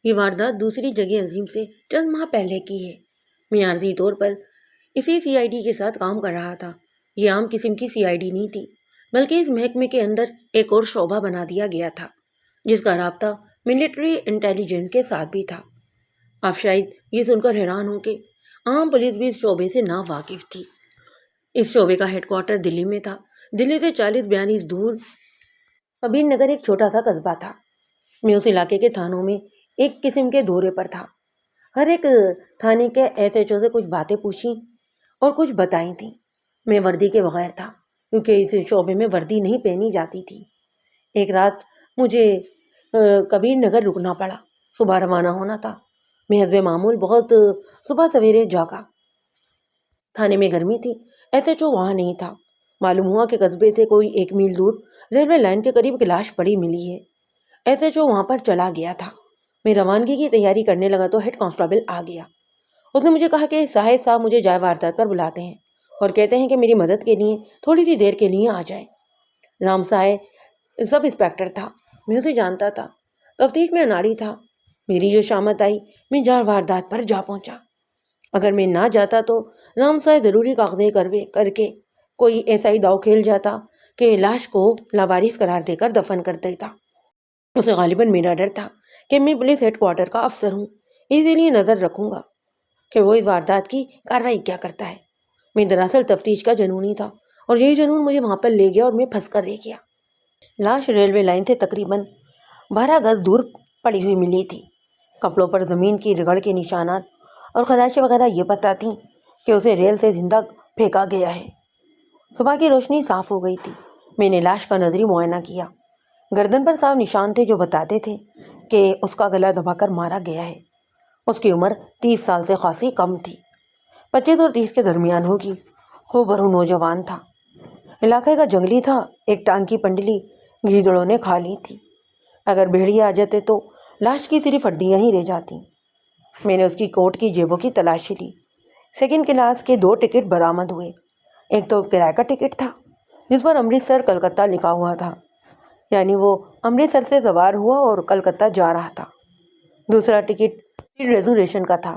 یہ واردات دوسری جگہ عظیم سے چند ماہ پہلے کی ہے۔ میں عارضی طور پر اسی سی آئی ڈی کے ساتھ کام کر رہا تھا۔ یہ عام قسم کی سی آئی ڈی نہیں تھی، بلکہ اس محکمے کے اندر ایک اور شعبہ بنا دیا گیا تھا جس کا رابطہ ملٹری انٹیلیجنس کے ساتھ بھی تھا۔ آپ شاید یہ سن کر حیران ہوں کہ عام پولیس بھی اس شعبے سے نا واقف تھی۔ اس شعبے کا ہیڈ کوارٹر دلی میں تھا۔ دلی سے 40-42 دور کبیر نگر ایک چھوٹا سا قصبہ تھا۔ میں اس علاقے کے تھانوں میں ایک قسم کے دورے پر تھا۔ ہر ایک تھانے کے ایس ایچ او سے کچھ باتیں پوچھیں اور کچھ بتائی تھیں۔ میں وردی کے بغیر تھا کیونکہ اس شعبے میں وردی نہیں پہنی جاتی تھی۔ ایک رات مجھے کبیر نگر رکنا پڑا، صبح روانہ ہونا تھا۔ میں حسب معمول بہت صبح سویرے جاگا۔ تھانے میں گرمی تھی، ایس ایچ او وہاں نہیں تھا۔ معلوم ہوا کہ قصبے سے کوئی 1 میل دور ریلوے لائن کے قریب ایک لاش پڑی ملی ہے۔ ایس ایچ او وہاں پر چلا گیا تھا۔ میں روانگی کی تیاری کرنے لگا تو ہیڈ کانسٹیبل آ گیا۔ اس نے مجھے کہا کہ شاہد صاحب مجھے جائے واردات پر بلاتے ہیں اور کہتے ہیں کہ میری مدد کے لیے تھوڑی سی دیر کے لیے آ جائیں۔ رام سائے سب انسپیکٹر تھا، میں اسے جانتا تھا، تفتیش میں اناڑی تھا۔ میری جو شامت آئی، میں جائے واردات پر جا پہنچا۔ اگر میں نہ جاتا تو رام سائے ضروری کاغذیں کر کے کوئی ایسا ہی داؤ کھیل جاتا کہ لاش کو لاوارث قرار دے کر دفن کر دیتا۔ اسے غالباً میرا ڈر تھا کہ میں پولیس ہیڈ کوارٹر کا افسر ہوں، اسی لیے نظر رکھوں گا کہ وہ اس واردات کی کارروائی کیا کرتا ہے۔ میں دراصل تفتیش کا جنونی تھا اور یہی جنون مجھے وہاں پر لے گیا اور میں پھنس کر رہ گیا۔ لاش ریلوے لائن سے تقریباً 12 گز دور پڑی ہوئی ملی تھی۔ کپڑوں پر زمین کی رگڑ کے نشانات اور خراشیں وغیرہ یہ بتاتی کہ اسے ریل سے زندہ پھینکا گیا ہے۔ صبح کی روشنی صاف ہو گئی تھی۔ میں نے لاش کا نظری معائنہ کیا۔ گردن پر صاف نشان تھے جو بتاتے تھے کہ اس کا گلا دبا کر مارا گیا ہے۔ اس کی عمر 30 سال سے خاصی کم تھی، 25 اور 30 کے درمیان ہوگی۔ خوب بھرو نوجوان تھا، علاقے کا جنگلی تھا۔ ایک ٹانگ کی پنڈلی گیدڑوں نے کھا لی تھی۔ اگر بھیڑیے آ جاتے تو لاش کی صرف ہڈیاں ہی رہ جاتی۔ میں نے اس کی کوٹ کی جیبوں کی تلاشی لی۔ 2nd کلاس کے 2 ٹکٹ برآمد ہوئے۔ ایک تو کرایہ کا ٹکٹ تھا جس پر امرتسر کلکتہ لکھا ہوا تھا، یعنی وہ امرتسر سے سوار ہوا اور کلکتہ جا رہا تھا۔ دوسرا ٹکٹ سیٹ ریزرویشن کا تھا،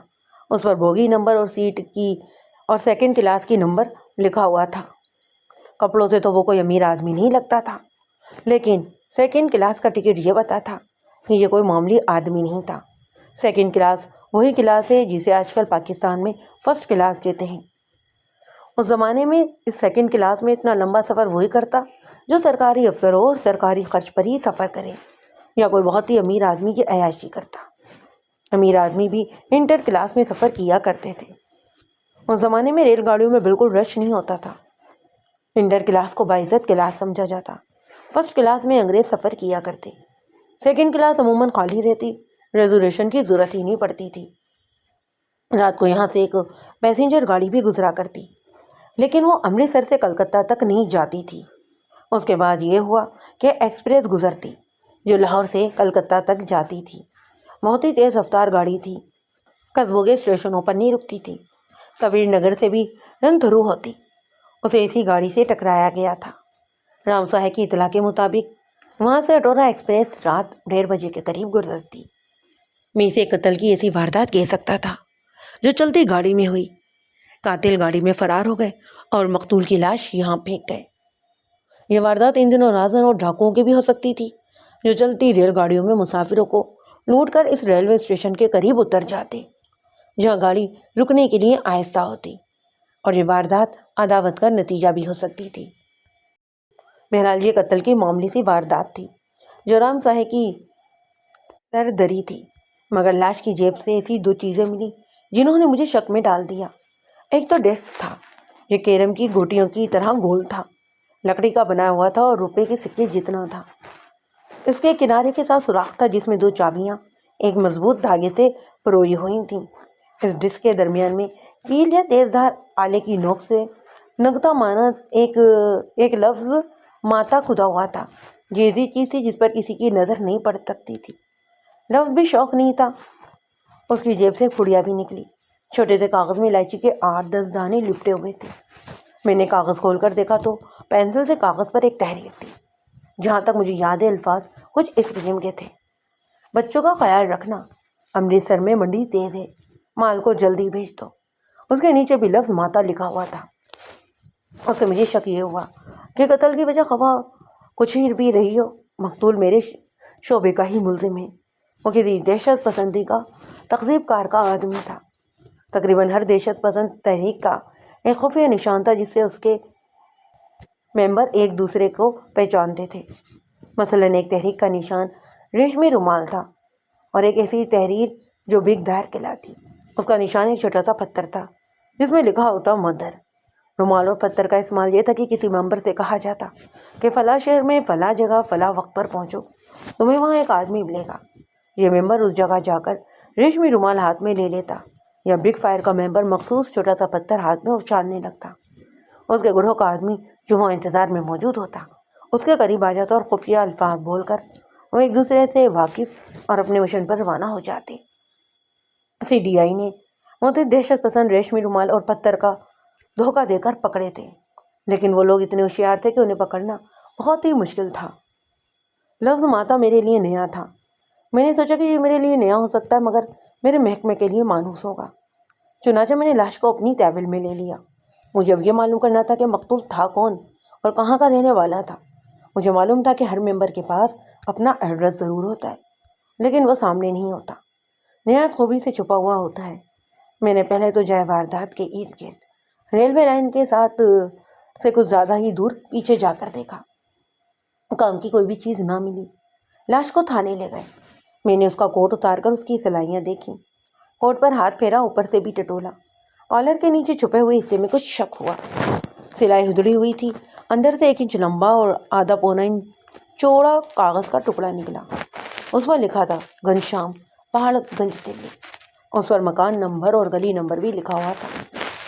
اس پر بوگی نمبر اور سیٹ کی اور 2nd کلاس کی نمبر لکھا ہوا تھا۔ کپڑوں سے تو وہ کوئی امیر آدمی نہیں لگتا تھا، لیکن 2nd کلاس کا ٹکٹ یہ بتاتا کہ یہ کوئی معمولی آدمی نہیں تھا۔ 2nd کلاس وہی کلاس ہے جسے آج کل پاکستان میں 1st کلاس کہتے ہیں۔ اس زمانے میں اس 2nd کلاس میں اتنا لمبا سفر وہی کرتا جو سرکاری افسر ہو اور سرکاری خرچ پر ہی سفر کرے، یا کوئی بہت ہی امیر آدمی کی عیاشی کرتا۔ امیر آدمی بھی انٹر کلاس میں سفر کیا کرتے تھے۔ اس زمانے میں ریل گاڑیوں میں بالکل رش نہیں ہوتا تھا۔ انٹر کلاس کو باعزت کلاس سمجھا جاتا۔ 1st کلاس میں انگریز سفر کیا کرتے۔ 2nd کلاس عموماً خالی رہتی، ریزرویشن کی ضرورت ہی نہیں پڑتی تھی۔ رات کو یہاں سے ایک پیسنجر گاڑی بھی گزرا کرتی، لیکن وہ امرتسر سے کلکتہ تک نہیں جاتی تھی۔ اس کے بعد یہ ہوا کہ ایکسپریس گزرتی جو لاہور سے کلکتہ تک جاتی تھی۔ بہت ہی تیز رفتار گاڑی تھی، قصبوں کے اسٹیشنوں پر نہیں رکتی تھی۔ کبیر نگر سے بھی رن تھرو ہوتی۔ اسے اسی گاڑی سے ٹکرایا گیا تھا۔ رام صاحب کی اطلاع کے مطابق وہاں سے اٹورا ایکسپریس رات 1:30 بجے کے قریب گزرتی۔ میں اسے قتل کی ایسی واردات کہہ سکتا تھا جو چلتی گاڑی میں ہوئی۔ قاتل گاڑی میں فرار ہو گئے اور مقتول کی لاش یہاں پھینک گئے۔ یہ واردات ان دنوں رازن اور ڈاکوؤں کی بھی ہو سکتی تھی جو چلتی ریل گاڑیوں میں مسافروں کو لوٹ کر اس ریلوے اسٹیشن کے قریب اتر جاتے جہاں گاڑی رکنے کے لیے آہستہ ہوتی، اور یہ واردات عداوت کا نتیجہ بھی ہو سکتی تھی۔ بہرحال یہ قتل کی معمولی سی واردات تھی جو رام صاحب کی سردری تھی، مگر لاش کی جیب سے ایسی 2 چیزیں ملی جنہوں نے مجھے شک میں ڈال دیا۔ ایک تو ڈیسک تھا جو کیرم کی گوٹیوں کی طرح گول تھا، لکڑی کا بنا ہوا تھا اور روپے کے سکے جتنا تھا۔ اس کے کنارے کے ساتھ سوراخ تھا جس میں 2 چابیاں ایک مضبوط دھاگے سے پروئی ہوئی تھیں۔ اس ڈسک کے درمیان میں کیل یا تیز دھار آلے کی نوک سے نگتا مانند ایک لفظ ماتا کھدا ہوا تھا۔ یہ ایسی چیز تھی جس پر کسی کی نظر نہیں پڑ سکتی تھی۔ لفظ بھی شوق نہیں تھا۔ اس کی جیب سے ایک پڑیا بھی نکلی۔ چھوٹے سے کاغذ میں الائچی کے 8-10 دانے لپٹے ہوئے تھے۔ میں نے کاغذ کھول کر دیکھا تو پینسل سے کاغذ پر ایک تحریر تھی۔ جہاں تک مجھے یاد ہے الفاظ کچھ اس قسم کے تھے: بچوں کا خیال رکھنا، امرتسر میں منڈی تیز ہے، مال کو جلدی بھیج دو۔ اس کے نیچے بھی لفظ ماتا لکھا ہوا تھا۔ اس سے مجھے شک یہ ہوا کہ قتل کی وجہ خواہ کچھ ہی بھی رہی ہو، مقتول میرے شعبے کا ہی ملزم ہے۔ وہ کسی دہشت پسندی کا تقزیب کار کا آدمی تھا۔ تقریباً ہر دہشت پسند تحریک کا ایک خفیہ نشان تھا جس سے اس کے ممبر ایک دوسرے کو پہچانتے تھے۔ مثلاً ایک تحریک کا نشان ریشمی رومال تھا، اور ایک ایسی تحریر جو بگ دھار کہلاتی، اس کا نشان ایک چھوٹا سا پتھر تھا جس میں لکھا ہوتا مدر۔ رومال اور پتھر کا استعمال یہ تھا کہ کسی ممبر سے کہا جاتا کہ فلاں شہر میں فلاں جگہ فلاں وقت پر پہنچو، تمہیں وہاں ایک آدمی ملے گا۔ یہ ممبر اس جگہ جا کر ریشمی رومال ہاتھ میں لے لیتا، یا بگ فائر کا ممبر مخصوص چھوٹا سا پتھر ہاتھ میں اچھالنے لگتا۔ اس کے گروہ کا آدمی جو وہاں انتظار میں موجود ہوتا اس کے قریب آ جاتا، اور خفیہ الفاظ بول کر وہ ایک دوسرے سے واقف اور اپنے مشن پر روانہ ہو جاتے۔ CDI نے متعدد دہشت پسند ریشمی رومال اور پتھر کا دھوکہ دے کر پکڑے تھے، لیکن وہ لوگ اتنے ہوشیار تھے کہ انہیں پکڑنا بہت ہی مشکل تھا۔ لفظ ماتا میرے لیے نیا تھا۔ میں نے سوچا کہ یہ میرے لیے نیا ہو سکتا ہے مگر میرے محکمے کے لیے مانوس ہوگا۔ چنانچہ میں نے لاش کو اپنی تحویل میں لے لیا۔ مجھے اب یہ معلوم کرنا تھا کہ مقتول تھا کون اور کہاں کا رہنے والا تھا۔ مجھے معلوم تھا کہ ہر ممبر کے پاس اپنا ایڈریس ضرور ہوتا ہے، لیکن وہ سامنے نہیں ہوتا، نہایت خوبی سے چھپا ہوا ہوتا ہے۔ میں نے پہلے تو جائے واردات کے ارد گرد ریلوے لائن کے ساتھ سے کچھ زیادہ ہی دور پیچھے جا کر دیکھا۔ کام کی کوئی بھی چیز نہ ملی۔ لاش کو تھانے لے گئے۔ میں نے اس کا کوٹ اتار کر اس کی سلائیاں دیکھیں، کوٹ پر ہاتھ پھیرا، اوپر سے بھی ٹٹولا۔ کالر کے نیچے چھپے ہوئے حصے میں کچھ شک ہوا۔ سلائی ہدڑی ہوئی تھی، اندر سے 1 انچ لمبا اور آدھا پونا انچ چوڑا کاغذ کا ٹکڑا نکلا۔ اس پر لکھا تھا گھنشیام، پہاڑ گنج، دلی۔ اس پر مکان نمبر اور گلی نمبر بھی لکھا ہوا تھا،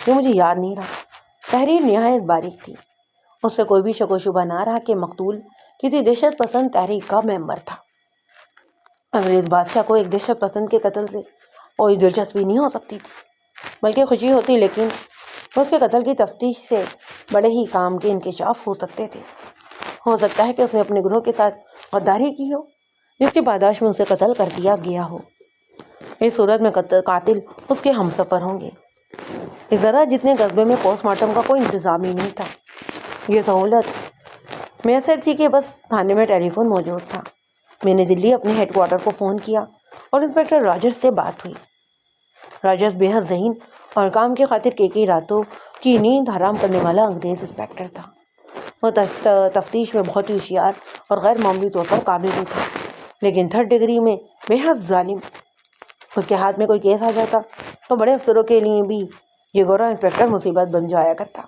جو مجھے یاد نہیں رہا۔ تحریر نہایت باریک تھی۔ اس سے کوئی بھی شک و شبہ نہ رہا کہ مقتول کسی دہشت پسند تحریک کا ممبر تھا۔ انگریز بادشاہ کو ایک دہشت پسند کے قتل سے کوئی دلچسپی نہیں ہو سکتی تھی، بلکہ خوشی ہوتی، لیکن اس کے قتل کی تفتیش سے بڑے ہی کام کے انکشاف ہو سکتے تھے۔ ہو سکتا ہے کہ اس نے اپنے گروہ کے ساتھ غداری کی ہو، جس کی پاداش میں اسے قتل کر دیا گیا ہو۔ اس صورت میں قاتل اس کے ہم سفر ہوں گے۔ اس طرح جتنے قصبے میں پوسٹ مارٹم کا کوئی انتظام ہی نہیں تھا۔ یہ سہولت میسر تھی کہ بس تھانے میں ٹیلی فون موجود تھا۔ میں نے دلی اپنے ہیڈ کوارٹر کو فون کیا اور انسپکٹر راجرز سے بات ہوئی۔ راجرز بے حد ذہین اور کام کی خاطر کئی راتوں کی نیند حرام کرنے والا انگریز انسپکٹر تھا۔ وہ تفتیش میں بہت ہی ہوشیار اور غیر معمولی طور پر قابل بھی تھا، لیکن 3rd ڈگری میں بے حد ظالم۔ اس کے ہاتھ میں کوئی کیس آ جاتا تو بڑے افسروں کے لیے بھی یہ گورا انسپکٹر مصیبت بن جایا کرتا۔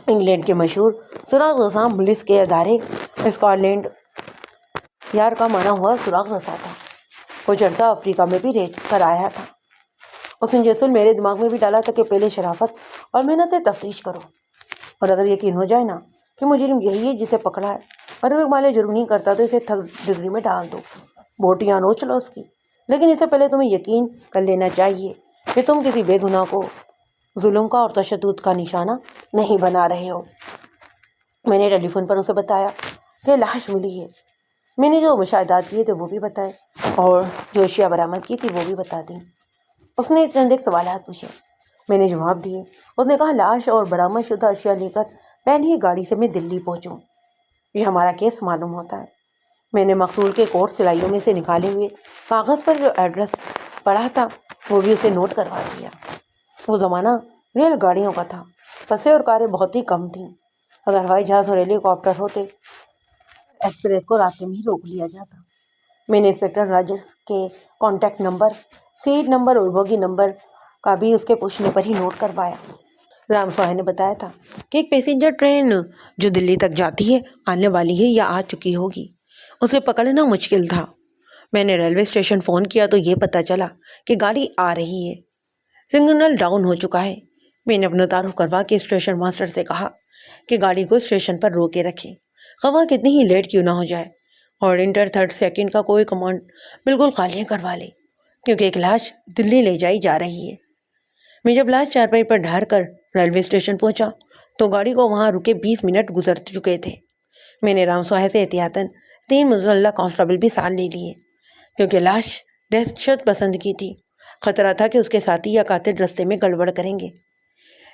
انگلینڈ کے مشہور سراغ رساں پولیس کے ادارے اسکاٹ یار کا مانا ہوا سراغ رساں تھا۔ کچھ عرصہ افریقہ میں بھی رہ کر آیا تھا۔ اس نے جیسل میرے دماغ میں بھی ڈالا تھا کہ پہلے شرافت اور محنت سے تفتیش کرو، اور اگر یقین ہو جائے نا کہ مجرم یہی ہے جسے پکڑا ہے اور وہ مالے جرم نہیں کرتا تو اسے 3rd ڈگری میں ڈال دو، بوٹیاں نوچ لو اس کی، لیکن اس سے پہلے تمہیں یقین کر لینا چاہیے کہ تم کسی بے گناہ کو ظلم کا اور تشدد کا نشانہ نہیں بنا رہے ہو۔ میں نے ٹیلی فون پر اسے بتایا کہ لاش ملی ہے۔ میں نے جو مشاہدات کیے تھے وہ بھی بتائے، اور جو اشیاء برآمد کی تھی وہ بھی بتا دیں۔ اس نے چند ایک سوالات پوچھے، میں نے جواب دیے۔ اس نے کہا لاش اور برآمد شدہ اشیاء لے کر پہلی ہی گاڑی سے میں دلی پہنچوں، یہ ہمارا کیس معلوم ہوتا ہے۔ میں نے مقتول کے کوٹ سلائیوں میں سے نکالے ہوئے کاغذ پر جو ایڈریس پڑھا تھا وہ بھی اسے نوٹ کروا دیا۔ وہ زمانہ ریل گاڑیوں کا تھا، بسیں اور کاریں بہت ہی کم تھیں۔ اگر ہوائی جہاز اور ہیلی کاپٹر ہوتے، ایکسپریس کو راستے میں ہی روک لیا جاتا۔ میں نے انسپکٹر راجرز کے کانٹیکٹ نمبر، سیٹ نمبر اور بوگی نمبر کا بھی اس کے پوچھنے پر ہی نوٹ کروایا۔ رام سوائے نے بتایا تھا کہ ایک پیسنجر ٹرین جو دلی تک جاتی ہے آنے والی ہے یا آ چکی ہوگی، اسے پکڑنا مشکل تھا۔ میں نے ریلوے اسٹیشن فون کیا تو یہ پتہ چلا کہ گاڑی آ رہی ہے، سگنل ڈاؤن ہو چکا ہے۔ میں نے اپنا تعارف کروا کے اسٹیشن ماسٹر سے کہا کہ گاڑی کو اسٹیشن پر روکے رکھے، خواہ کتنی ہی لیٹ کیوں نہ ہو جائے، اور انٹر 3rd سیکنڈ کا کوئی کمانڈ بالکل خالی کروا لے، کیونکہ ایک لاش دلی لے جائی جا رہی ہے۔ میں جب لاش چارپائی پر ڈھار کر ریلوے اسٹیشن پہنچا تو گاڑی کو وہاں رکے 20 منٹ گزر چکے تھے۔ میں نے رام سوائے سے احتیاطاً 3 مسلح کانسٹیبل بھی ساتھ لے لیے، کیونکہ لاش دہشت پسند کی تھی۔ خطرہ تھا کہ اس کے ساتھی یا قاتل رستے میں گڑبڑ کریں گے۔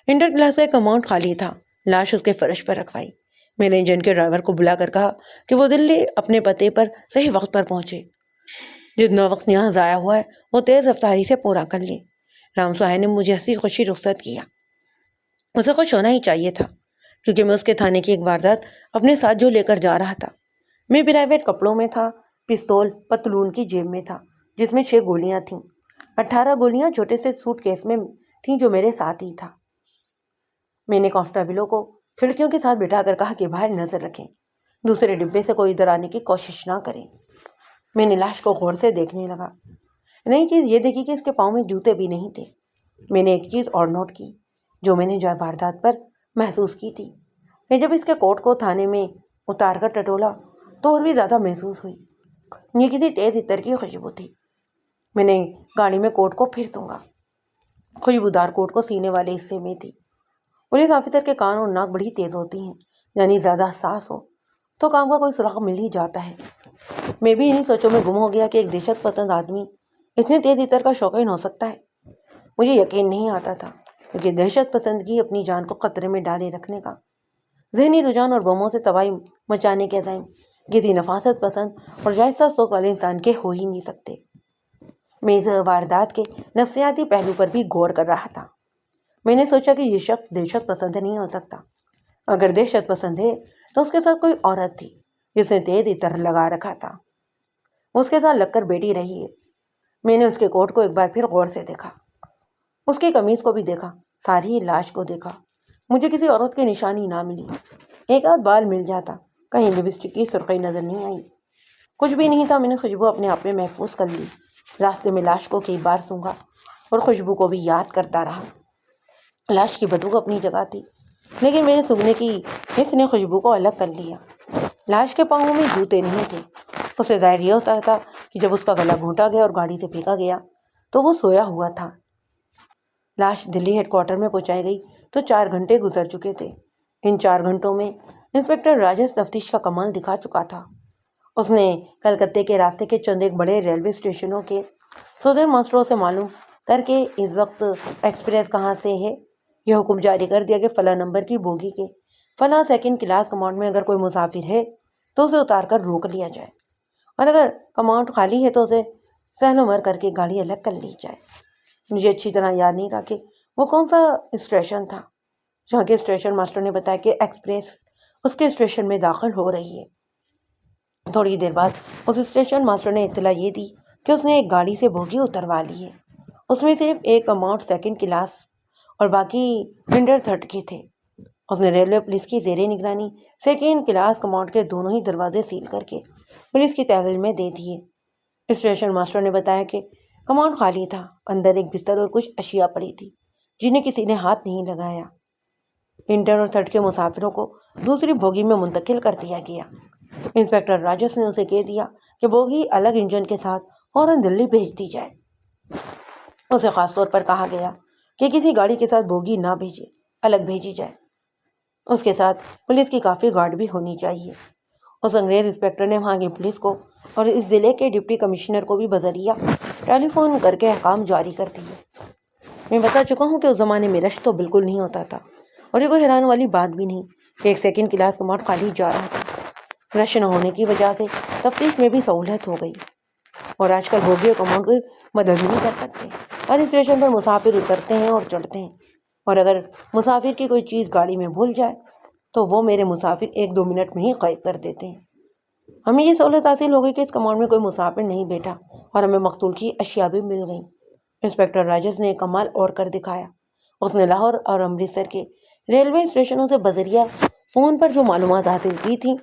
انٹر کلاس کا کماؤنٹ خالی تھا۔ لاش اس کے فرش پر رکھوائی۔ میں نے انجن کے ڈرائیور کو بلا کر کہا کہ وہ دلی اپنے پتے پر صحیح وقت پر پہنچے۔ جتنا وقت یہاں ضائع ہوا ہے وہ تیز رفتاری سے پورا کر لے۔ رام سہائے نے مجھے ہنسی خوشی رخصت کیا۔ اسے خوش ہونا ہی چاہیے تھا کیونکہ میں اس کے تھانے کی ایک واردات اپنے ساتھ جو لے کر جا رہا تھا۔ میں پرائیویٹ کپڑوں میں تھا۔ پستول پتلون کی جیب میں تھا جس میں 6 گولیاں تھیں۔ 18 گولیاں چھوٹے سے سوٹ کیس میں تھیں جو میرے ساتھ ہی تھا۔ میں نے کانسٹیبلوں کو کھڑکیوں کے ساتھ بٹھا کر کہا کہ باہر نظر رکھیں، دوسرے ڈبے سے کوئی ادھر آنے کی کوشش نہ کریں۔ میں نے لاش کو غور سے دیکھنے لگا۔ نئی چیز یہ دیکھی کہ اس کے پاؤں میں جوتے بھی نہیں تھے۔ میں نے ایک چیز اور نوٹ کی جو میں نے جائے واردات پر محسوس کی تھی کہ جب اس کے کوٹ کو تھانے میں اتار کر ٹٹولا تو اور بھی زیادہ محسوس ہوئی۔ یہ کسی تیز عطر کی خوشبو تھی۔ میں نے گاڑی میں کوٹ کو پھر سونگا۔ خوشبودار کوٹ کو سینے والے حصے میں تھی۔ پولیس آفیسر کے کان اور ناک بڑی تیز ہوتی ہیں، یعنی زیادہ حساس ہو تو کام کا کوئی سراغ مل ہی جاتا ہے۔ میں بھی انہی سوچوں میں گم ہو گیا کہ ایک دہشت پسند آدمی اتنے تیز عطر کا شوقین ہو سکتا ہے۔ مجھے یقین نہیں آتا تھا کیونکہ دہشت پسندگی اپنی جان کو خطرے میں ڈالے رکھنے کا ذہنی رجحان اور بموں سے تباہی مچانے کے عزائم کسی نفاست پسند اور جائزہ سوچ والے انسان کے ہو ہی نہیں سکتے۔ میں اس واردات کے نفسیاتی پہلو پر بھی غور کر رہا تھا۔ میں نے سوچا کہ یہ شخص دہشت پسند نہیں ہو سکتا۔ اگر دہشت پسند ہے تو اس کے ساتھ کوئی عورت تھی جس نے تیز عطر لگا رکھا تھا۔ اس کے ساتھ لگ کر بیٹھی رہی ہے۔ میں نے اس کے کوٹ کو ایک بار پھر غور سے دیکھا، اس کی قمیض کو بھی دیکھا، ساری لاش کو دیکھا۔ مجھے کسی عورت کی نشانی نہ ملی۔ ایک آدھ بال مل جاتا، کہیں لپسٹک کی سرخی نظر نہیں آئی، کچھ بھی نہیں تھا۔ میں نے خوشبو اپنے آپ میں محفوظ کر لی۔ راستے میں لاش کو کئی بار سونگا اور خوشبو کو بھی یاد کرتا رہا۔ لاش کی بدبو اپنی جگہ تھی لیکن میرے سونگنے کی حس نے خوشبو کو الگ کر لیا۔ لاش کے پاؤں میں جوتے نہیں تھے۔ اسے ظاہر یہ ہوتا تھا کہ جب اس کا گلا گھونٹا گیا اور گاڑی سے پھینکا گیا تو وہ سویا ہوا تھا۔ لاش دلی ہیڈ کوارٹر میں پہنچائی گئی تو 4 گھنٹے گزر چکے تھے۔ ان 4 گھنٹوں میں انسپکٹر راجس تفتیش کا کمال دکھا چکا تھا۔ اس نے کلکتے کے راستے کے چند ایک بڑے ریلوے اسٹیشنوں کے سودھر ماسٹروں سے معلوم کر کے اس وقت ایکسپریس کہاں سے ہے یہ حکم جاری کر دیا کہ فلاں نمبر کی بوگی کے فلاں سیکنڈ کلاس کماؤنٹ میں اگر کوئی مسافر ہے تو اسے اتار کر روک لیا جائے، اور اگر کماؤنٹ خالی ہے تو اسے سہل و مر کر کے گاڑی الگ کر لی جائے۔ مجھے اچھی طرح یاد نہیں رہا کہ وہ کون سا اسٹیشن تھا۔ جہاں کے اسٹیشن ماسٹر نے بتایا کہ ایکسپریس اس کے اسٹیشن میں داخل ہو رہی ہے۔ تھوڑی دیر بعد اس اسٹیشن ماسٹر نے اطلاع یہ دی کہ اس نے ایک گاڑی سے بوگی اتروا لی ہے۔ اس میں صرف ایک کماؤنٹ سیکنڈ کلاس اور باقی انڈر تھرڈ کے تھے۔ اس نے ریلوے پولیس کی زیر نگرانی سیکنڈ کلاس کماؤنٹ کے دونوں ہی دروازے سیل کر کے پولیس کی تحویل میں دے دیے۔ اسٹیشن ماسٹر نے بتایا کہ کماؤنٹ خالی تھا، اندر ایک بستر اور کچھ اشیاء پڑی تھی جنہیں کسی نے ہاتھ نہیں لگایا۔ انٹر اور تھرڈ کے مسافروں کو دوسری بوگی میں منتقل کر دیا گیا۔ انسپکٹر راجس نے اسے کہہ دیا کہ بوگی الگ انجن کے ساتھ فوراً دلی بھیج دی جائے۔ اسے خاص طور پر کہا گیا کہ کسی گاڑی کے ساتھ بوگی نہ بھیجے، الگ بھیجی جائے۔ اس کے ساتھ پولیس کی کافی گارڈ بھی ہونی چاہیے۔ اس انگریز انسپکٹر نے وہاں کی پولیس کو اور اس ضلع کے ڈپٹی کمشنر کو بھی بذریعہ ٹیلی فون کر کے احکام جاری کر دیے۔ میں بتا چکا ہوں کہ اس زمانے میں رش تو بالکل نہیں ہوتا تھا، اور یہ کوئی حیران والی بات بھی نہیں کہ ایک سیکنڈ کلاس کماؤنٹ خالی جا رہا تھا۔ رش نہ ہونے کی وجہ سے تفتیش میں بھی سہولت ہو گئی، اور آج کل بوگی اور کماؤنٹ کوئی مدد نہیں کر سکتے۔ ہر اسٹیشن پر مسافر اترتے ہیں اور چڑھتے ہیں، اور اگر مسافر کی کوئی چیز گاڑی میں بھول جائے تو وہ میرے مسافر 1-2 منٹ میں ہی غائب کر دیتے ہیں۔ ہمیں یہ سہولت حاصل ہو گئی کہ اس کماؤنٹ میں کوئی مسافر نہیں بیٹھا اور ہمیں مقتول کی اشیاء بھی مل گئیں۔ انسپکٹر راجس نے ایک کمال اور کر دکھایا۔ اس نے لاہور اور امرتسر کے ریلوے اسٹیشنوں سے بذریعہ فون پر جو معلومات حاصل کی تھیں،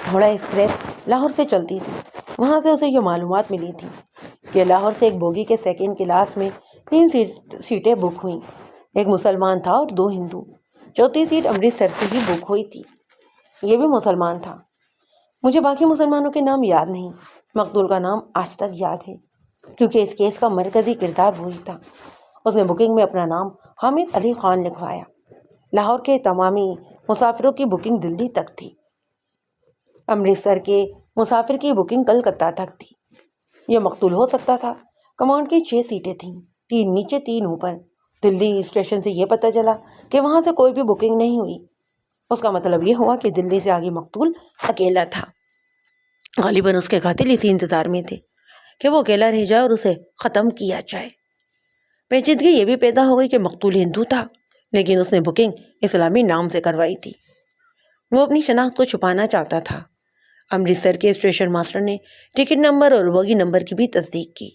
ہاوڑہ ایکسپریس لاہور سے چلتی تھی، وہاں سے اسے یہ معلومات ملی تھی کہ لاہور سے ایک بوگی کے سیکنڈ کلاس میں 3 سیٹیں بک ہوئیں۔ ایک مسلمان تھا اور 2 ہندو۔ چوتھی سیٹ امرتسر سے ہی بک ہوئی تھی، یہ بھی مسلمان تھا۔ مجھے باقی مسلمانوں کے نام یاد نہیں، مقتول کا نام آج تک یاد ہے کیونکہ اس کیس کا مرکزی کردار وہی تھا۔ اس نے بکنگ میں اپنا نام حامد علی خان لکھوایا۔ لاہور کے تمامی مسافروں کی بکنگ دلی تک تھی۔ امرتسر کے مسافر کی بکنگ کلکتہ تک تھی۔ یہ مقتول ہو سکتا تھا۔ کمانڈ کی 6 سیٹیں تھیں، 3 نیچے 3 اوپر۔ دلی اسٹیشن سے یہ پتہ چلا کہ وہاں سے کوئی بھی بکنگ نہیں ہوئی۔ اس کا مطلب یہ ہوا کہ دلی سے آگے مقتول اکیلا تھا۔ غالباً اس کے قاتل اسی انتظار میں تھے کہ وہ اکیلا رہ جائے اور اسے ختم کیا جائے۔ پیچیدگی یہ بھی پیدا ہو گئی کہ مقتول ہندو تھا، لیکن اس نے بکنگ اسلامی نام سے کروائی تھی۔ وہ اپنی شناخت کو چھپانا چاہتا تھا۔ امرتسر کے اسٹیشن ماسٹر نے ٹکٹ نمبر اور بوگی نمبر کی بھی تصدیق کی۔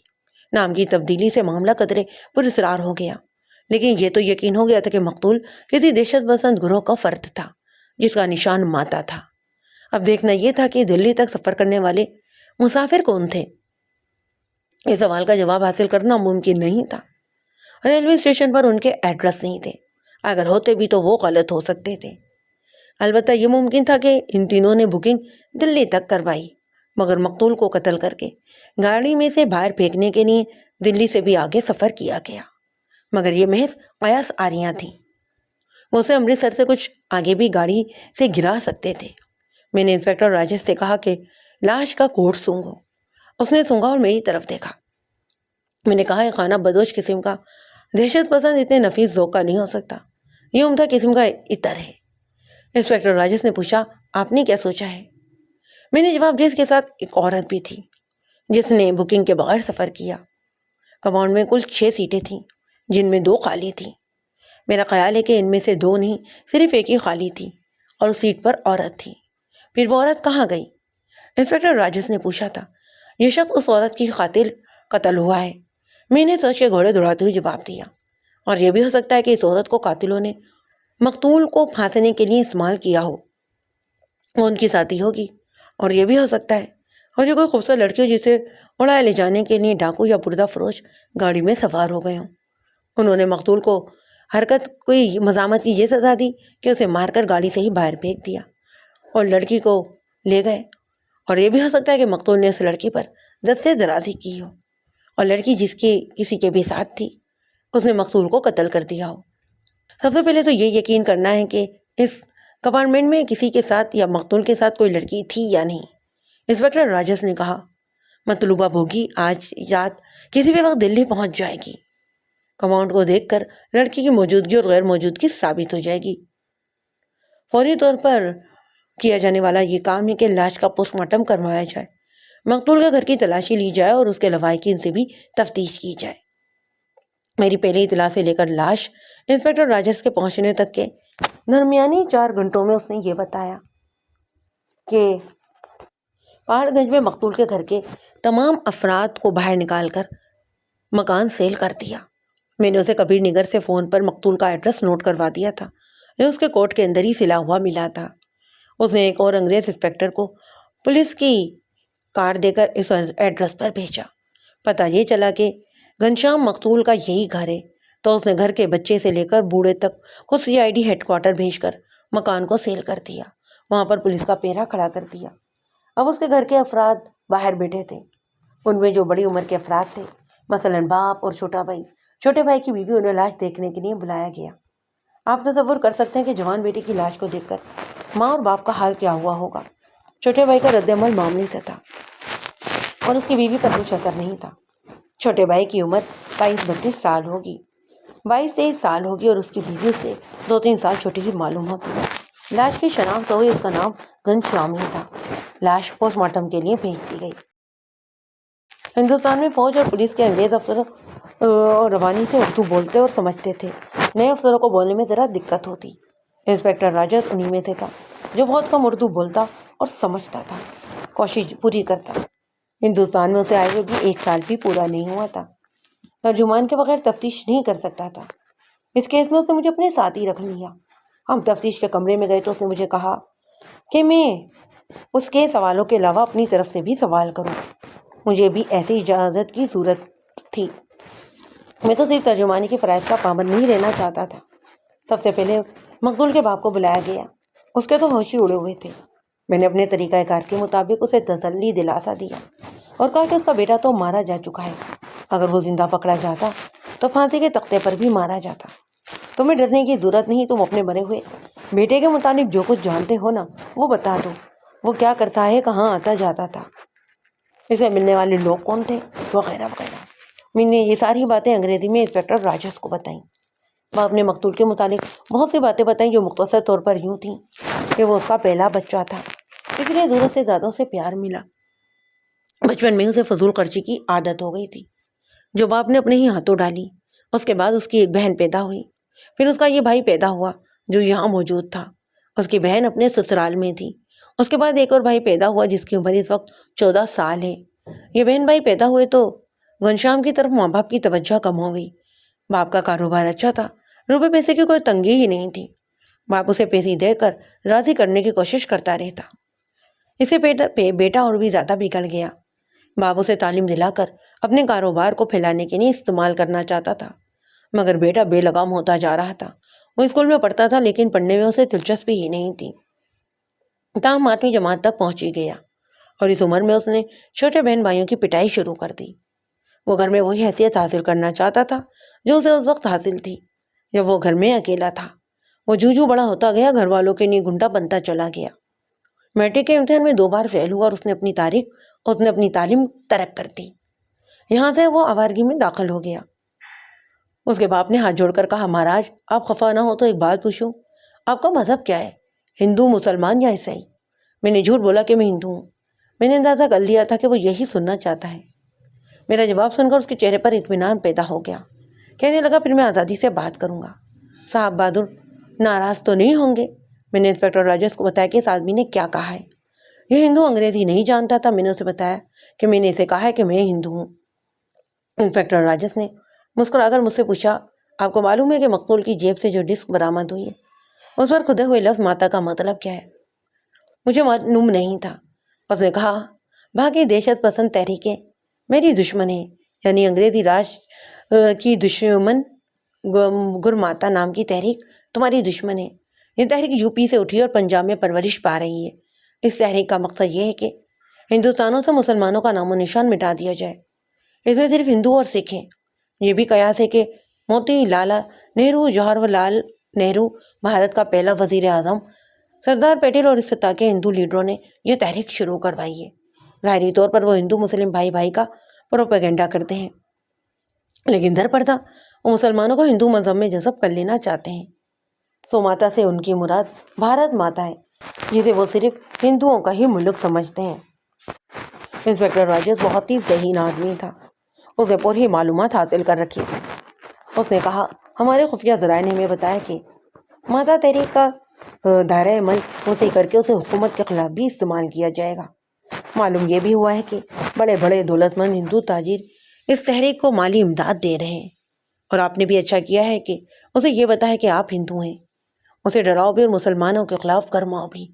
نام کی تبدیلی سے معاملہ قدرے پراسرار ہو گیا، لیکن یہ تو یقین ہو گیا تھا کہ مقتول کسی دہشت پسند گروہ کا فرد تھا جس کا نشان ماتا تھا۔ اب دیکھنا یہ تھا کہ دلی تک سفر کرنے والے مسافر کون تھے۔ اس سوال کا جواب حاصل کرنا ممکن نہیں تھا۔ ریلوے اسٹیشن پر ان کے ایڈریس نہیں تھے، اگر ہوتے بھی تو وہ غلط ہو سکتے تھے۔ البتہ یہ ممکن تھا کہ ان تینوں نے بکنگ دلی تک کروائی، مگر مقتول کو قتل کر کے گاڑی میں سے باہر پھینکنے کے لیے دلی سے بھی آگے سفر کیا گیا، مگر یہ محض قیاس آریاں تھیں۔ وہ اسے امرتسر سے کچھ آگے بھی گاڑی سے گرا سکتے تھے۔ میں نے انسپکٹر راجس سے کہا کہ لاش کا کوٹ سونگھو۔ اس نے سونگھا اور میری طرف دیکھا۔ میں نے کہا یہ خانہ بدوش قسم کا دہشت پسند اتنے نفیس ذوق کا نہیں ہو سکتا، یہ عمدہ قسم کا عطر ہے۔ انسپکٹر راجس نے پوچھا آپ نے کیا سوچا ہے؟ میں نے جواب دیا اس کے ساتھ ایک عورت بھی تھی جس نے بکنگ کے بغیر سفر کیا۔ کمانڈ میں کل 6 سیٹیں تھیں جن میں 2 خالی تھیں۔ میرا خیال ہے کہ ان میں سے 2 نہیں، صرف ایک ہی خالی تھی اور اس سیٹ پر عورت تھی۔ پھر وہ عورت کہاں گئی؟ انسپکٹر راجس نے پوچھا تھا۔ یہ شخص اس عورت کی قاتل قتل ہوا ہے، میں نے سوچ کے گھوڑے دوڑاتے ہوئے جواب دیا۔ اور یہ بھی ہو سکتا ہے کہ اس عورت کو قاتلوں نے مقتول کو پھانسنے کے لیے استعمال کیا ہو، وہ ان کی ساتھی ہوگی۔ اور یہ بھی ہو سکتا ہے اور یہ کوئی خوبصورت لڑکی ہو جسے اڑائے لے جانے کے لیے ڈاکو یا پردہ فروش گاڑی میں سوار ہو گئے ہوں۔ انہوں نے مقتول کو حرکت کوئی مزاحمت کی یہ سزا دی کہ اسے مار کر گاڑی سے ہی باہر پھینک دیا اور لڑکی کو لے گئے۔ اور یہ بھی ہو سکتا ہے کہ مقتول نے اس لڑکی پر دست درازی کی ہو اور لڑکی جس کی کسی کے بھی ساتھ تھی اس نے مقتول کو قتل کر دیا ہو۔ سب سے پہلے تو یہ یقین کرنا ہے کہ اس کمپارٹمنٹ میں کسی کے ساتھ یا مقتول کے ساتھ کوئی لڑکی تھی یا نہیں۔ انسپکٹر راجس نے کہا مطلوبہ بوگی آج رات کسی بھی وقت دلی پہنچ جائے گی۔ کمانڈ کو دیکھ کر لڑکی کی موجودگی اور غیر موجودگی ثابت ہو جائے گی۔ فوری طور پر کیا جانے والا یہ کام ہے کہ لاش کا پوسٹ مارٹم کروایا جائے، مقتول کے گھر کی تلاشی لی جائے اور اس کے لواحقین سے بھی تفتیش کی جائے۔ میری پہلی اطلاع سے لے کر لاش انسپکٹر راجس کے پہنچنے تک کے درمیانی 4 گھنٹوں میں اس نے یہ بتایا کہ پہاڑ گنج میں مقتول کے گھر کے تمام افراد کو باہر نکال کر مکان سیل کر دیا۔ میں نے اسے کبیر نگر سے فون پر مقتول کا ایڈریس نوٹ کروا دیا تھا جو اس کے کوٹ کے اندر ہی سلا ہوا ملا تھا۔ اس نے ایک اور انگریز انسپکٹر کو پولیس کی کار دے کر اس ایڈریس پر بھیجا۔ پتہ یہ چلا کہ گھنشیام مقتول کا یہی گھر ہے، تو اس نے گھر کے بچے سے لے کر بوڑھے تک کو CID ہیڈ کوارٹر بھیج کر مکان کو سیل کر دیا، وہاں پر پولیس کا پیرا کھڑا کر دیا۔ اب اس کے گھر کے افراد باہر بیٹھے تھے، ان میں جو بڑی عمر کے افراد تھے، مثلاً باپ اور چھوٹا بھائی، چھوٹے بھائی کی بیوی، انہیں لاش دیکھنے کے لیے بلایا گیا۔ آپ تصور کر سکتے ہیں کہ جوان بیٹی کی لاش کو دیکھ کر ماں اور باپ کا حال کیا ہوا ہوگا۔ چھوٹے بھائی کا رد عمل معمولی سا تھا اور اس کی بیوی پر کچھ اثر نہیں تھا۔ چھوٹے بھائی کی عمر 22-32 سال ہوگی، 22-23 سال ہوگی اور اس کی بیوی سے 2-3 سال چھوٹی ہی معلوم ہوتی ہے۔ لاش کی شناخت ہوئی، اس کا نام گھنشیام ہی تھا۔ لاش پوسٹ مارٹم کے لیے بھیج دی گئی۔ ہندوستان میں فوج اور پولیس کے انگریز افسر روانی سے اردو بولتے اور سمجھتے تھے، نئے افسروں کو بولنے میں ذرا دقت ہوتی۔ انسپکٹر راجس انہی میں سے تھا جو بہت کم اردو بولتا اور سمجھتا تھا، کوشش پوری کرتا۔ ہندوستان میں اسے آئے ہوئے بھی 1 سال بھی پورا نہیں ہوا تھا، ترجمان کے بغیر تفتیش نہیں کر سکتا تھا۔ اس کیس میں اس نے مجھے اپنے ساتھ ہی رکھ لیا۔ ہم تفتیش کے کمرے میں گئے تو اس نے مجھے کہا کہ میں اس کے سوالوں کے علاوہ اپنی طرف سے بھی سوال کروں۔ مجھے بھی ایسی اجازت کی ضرورت تھی، میں تو صرف ترجمانی کے فرائض کا پابند نہیں رہنا چاہتا تھا۔ سب سے پہلے مقتول کے باپ کو بلایا گیا، اس کے تو ہوش ہی اڑے ہوئے تھے۔ میں نے اپنے طریقہ کار کے مطابق اسے تسلی دلاسا دیا اور کہا کہ اس کا بیٹا تو مارا جا چکا ہے، اگر وہ زندہ پکڑا جاتا تو پھانسی کے تختے پر بھی مارا جاتا۔ تمہیں ڈرنے کی ضرورت نہیں، تم اپنے مرے ہوئے بیٹے کے متعلق جو کچھ جانتے ہو نا وہ بتا دو، وہ کیا کرتا ہے، کہاں آتا جاتا تھا۔ اسے ملنے والے لوگ کون تھے، وغیرہ وغیرہ۔ میں نے یہ ساری باتیں انگریزی میں انسپکٹر راجس کو بتائیں۔ باپ نے مقتول کے متعلق بہت سی باتیں بتائیں جو مختصر طور پر یوں تھیں کہ وہ اس کا پہلا بچہ تھا، اس لیے ضرورت سے زیادہ اسے پیار ملا۔ بچپن میں اسے فضول خرچی کی عادت ہو گئی تھی جو باپ نے اپنے ہی ہاتھوں ڈالی۔ اس کے بعد اس کی ایک بہن پیدا ہوئی، پھر اس کا یہ بھائی پیدا ہوا جو یہاں موجود تھا۔ اس کی بہن اپنے سسرال میں تھی۔ اس کے بعد ایک اور بھائی پیدا ہوا جس کی عمر اس وقت 14 سال ہے۔ یہ بہن بھائی پیدا ہوئے تو گھنشیام کی طرف ماں باپ کی توجہ کم ہو گئی۔ باپ کا کاروبار اچھا تھا، روپے پیسے کی کوئی تنگی ہی نہیں تھی۔ باپ اسے پیسے دے کر راضی کرنے کی کوشش کرتا رہتا۔ اسے بیٹا اور بھی زیادہ بگڑ گیا۔ باپ اسے تعلیم دلا کر اپنے کاروبار کو پھیلانے کے لیے استعمال کرنا چاہتا تھا، مگر بیٹا بے لگام ہوتا جا رہا تھا۔ وہ اسکول میں پڑھتا تھا لیکن پڑھنے میں اسے دلچسپی ہی نہیں تھی۔ تاہم 8ویں جماعت تک پہنچ ہی گیا اور اس عمر میں اس نے چھوٹے بہن بھائیوں کی پٹائی شروع کر دی۔ وہ گھر میں وہی حیثیت حاصل کرنا چاہتا تھا جو اسے اس وقت حاصل تھی جب وہ گھر میں اکیلا تھا۔ وہ جوں بڑا ہوتا گیا گھر والوں کے لیے گنڈا بنتا چلا گیا۔ میٹرک کے امتحان میں 2 بار فیل ہوا اور اس نے اپنی تعلیم ترک کر دی۔ یہاں سے وہ آوارگی میں داخل ہو گیا۔ اس کے باپ نے ہاتھ جوڑ کر کہا، مہاراج آپ خفا نہ ہو تو ایک بات پوچھوں، آپ کا مذہب کیا ہے، ہندو، مسلمان یا عیسائی؟ میں نے جھوٹ بولا کہ میں ہندو ہوں۔ میں نے اندازہ کر لیا تھا کہ وہ یہی سننا چاہتا ہے۔ میرا جواب سن کر اس کے چہرے پر اطمینان پیدا ہو گیا۔ کہنے لگا، پھر میں آزادی سے بات کروں گا۔ صاحب بہادر ناراض تو نہیں ہوں گے؟ میں نے انسپکٹر راجس کو بتایا کہ اس آدمی نے کیا کہا ہے۔ یہ ہندو انگریزی نہیں جانتا تھا۔ میں نے اسے بتایا کہ میں نے اسے کہا ہے کہ میں ہندو ہوں۔ انسپکٹر راجس نے مسکرا کر مجھ سے پوچھا، آپ کو معلوم ہے کہ مقتول کی جیب سے جو ڈسک برآمد ہوئی ہے اس پر کھدے ہوئے لفظ ماتا کا مطلب کیا ہے؟ مجھے معلوم نہیں تھا۔ اس نے کہا، باقی دہشت پسند تحریکیں میری دشمن ہیں، یعنی انگریزی راج کی دشمن گرماتا نام کی تحریک تمہاری دشمن ہے۔ یہ تحریک یو پی سے اٹھی اور پنجاب میں پرورش پا رہی ہے۔ اس تحریک کا مقصد یہ ہے کہ ہندوستانوں سے مسلمانوں کا نام و نشان مٹا دیا جائے۔ اس میں صرف ہندو اور سکھ ہیں۔ یہ بھی قیاس ہے کہ موتی لال نہرو، جواہر لال نہرو، بھارت کا پہلا وزیر اعظم، سردار پیٹیل اور اس طرح کے ہندو لیڈروں نے یہ تحریک شروع کروائی ہے۔ ظاہری طور پر وہ ہندو مسلم بھائی بھائی کا پروپیگنڈا کرتے ہیں، لیکن در پردہ وہ مسلمانوں کو ہندو مذہب میں جذب کر لینا چاہتے ہیں۔ سو ماتا سے ان کی مراد بھارت ماتا ہے، جسے وہ صرف ہندوؤں کا ہی ملک سمجھتے ہیں۔ انسپکٹر راجس بہت ہی ذہین آدمی تھا۔ اس نے پوری معلومات حاصل کر رکھی تھی۔ اس نے کہا، ہمارے خفیہ ذرائع نے ہمیں بتایا کہ ماتا تحریک کا دائرہ عمل وسیع کر کے اسے حکومت کے خلاف بھی استعمال کیا جائے گا۔ معلوم یہ بھی ہوا ہے کہ بڑے بڑے دولت مند ہندو تاجر اس تحریک کو مالی امداد دے رہے ہیں، اور آپ نے بھی اچھا کیا ہے کہ اسے یہ بتایا کہ آپ ہندو ہیں۔ اسے ڈراؤ بھی اور مسلمانوں کے خلاف گرماؤ بھی۔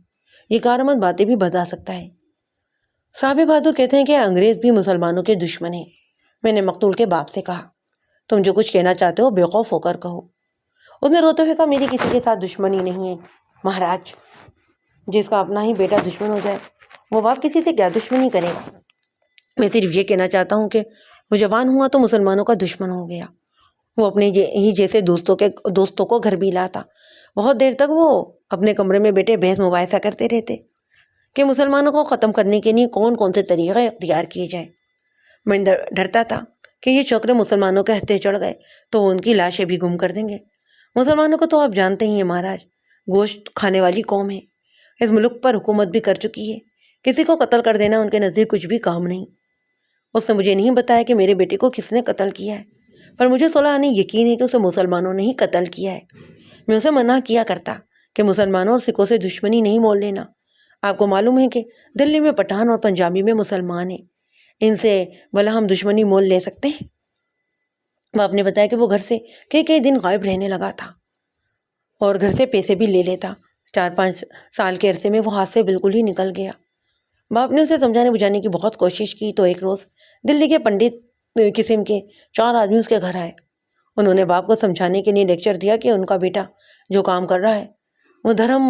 یہ کارآمد باتیں بھی بتا سکتا ہے۔ صاحب بہادر کہتے ہیں کہ انگریز بھی مسلمانوں کے دشمن ہیں۔ میں نے مقتول کے باپ سے کہا، تم جو کچھ کہنا چاہتے ہو بے خوف ہو کر کہو۔ اس نے روتے ہوئے کہا، میری کسی کے ساتھ دشمنی نہیں ہے مہاراج۔ جس کا اپنا ہی بیٹا دشمن ہو جائے وہ باپ کسی سے کیا دشمنی کرے گا؟ میں صرف یہ کہنا چاہتا ہوں کہ وہ جوان ہوا تو مسلمانوں کا دشمن ہو گیا۔ وہ اپنے ہی جیسے دوستوں کو گھر بھی لاتا۔ بہت دیر تک وہ اپنے کمرے میں بیٹھے بحث مباحثہ کرتے رہتے کہ مسلمانوں کو ختم کرنے کے لیے کون کون سے طریقے اختیار کیے جائیں۔ میں ڈرتا تھا کہ یہ چھوکرے مسلمانوں کے ہتھے چڑھ گئے تو ان کی لاشیں بھی گم کر دیں گے۔ مسلمانوں کو تو آپ جانتے ہی ہیں مہاراج، گوشت کھانے والی قوم ہے، اس ملک پر حکومت بھی کر چکی ہے۔ کسی کو قتل کر دینا ان کے نزدیک کچھ بھی کام نہیں۔ اس نے مجھے نہیں بتایا کہ میرے بیٹے کو کس نے قتل کیا ہے، پر مجھے صلاح یقین ہے کہ اسے مسلمانوں نے ہی قتل کیا ہے۔ میں اسے منع کیا کرتا کہ مسلمانوں اور سکھوں سے دشمنی نہیں مول لینا۔ آپ کو معلوم ہے کہ دلی میں پٹھان اور پنجابی میں مسلمان ہیں، ان سے بھلا ہم دشمنی مول لے سکتے ہیں؟ وہ آپ نے بتایا کہ وہ گھر سے کئی دن غائب رہنے لگا تھا اور گھر سے پیسے بھی لے لیتا۔ 4-5 سال کے عرصے میں وہ ہاتھ سے بالکل ہی نکل گیا۔ باپ نے اسے سمجھانے بجھانے کی بہت کوشش کی تو ایک روز دلی کے پنڈت قسم کے 4 آدمی اس کے گھر آئے۔ انہوں نے باپ کو سمجھانے کے لیے لیکچر دیا کہ ان کا بیٹا جو کام کر رہا ہے وہ دھرم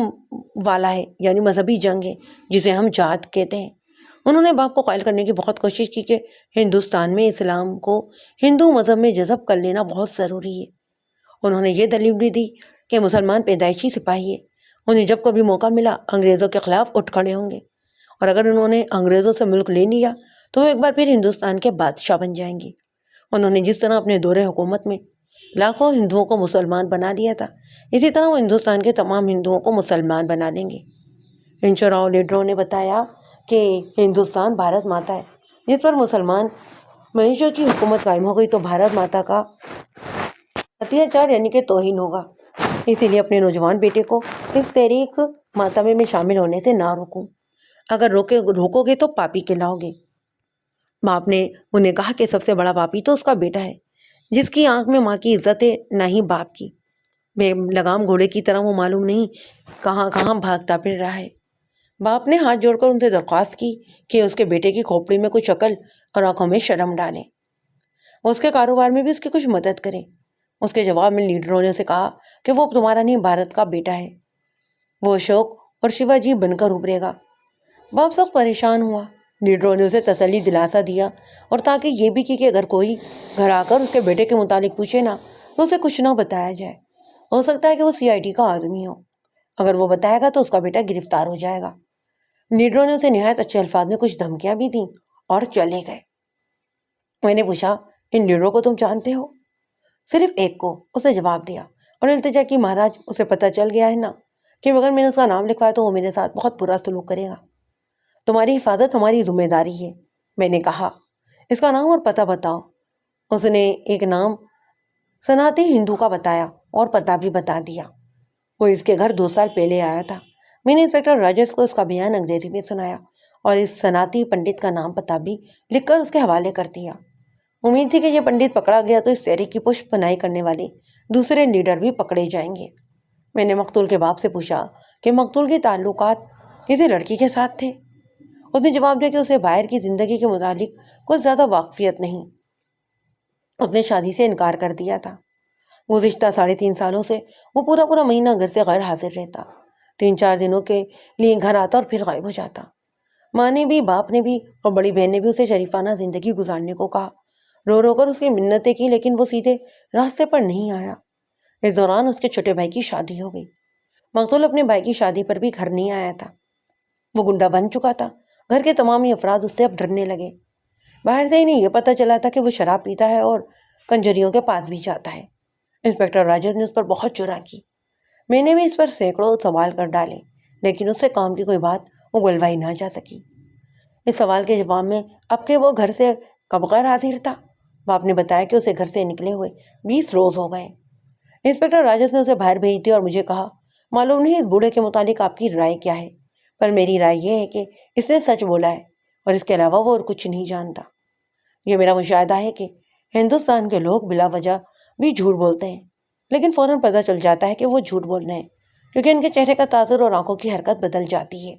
والا ہے، یعنی مذہبی جنگ ہے جسے ہم جہاد کہتے ہیں۔ انہوں نے باپ کو قائل کرنے کی بہت کوشش کی کہ ہندوستان میں اسلام کو ہندو مذہب میں جذب کر لینا بہت ضروری ہے۔ انہوں نے یہ دلیل بھی دی کہ مسلمان پیدائشی سپاہی ہے، انہیں جب کبھی موقع ملا انگریزوں کے خلاف اٹھ کھڑے ہوں گے، اور اگر انہوں نے انگریزوں سے ملک لے لیا تو وہ ایک بار پھر ہندوستان کے بادشاہ بن جائیں گے۔ انہوں نے جس طرح اپنے دور حکومت میں لاکھوں ہندوؤں کو مسلمان بنا دیا تھا، اسی طرح وہ ہندوستان کے تمام ہندوؤں کو مسلمان بنا دیں گے۔ ان شعراء و لیڈروں نے بتایا کہ ہندوستان بھارت ماتا ہے، جس پر مسلمان معیشت کی حکومت قائم ہو گئی تو بھارت ماتا کا اتیاچار یعنی کہ توہین ہوگا۔ اسی لیے اپنے نوجوان بیٹے کو اس تحریک ماتمی میں شامل ہونے سے نہ روکوں، اگر روکو گے تو پاپی کہلاؤ گے۔ باپ نے انہیں کہا کہ سب سے بڑا پاپی تو اس کا بیٹا ہے، جس کی آنکھ میں ماں کی عزت ہے نہ ہی باپ کی۔ بے لگام گھوڑے کی طرح وہ معلوم نہیں کہاں کہاں بھاگتا پھر رہا ہے۔ باپ نے ہاتھ جوڑ کر ان سے درخواست کی کہ اس کے بیٹے کی کھوپڑی میں کچھ عقل اور آنکھوں میں شرم ڈالیں، اس کے کاروبار میں بھی اس کی کچھ مدد کریں۔ اس کے جواب میں لیڈروں نے اسے کہا کہ وہ اب تمہارا نہیں بھارت کا بیٹا ہے، وہ اشوک اور شیوا جی بن کر ابھرے گا۔ باپ سخت پریشان ہوا۔ لیڈروں نے اسے تسلی دلاسا دیا اور تاکہ یہ بھی کی کہ اگر کوئی گھر آ کر اس کے بیٹے کے متعلق پوچھے نا تو اسے کچھ نہ بتایا جائے، ہو سکتا ہے کہ وہ CID کا آدمی ہو، اگر وہ بتائے گا تو اس کا بیٹا گرفتار ہو جائے گا۔ لیڈروں نے اسے نہایت اچھے الفاظ میں کچھ دھمکیاں بھی دیں اور چلے گئے۔ میں نے پوچھا، ان لیڈروں کو تم جانتے ہو؟ صرف ایک کو، اسے جواب دیا اور التجا کی، مہاراج اسے پتہ چل گیا ہے نا کہ اگر میں نے اس کا نام لکھوایا تو وہ میرے ساتھ بہت برا سلوک کرے گا۔ تمہاری حفاظت ہماری ذمہ داری ہے۔ میں نے کہا، اس کا نام اور پتہ بتاؤ۔ اس نے ایک نام سناتی ہندو کا بتایا اور پتہ بھی بتا دیا۔ وہ اس کے گھر 2 سال پہلے آیا تھا۔ میں نے انسپکٹر راجرز کو اس کا بیان انگریزی میں سنایا اور اس سناتی پنڈت کا نام پتہ بھی لکھ کر اس کے حوالے کر دیا۔ امید تھی کہ یہ پنڈت پکڑا گیا تو اس تحریک کی پشت پناہی کرنے والے دوسرے لیڈر بھی پکڑے جائیں گے۔ میں نے مقتول کے باپ سے پوچھا کہ مقتول کے تعلقات کسی لڑکی کے ساتھ تھے؟ اس نے جواب دیا کہ اسے باہر کی زندگی کے متعلق کچھ زیادہ واقفیت نہیں، اس نے شادی سے انکار کر دیا تھا۔ گزشتہ 3.5 سالوں سے وہ پورا مہینہ گھر سے غیر حاضر رہتا، 3-4 دنوں کے لیے گھر آتا اور پھر غائب ہو جاتا۔ ماں نے بھی، باپ نے بھی اور بڑی بہن نے بھی اسے شریفانہ زندگی گزارنے کو کہا، رو رو کر اس کی منتیں کی، لیکن وہ سیدھے راستے پر نہیں آیا۔ اس دوران اس کے چھوٹے بھائی کی شادی ہو گئی۔ مقتول اپنے بھائی کی شادی پر بھی گھر نہیں آیا تھا، وہ گنڈا بن چکا تھا۔ گھر کے تمام افراد اس سے اب ڈرنے لگے۔ باہر سے انہیں یہ پتہ چلا تھا کہ وہ شراب پیتا ہے اور کنجریوں کے پاس بھی جاتا ہے۔ انسپکٹر راجرز نے اس پر بہت جرأت کی۔ میں نے بھی اس پر سینکڑوں سوال کر ڈالے، لیکن اس سے کام کی کوئی بات اگلوائی نہ جا سکی۔ اس سوال کے جواب میں اب کہ وہ گھر سے کب غیر حاضر تھا، باپ نے بتایا کہ اسے گھر سے نکلے ہوئے 20 روز ہو گئے۔ انسپکٹر راجرز نے اسے باہر بھیج دیا اور مجھے کہا، معلوم نہیں اس بوڑھے کے متعلق آپ کی رائے کیا ہے، پر میری رائے یہ ہے کہ اس نے سچ بولا ہے اور اس کے علاوہ وہ اور کچھ نہیں جانتا۔ یہ میرا مشاہدہ ہے کہ ہندوستان کے لوگ بلا وجہ بھی جھوٹ بولتے ہیں، لیکن فوراً پتہ چل جاتا ہے کہ وہ جھوٹ بول رہے ہیں، کیونکہ ان کے چہرے کا تاثر اور آنکھوں کی حرکت بدل جاتی ہے۔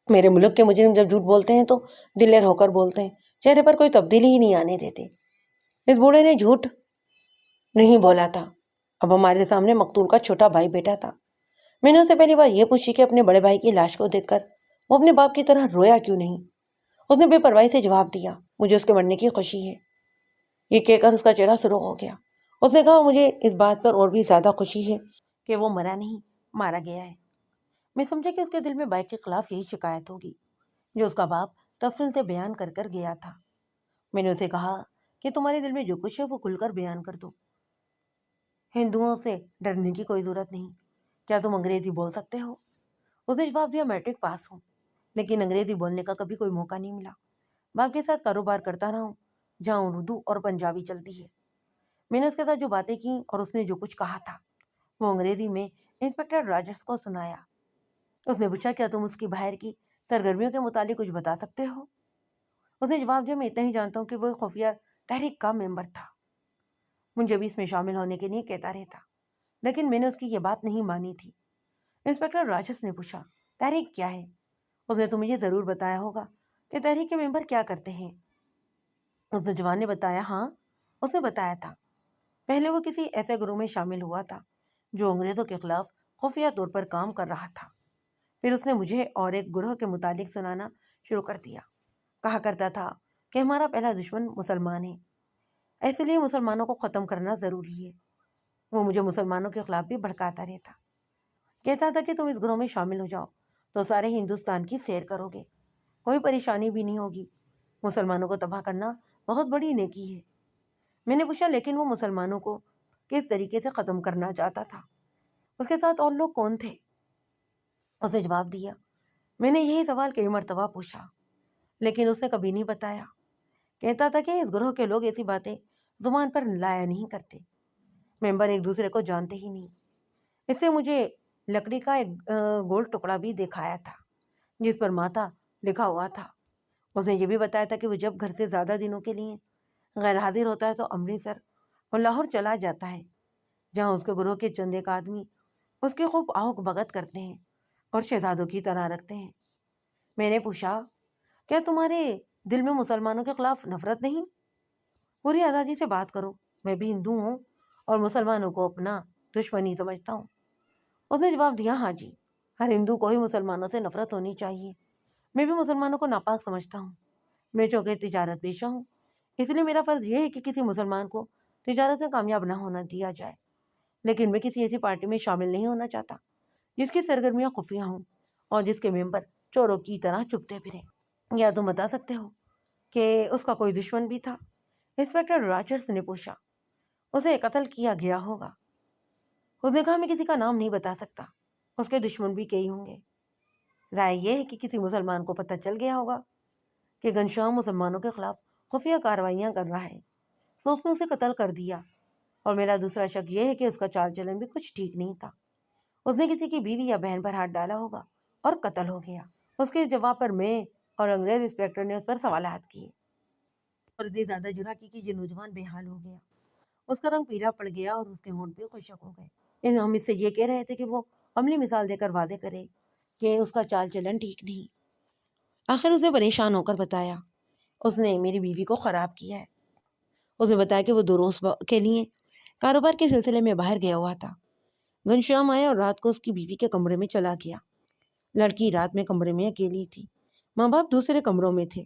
میرے ملک کے مجرم جب جھوٹ بولتے ہیں تو دلیر ہو کر بولتے ہیں، چہرے پر کوئی تبدیلی ہی نہیں آنے دیتے۔ اس بوڑھے نے جھوٹ نہیں بولا تھا۔ اب ہمارے سامنے مقتول کا چھوٹا بھائی بیٹھا تھا۔ میں نے اسے پہلی بار یہ پوچھی کہ اپنے بڑے بھائی کی لاش کو دیکھ کر وہ اپنے باپ کی طرح رویا کیوں نہیں۔ اس نے بے پرواہی سے جواب دیا، مجھے اس کے مرنے کی خوشی ہے۔ یہ کہہ کر اس کا چہرہ سرخ ہو گیا۔ اس نے کہا، مجھے اس بات پر اور بھی زیادہ خوشی ہے کہ وہ مرا نہیں، مارا گیا ہے۔ میں سمجھا کہ اس کے دل میں بھائی کے خلاف یہی شکایت ہوگی جو اس کا باپ تفصیل سے بیان کر کر گیا تھا۔ میں نے اسے کہا کہ تمہارے دل میں جو کچھ ہے وہ کھل کر بیان کر دو، ہندوؤں سے ڈرنے کی کوئی ضرورت نہیں۔ کیا تم انگریزی بول سکتے ہو؟ اس نے جواب دیا، میٹرک پاس ہوں، لیکن انگریزی بولنے کا کبھی کوئی موقع نہیں ملا۔ باپ کے ساتھ کاروبار کرتا رہا ہوں جہاں اردو اور پنجابی چلتی ہے۔ میں نے اس کے ساتھ جو باتیں کی اور اس نے جو کچھ کہا تھا وہ انگریزی میں انسپکٹر راجرز کو سنایا۔ اس نے پوچھا، کیا تم اس کی باہر کی سرگرمیوں کے متعلق کچھ بتا سکتے ہو؟ اس نے جواب دیا، میں اتنا ہی جانتا ہوں کہ وہ ایک خفیہ تحریک کا ممبر تھا، مجھے بھی اس میں شامل ہونے کے لیے کہتا رہتا، لیکن میں نے اس کی یہ بات نہیں مانی تھی۔ انسپکٹر راجرز نے پوچھا، تحریک کیا ہے؟ اس نے تو مجھے ضرور بتایا ہوگا کہ تحریک کے ممبر کیا کرتے ہیں۔ اس نوجوان نے بتایا، ہاں، اس نے بتایا تھا پہلے وہ کسی ایسے گروہ میں شامل ہوا تھا جو انگریزوں کے خلاف خفیہ طور پر کام کر رہا تھا۔ پھر اس نے مجھے اور ایک گروہ کے متعلق سنانا شروع کر دیا۔ کہا کرتا تھا کہ ہمارا پہلا دشمن مسلمان ہے، اس لیے مسلمانوں کو ختم کرنا ضروری ہے۔ وہ مجھے مسلمانوں کے خلاف بھی بھڑکاتا رہتا، کہتا تھا کہ تم اس گروہ میں شامل ہو جاؤ تو سارے ہندوستان کی سیر کرو گے، کوئی پریشانی بھی نہیں ہوگی، مسلمانوں کو تباہ کرنا بہت بڑی نیکی ہے۔ میں نے پوچھا لیکن وہ مسلمانوں کو کس طریقے سے ختم کرنا چاہتا تھا؟ اس کے ساتھ اور لوگ کون تھے؟ اس نے جواب دیا، میں نے یہی سوال کئی مرتبہ پوچھا لیکن اس نے کبھی نہیں بتایا۔ کہتا تھا کہ اس گروہ کے لوگ ایسی باتیں زبان پر لایا نہیں کرتے، ممبر ایک دوسرے کو جانتے ہی نہیں۔ اس سے مجھے لکڑی کا ایک گول ٹکڑا بھی دکھایا تھا جس پر ماتا لکھا ہوا تھا۔ اس نے یہ بھی بتایا تھا کہ وہ جب گھر سے زیادہ دنوں کے لیے غیر حاضر ہوتا ہے تو امرتسر اور لاہور چلا جاتا ہے، جہاں اس کے گروہ کے چند ایک آدمی اس کی خوب آؤک بغت کرتے ہیں اور شہزادوں کی طرح رکھتے ہیں۔ میں نے پوچھا، کیا تمہارے دل میں مسلمانوں کے خلاف نفرت نہیں؟ پوری آزادی سے بات کرو، میں بھی ہندو ہوں اور مسلمانوں کو اپنا دشمنی سمجھتا ہوں۔ اس نے جواب دیا، ہاں جی، ہر ہندو کو ہی مسلمانوں سے نفرت ہونی چاہیے۔ میں بھی مسلمانوں کو ناپاک سمجھتا ہوں۔ میں چونکہ تجارت پیشہ ہوں، اس لیے میرا فرض یہ ہے کہ کسی مسلمان کو تجارت میں کامیاب نہ ہونا دیا جائے، لیکن میں کسی ایسی پارٹی میں شامل نہیں ہونا چاہتا جس کی سرگرمیاں خفیہ ہوں اور جس کے ممبر چوروں کی طرح چھپتے پھریں۔ یا تم بتا سکتے ہو کہ اس کا کوئی دشمن بھی تھا؟ انسپکٹر راجرز نے پوچھا۔ اسے قتل کیا گیا ہوگا۔ اس نے کہا، میں کسی کا نام نہیں بتا سکتا، اس کے دشمن بھی کئی ہوں گے۔ رائے یہ ہے کہ کسی مسلمان کو پتہ چل گیا ہوگا کہ گھنشیام مسلمانوں کے خلاف خفیہ کارروائیاں کر رہا ہے، تو اس نے اسے قتل کر دیا۔ اور میرا دوسرا شک یہ ہے کہ اس کا چال چلن بھی کچھ ٹھیک نہیں تھا، اس نے کسی کی بیوی یا بہن پر ہاتھ ڈالا ہوگا اور قتل ہو گیا۔ اس کے جواب پر میں اور انگریز انسپکٹر نے اس پر سوالات کیے اور اتنی زیادہ جرح کی کہ یہ نوجوان بے حال ہو گیا۔ اس کا رنگ پیلا پڑ گیا اور اس کے ہونٹ بھی خشک ہو گئے۔ ہم اس سے یہ کہہ رہے تھے کہ وہ عملی مثال دے کر واضح کرے کہ اس کا چال چلن ٹھیک نہیں۔ آخر اس نے پریشان ہو کر بتایا، اس نے میری بیوی کو خراب کیا ہے۔ اس نے بتایا کہ وہ 2 روز کے لیے کاروبار کے سلسلے میں باہر گیا ہوا تھا۔ گھنشیام آیا اور رات کو اس کی بیوی کے کمرے میں چلا گیا۔ لڑکی رات میں کمرے میں اکیلی تھی، ماں باپ دوسرے کمروں میں تھے۔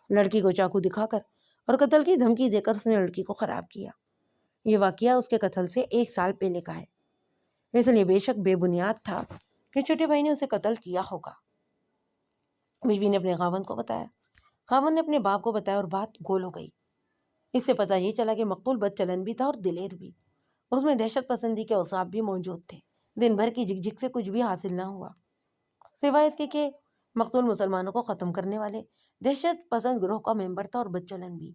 لڑکی کو چاقو دکھا کر اور قتل کی دھمکی دے کر اس نے لڑکی کو خراب کیا۔ یہ واقعہ اس کے قتل سے 1 سال پہلے کا ہے، اس لیے بے شک بے بنیاد تھا کہ چھوٹے بھائی نے اسے قتل کیا ہوگا۔ بیوی نے اپنے خاوند کو بتایا، خاوند نے اپنے باپ کو بتایا اور بات گول ہو گئی۔ اس سے پتہ یہ چلا کہ مقتول بد چلن بھی تھا اور دلیر بھی، اس میں دہشت پسندی کے اوصاف بھی موجود تھے۔ دن بھر کی جھک جھک سے کچھ بھی حاصل نہ ہوا، سوائے اس کے کہ مقتول مسلمانوں کو ختم کرنے والے دہشت پسند گروہ کا ممبر تھا اور بد چلن بھی۔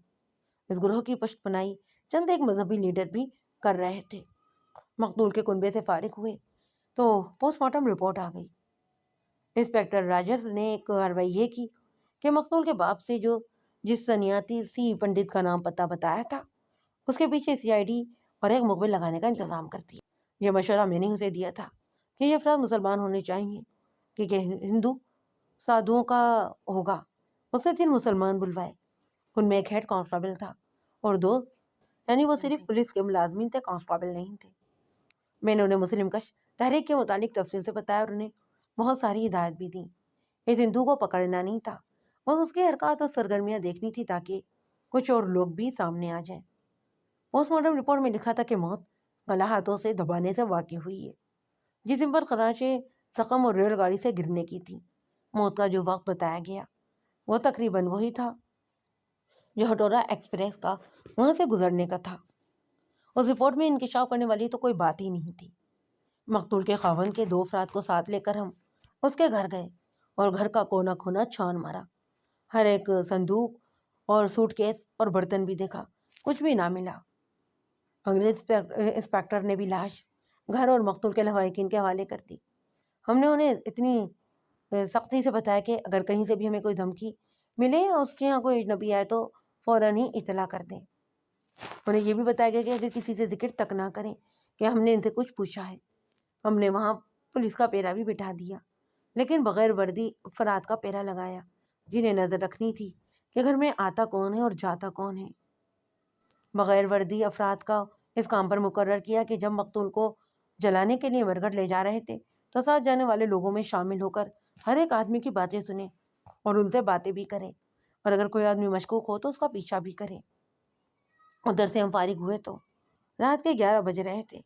اس گروہ کی پشت پناہی چند ایک مذہبی لیڈر بھی کر رہے تھے۔ مقتول کے کنبے سے فارغ ہوئے تو پوسٹ مارٹم رپورٹ آ گئی۔ انسپکٹر راجرز نے ایک کارروائی یہ کی کہ مقتول کے باپ سے جس سنیاتی سی پنڈت کا نام پتہ بتایا تھا، اس کے پیچھے CID اور ایک مخبر لگانے کا انتظام کرتی ہے۔ یہ مشورہ میں نے اسے دیا تھا کہ یہ افراد مسلمان ہونے چاہیے کیونکہ ہندو سادھوؤں کا ہوگا۔ اس نے 3 مسلمان بلوائے، ان میں ایک ہیڈ کانسٹیبل تھا اور 2 یعنی وہ صرف پولیس کے ملازمین تھے، کانسٹیبل نہیں تھے۔ میں نے انہیں مسلم کش تحریک کے متعلق تفصیل سے بتایا اور انہیں بہت ساری ہدایت بھی دی۔ اس ہندو کو پکڑنا نہیں تھا، بس اس کی حرکات اور سرگرمیاں دیکھنی تھی تاکہ کچھ اور لوگ بھی سامنے آ جائیں۔ پوسٹ مارٹم رپورٹ میں لکھا تھا کہ موت گلا ہاتھوں سے دبانے سے واقع ہوئی ہے، جسم پر خراش زخم اور ریل گاڑی سے گرنے کی تھی۔ موت کا جو وقت بتایا گیا وہ تقریباً وہی تھا جو ہٹورا ایکسپریس کا وہاں سے گزرنے کا تھا۔ اس رپورٹ میں انکشاف کرنے والی تو کوئی بات ہی نہیں تھی۔ مقتول کے خاوند کے 2 افراد کو ساتھ لے کر ہم اس کے گھر گئے اور گھر کا کونا کھونا چھان مارا، ہر ایک صندوق اور سوٹ کیس اور برتن بھی دیکھا، کچھ بھی نہ ملا۔ انگریز انسپکٹر نے بھی لاش گھر اور مقتول کے لواحقین کے حوالے کر دی۔ ہم نے انہیں اتنی سختی سے بتایا کہ اگر کہیں سے بھی ہمیں کوئی دھمکی ملے یا اس کے یہاں کوئی اجنبی آئے تو فوراً ہی اطلاع کر دیں۔ انہیں یہ بھی بتایا گیا کہ اگر کسی سے ذکر تک نہ کریں کہ ہم نے ان سے کچھ پوچھا ہے۔ ہم نے وہاں پولیس کا پیرا بھی بٹھا دیا، لیکن بغیر وردی افراد کا پیرا لگایا جنہیں نظر رکھنی تھی کہ گھر میں آتا کون ہے اور جاتا کون ہے۔ بغیر وردی افراد کا اس کام پر مقرر کیا کہ جب مقتول کو جلانے کے لیے مرگٹ لے جا رہے تھے تو ساتھ جانے والے لوگوں میں شامل ہو کر ہر ایک آدمی کی باتیں سنیں اور ان سے باتیں بھی کریں، اور اگر کوئی آدمی مشکوک ہو تو اس کا پیچھا بھی کریں۔ ادھر سے ہم فارغ ہوئے تو رات کے 11 بج رہے تھے۔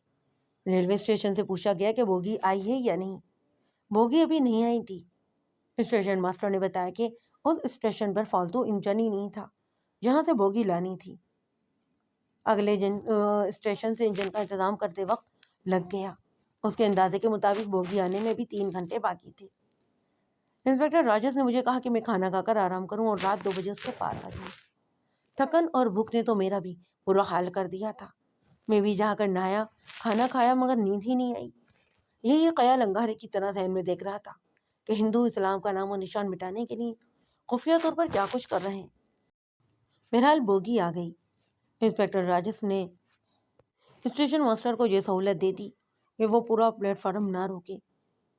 ریلوے اسٹیشن سے پوچھا گیا کہ بوگی آئی ہے یا نہیں۔ بوگی ابھی نہیں آئی تھی۔ اسٹیشن ماسٹر نے بتایا کہ اس اسٹیشن پر فالتو انجن ہی نہیں تھا جہاں سے بوگی لانی تھی۔ اگلے اسٹیشن سے انجن کا انتظام کرتے وقت لگ گیا۔ اس کے اندازے کے مطابق بوگی آنے میں بھی 3 گھنٹے باقی تھے۔ انسپکٹر راجس نے مجھے کہا کہ میں کھانا کھا کر آرام کروں اور رات 2 بجے اس کے پاس آ جاؤں۔ تھکن اور بھوک نے تو میرا بھی برا حال کر دیا تھا۔ میں بھی جا کر نہایا، کھانا کھایا، مگر نیند ہی نہیں آئی۔ یہی خیال انگارے کی طرح ذہن میں دیکھ رہا تھا کہ ہندو اسلام کا نام و نشان مٹانے کے لیے خفیہ طور پر کیا کچھ کر رہے ہیں۔ بہرحال بوگی آ گئی۔ انسپکٹر راجس نے اسٹیشن ماسٹر کو یہ سہولت دے دی کہ وہ پورا پلیٹ فارم نہ روکے،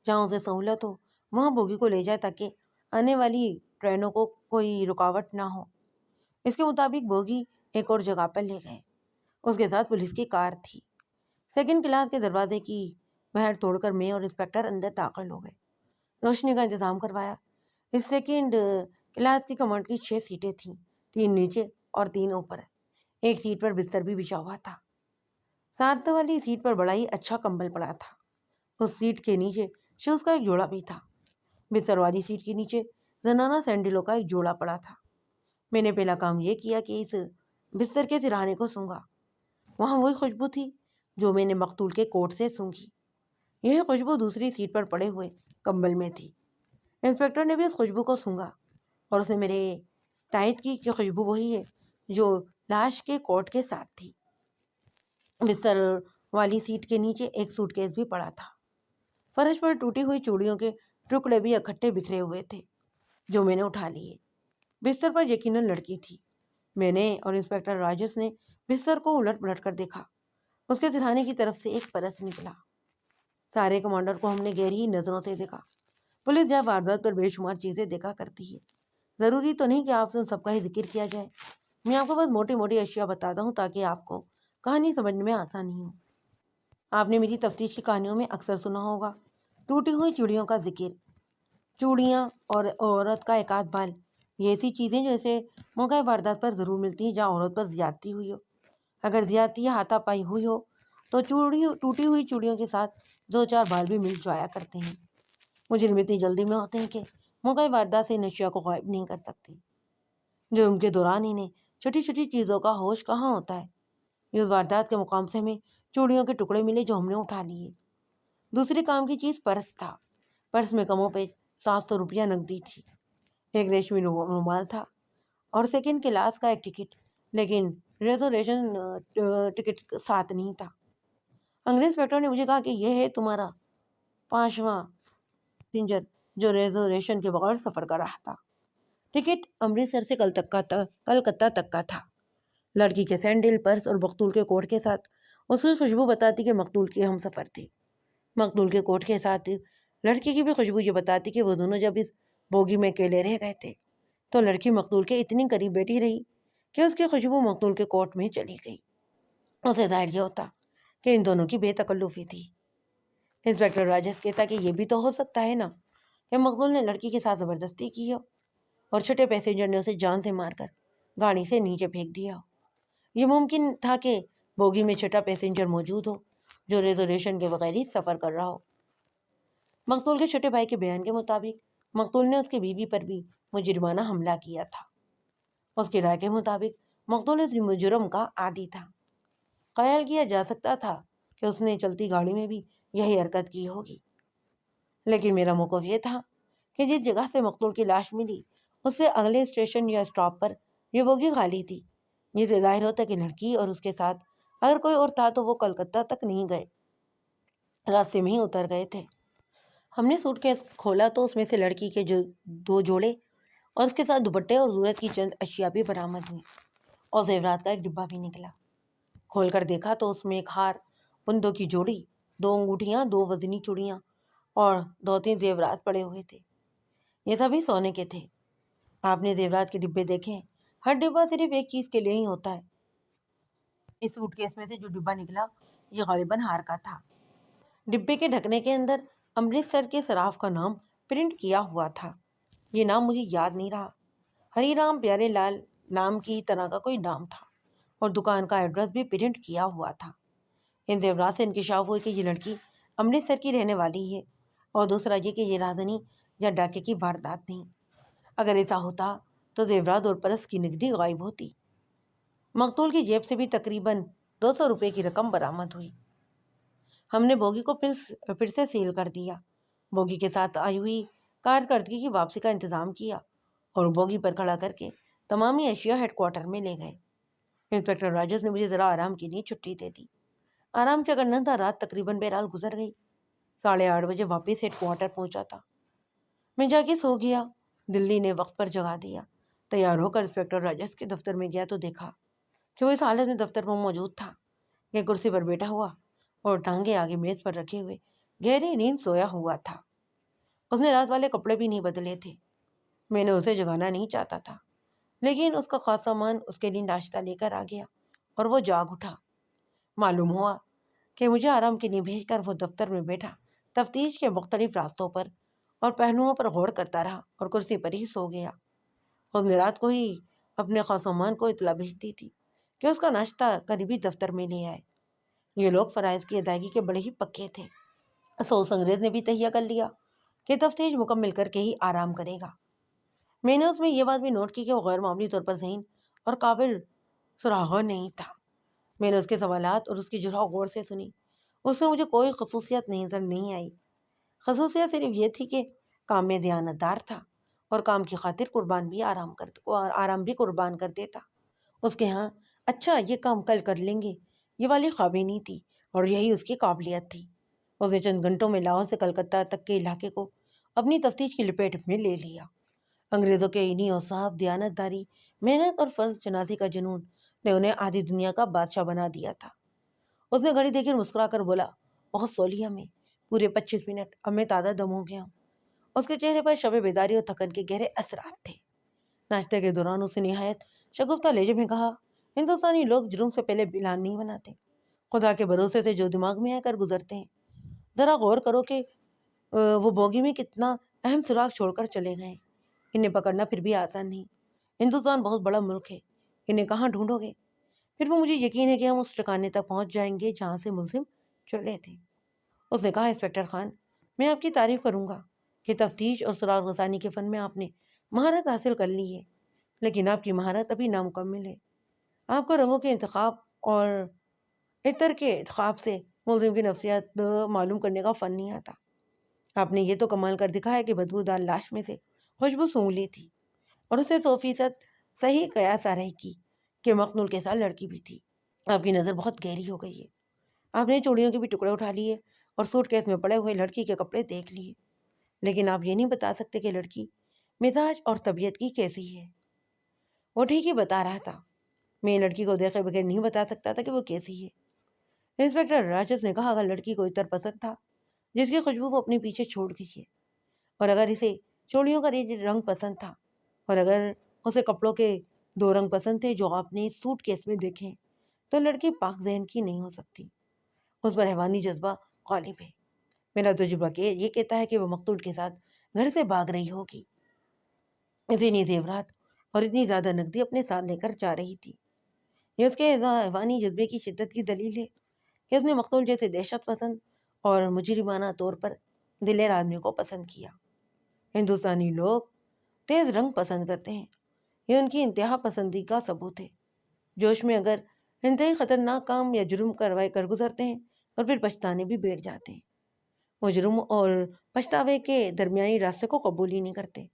جہاں اسے سہولت ہو وہاں بوگی کو لے جائے تاکہ آنے والی ٹرینوں کو کوئی رکاوٹ نہ ہو۔ اس کے مطابق بوگی ایک اور جگہ پر لے گئے۔ اس کے ساتھ پولیس کی کار تھی۔ سیکنڈ کلاس کے دروازے کی مہر توڑ کر میں اور انسپکٹر اندر داخل ہو گئے۔ روشنی کا انتظام کروایا۔ اس سیکنڈ کلاس کی کمانڈ کی 6 سیٹیں تھیں، 3 نیچے اور 3 اوپر۔ ایک سیٹ پر بستر بھی بچھا ہوا تھا۔ ساتھ والی سیٹ پر بڑا ہی اچھا کمبل پڑا تھا۔ اس سیٹ کے نیچے شوز کا ایک جوڑا بھی تھا۔ بستر والی سیٹ کے نیچے زنانہ سینڈلوں کا ایک جوڑا پڑا تھا۔ میں نے پہلا کام یہ کیا کہ اس بستر کے سرہانے کو سونگھا۔ وہاں وہی خوشبو تھی جو میں نے مقتول کے کوٹ سے سونگھی۔ یہی خوشبو دوسری سیٹ پر پڑے ہوئے کمبل میں تھی۔ انسپکٹر نے بھی اس خوشبو کو سونگھا اور اس نے میرے تائید کی کہ خوشبو وہی ہے جو لاش کے کوٹ کے ساتھ تھی۔ بستر والی سیٹ کے نیچے ایک سوٹ کیس بھی پڑا تھا۔ فرش پر ٹوٹی ہوئی چوڑیوں کے ٹکڑے بھی اکٹھے بکھرے ہوئے تھے جو میں نے اٹھا لیے۔ بستر پر یقیناً لڑکی تھی۔ میں نے اور انسپکٹر راجس نے بستر کو الٹ پلٹ کر دیکھا۔ اس کے سرہانے کی طرف سے ایک پرس نکلا۔ سارے کمانڈر کو ہم نے گہری نظروں سے دیکھا۔ پولیس جب واردات پر بے شمار چیزیں دیکھا کرتی ہے، ضروری تو نہیں کہ آپ سے ان سب کا ہی ذکر کیا جائے۔ میں آپ کو بس موٹی موٹی اشیاء بتاتا ہوں تاکہ آپ کو کہانی سمجھنے میں آسانی ہو۔ آپ نے میری تفتیش کی کہانیوں میں اکثر سنا ہوگا ٹوٹی ہوئی چوڑیوں کا ذکر، چوڑیاں اور عورت کا ایک آدھ بال، یہ ایسی چیزیں جو ایسے موقع واردات پر ضرور ملتی ہیں جہاں عورت پر زیادتی ہوئی ہو۔ اگر زیادتی یا ہاتھا پائی ہوئی ہو تو ٹوٹی ہوئی چوڑیوں کے ساتھ 2-4 بال بھی مل جایا کرتے ہیں۔ مجرم اتنی جلدی میں ہوتے ہیں کہ موقع واردات سے ان اشیاء کو غائب نہیں کر سکتے۔ جرم کے دوران انہیں چھوٹی چھوٹی چیزوں کا ہوش کہاں ہوتا ہے۔ یہ اس واردات کے مقام سے ہمیں چوڑیوں کے ٹکڑے ملے جو ہم نے اٹھا لیے۔ دوسری کام کی چیز پرس تھا۔ پرس میں کم و بیش 700 روپیہ نقدی تھی۔ ایک ریشمی رومال تھا اور سیکنڈ کلاس کا ایک ٹکٹ، لیکن ریزرویشن ٹکٹ ساتھ نہیں تھا۔ انگریز انسپکٹر نے مجھے کہا کہ یہ ہے تمہارا 5واں پیسنجر جو ریزرویشن کے بغیر سفر کر رہا تھا۔ ٹکٹ امرتسر سے کلکتہ تک کا تھا۔ لڑکی کے سینڈل، پرس اور مقتول کے کوٹ کے ساتھ اس کی خوشبو بتاتی کہ مقتول کے ہم سفر تھے۔ مقتول کے کوٹ کے ساتھ لڑکی کی بھی خوشبو یہ بتاتی کہ وہ دونوں جب اس بوگی میں اکیلے رہ گئے تھے تو لڑکی مقتول کے اتنی قریب بیٹھی رہی کہ اس کی خوشبو مقتول کے کوٹ میں چلی گئی۔ اسے ظاہر یہ ہوتا کہ ان دونوں کی بے تکلفی تھی۔ انسپکٹر راجس کہتا کہ یہ بھی تو ہو سکتا ہے نا کہ مقتول نے لڑکی کے ساتھ زبردستی کی ہو اور چھٹے پیسنجر نے اسے جان سے مار کر گاڑی سے نیچے پھینک دیا ہو۔ یہ ممکن تھا کہ بوگی میں چھٹا پیسنجر موجود ہو جو ریزرویشن کے بغیر ہی سفر کر رہا ہو۔ مقتول کے چھوٹے بھائی کے بیان کے مطابق مقتول نے اس کی بیوی پر بھی مجرمانہ حملہ کیا تھا۔ اس کی رائے کے مطابق مقتول اس جرم کا عادی تھا۔ خیال کیا جا سکتا تھا کہ اس نے چلتی گاڑی میں بھی یہی حرکت کی ہوگی، لیکن میرا موقف یہ تھا کہ جس جگہ سے مقتول کی لاش ملی اس سے اگلے اسٹیشن یا اسٹاپ پر یہ بوگی خالی تھی، جس سے ظاہر ہوتا کہ لڑکی اور اس کے ساتھ اگر کوئی اور تھا تو وہ کلکتہ تک نہیں گئے، راستے میں ہی اتر گئے تھے۔ ہم نے سوٹ کیس کھولا تو اس میں سے لڑکی کے 2 جوڑے اور اس کے ساتھ دوپٹے اور ضرورت کی چند اشیاء بھی برآمد ہوئی اور زیورات کا ایک ڈبہ بھی نکلا۔ کھول کر دیکھا تو اس میں ایک ہار، پندوں کی جوڑی، 2 انگوٹھیاں، 2 وزنی چوڑیاں اور 2-3 زیورات پڑے ہوئے تھے۔ یہ سبھی سونے کے تھے۔ آپ نے زیورات کے ڈبے دیکھے ہیں، ہر ڈبہ صرف ایک چیز کے لیے ہی ہوتا ہے۔ اس سوٹ کیس میں سے جو ڈبہ نکلا یہ غالباً ہار کا تھا۔ ڈبے کے ڈھکنے کے اندر امرتسر کے صراف کا نام پرنٹ کیا ہوا تھا۔ یہ نام مجھے یاد نہیں رہا۔ ہری رام پیارے لال نام کی طرح کا کوئی نام تھا اور دکان کا ایڈریس بھی پرنٹ کیا ہوا تھا۔ ان زیورات سے انکشاف ہوئی کہ یہ لڑکی امرتسر کی رہنے والی ہے اور دوسرا یہ کہ یہ رازنی یا ڈاکے کی واردات نہیں اگر ایسا ہوتا تو زیورات اور پرس کی نقدی غائب ہوتی۔ مقتول کی جیب سے بھی تقریباً 200 روپے کی رقم برآمد ہوئی۔ ہم نے بوگی کو پھر سے سیل کر دیا، بوگی کے ساتھ آئی ہوئی کارکردگی کی واپسی کا انتظام کیا اور بوگی پر کھڑا کر کے تمامی اشیاء ہیڈ کوارٹر میں لے گئے۔ انسپکٹر راجس نے مجھے ذرا آرام کے لیے چھٹی دے دی۔ آرام کیا کرنا تھا، رات تقریباً بہرحال گزر گئی۔ 8:30 بجے واپس ہیڈ کوارٹر پہنچا تھا۔ میں جا کے سو گیا۔ دلی نے وقت پر جگا دیا۔ تیار ہو کر انسپکٹر راجس کے دفتر میں گیا تو دیکھا کہ وہ اس حالت میں دفتر میں موجود تھا کہ کرسی پر بیٹھا ہوا اور ٹانگیں آگے میز پر رکھے ہوئے گہری نیند سویا ہوا تھا۔ اس نے رات والے کپڑے بھی نہیں بدلے تھے۔ میں نے اسے جگانا نہیں چاہتا تھا، لیکن اس کا خاص سامان اس کے لیے ناشتہ لے کر آ گیا اور وہ جاگ اٹھا۔ معلوم ہوا کہ مجھے آرام کے لیے بھیج کر وہ دفتر میں بیٹھا تفتیش کے مختلف راستوں پر اور پہلوؤں پر غور کرتا رہا اور کرسی پر ہی سو گیا۔ اس نے رات کو ہی اپنے خاص سامان کو اطلاع بھیج دی تھی کہ اس کا ناشتہ قریبی دفتر میں لے آئے۔ یہ لوگ فرائض کی ادائیگی کے بڑے ہی پکے تھے۔ افسوس انگریز نے بھی تہیہ کر لیا کہ تفتیش مکمل کر کے ہی آرام کرے گا۔ میں نے اس میں یہ بات بھی نوٹ کی کہ وہ غیر معمولی طور پر ذہین اور قابل سراغ نہیں تھا۔ میں نے اس کے سوالات اور اس کی جرح غور سے سنی۔ اس میں مجھے کوئی خصوصیت نظر نہیں آئی۔ خصوصیت صرف یہ تھی کہ کام میں دیانت دار تھا اور کام کی خاطر آرام بھی قربان کر دیتا۔ اس کے ہاں اچھا یہ کام کل کر لیں گے یہ والی خوابیں نہیں تھی اور یہی اس کی قابلیت تھی۔ اس نے چند گھنٹوں میں لاہور سے کلکتہ تک کے علاقے کو اپنی تفتیش کی لپیٹ میں لے لیا۔ انگریزوں کے انہی اوصاف، دیانت داری، محنت اور فرض شناسی کا جنون نے انہیں آدھی دنیا کا بادشاہ بنا دیا تھا۔ اس نے گھڑی دیکھ کر مسکرا کر بولا، بہت سو لیا میں، پورے 25 منٹ، اب میں تازہ دم ہو گیا ہوں۔ اس کے چہرے پر شب بیداری اور تھکن کے گہرے اثرات تھے۔ ناشتے کے دوران اس نے نہایت شگفتہ لہجے میں کہا، ہندوستانی لوگ جرم سے پہلے پلان نہیں بناتے، خدا کے بھروسے سے جو دماغ میں آ کر گزرتے ہیں۔ ذرا غور کرو کہ وہ بوگی میں کتنا اہم سراغ چھوڑ کر چلے گئے۔ انہیں پکڑنا پھر بھی آسان نہیں۔ ہندوستان بہت بڑا ملک ہے، انہیں کہاں ڈھونڈو گے؟ پھر بھی مجھے یقین ہے کہ ہم اس ٹھکانے تک پہنچ جائیں گے جہاں سے ملزم چلے تھے۔ اس نے کہا، انسپکٹر خان، میں آپ کی تعریف کروں گا کہ تفتیش اور سراغ رسانی کے فن میں آپ نے مہارت حاصل کر لی ہے، لیکن آپ کی مہارت ابھی نامکمل ہے۔ آپ کو رنگوں کے انتخاب اور عطر کے انتخاب سے ملزم کی نفسیات معلوم کرنے کا فن نہیں آتا۔ آپ نے یہ تو کمال کر دکھایا کہ بدبودار لاش میں سے خوشبو سونگھ لی تھی اور اسے 100% صحیح قیاس آرائی کی کہ مقتول کے ساتھ لڑکی بھی تھی۔ آپ کی نظر بہت گہری ہو گئی ہے۔ آپ نے چوڑیوں کے بھی ٹکڑے اٹھا لیے اور سوٹ کیس میں پڑے ہوئے لڑکی کے کپڑے دیکھ لیے، لیکن آپ یہ نہیں بتا سکتے کہ لڑکی مزاج اور طبیعت کی کیسی ہے۔ وہ ٹھیک ہی بتا رہا تھا، میں لڑکی کو دیکھے بغیر نہیں بتا سکتا تھا کہ وہ کیسی ہے۔ انسپکٹر راجس نے کہا، اگر لڑکی کو عطر پسند تھا جس کی خوشبو وہ اپنے پیچھے چھوڑ گئی ہے، اور اگر اسے چوڑیوں کا رنگ پسند تھا، اور اگر اسے کپڑوں کے 2 رنگ پسند تھے جو آپ نے سوٹ کیس میں دیکھے، تو لڑکی پاک ذہن کی نہیں ہو سکتی۔ اس پر حیوانی جذبہ غالب ہے۔ میرا تجربہ یہ کہتا ہے کہ وہ مقتول کے ساتھ گھر سے بھاگ رہی ہوگی۔ اتنی زیورات اور اتنی زیادہ نقدی اپنے ساتھ لے کر جا رہی تھی۔ یہ اس کے حیوانی جذبے کی شدت کی دلیل ہے کہ اس نے مقتول جیسے دہشت پسند اور مجرمانہ طور پر دلیر آدمی کو پسند کیا۔ ہندوستانی لوگ تیز رنگ پسند کرتے ہیں، یہ ان کی انتہا پسندی کا ثبوت ہے۔ جوش میں اگر انتہائی خطرناک کام یا جرم کروائی کر گزرتے ہیں اور پھر پچھتانے بھی بیٹھ جاتے ہیں۔ وہ جرم اور پچھتاوے کے درمیانی راستے کو قبول ہی نہیں کرتے۔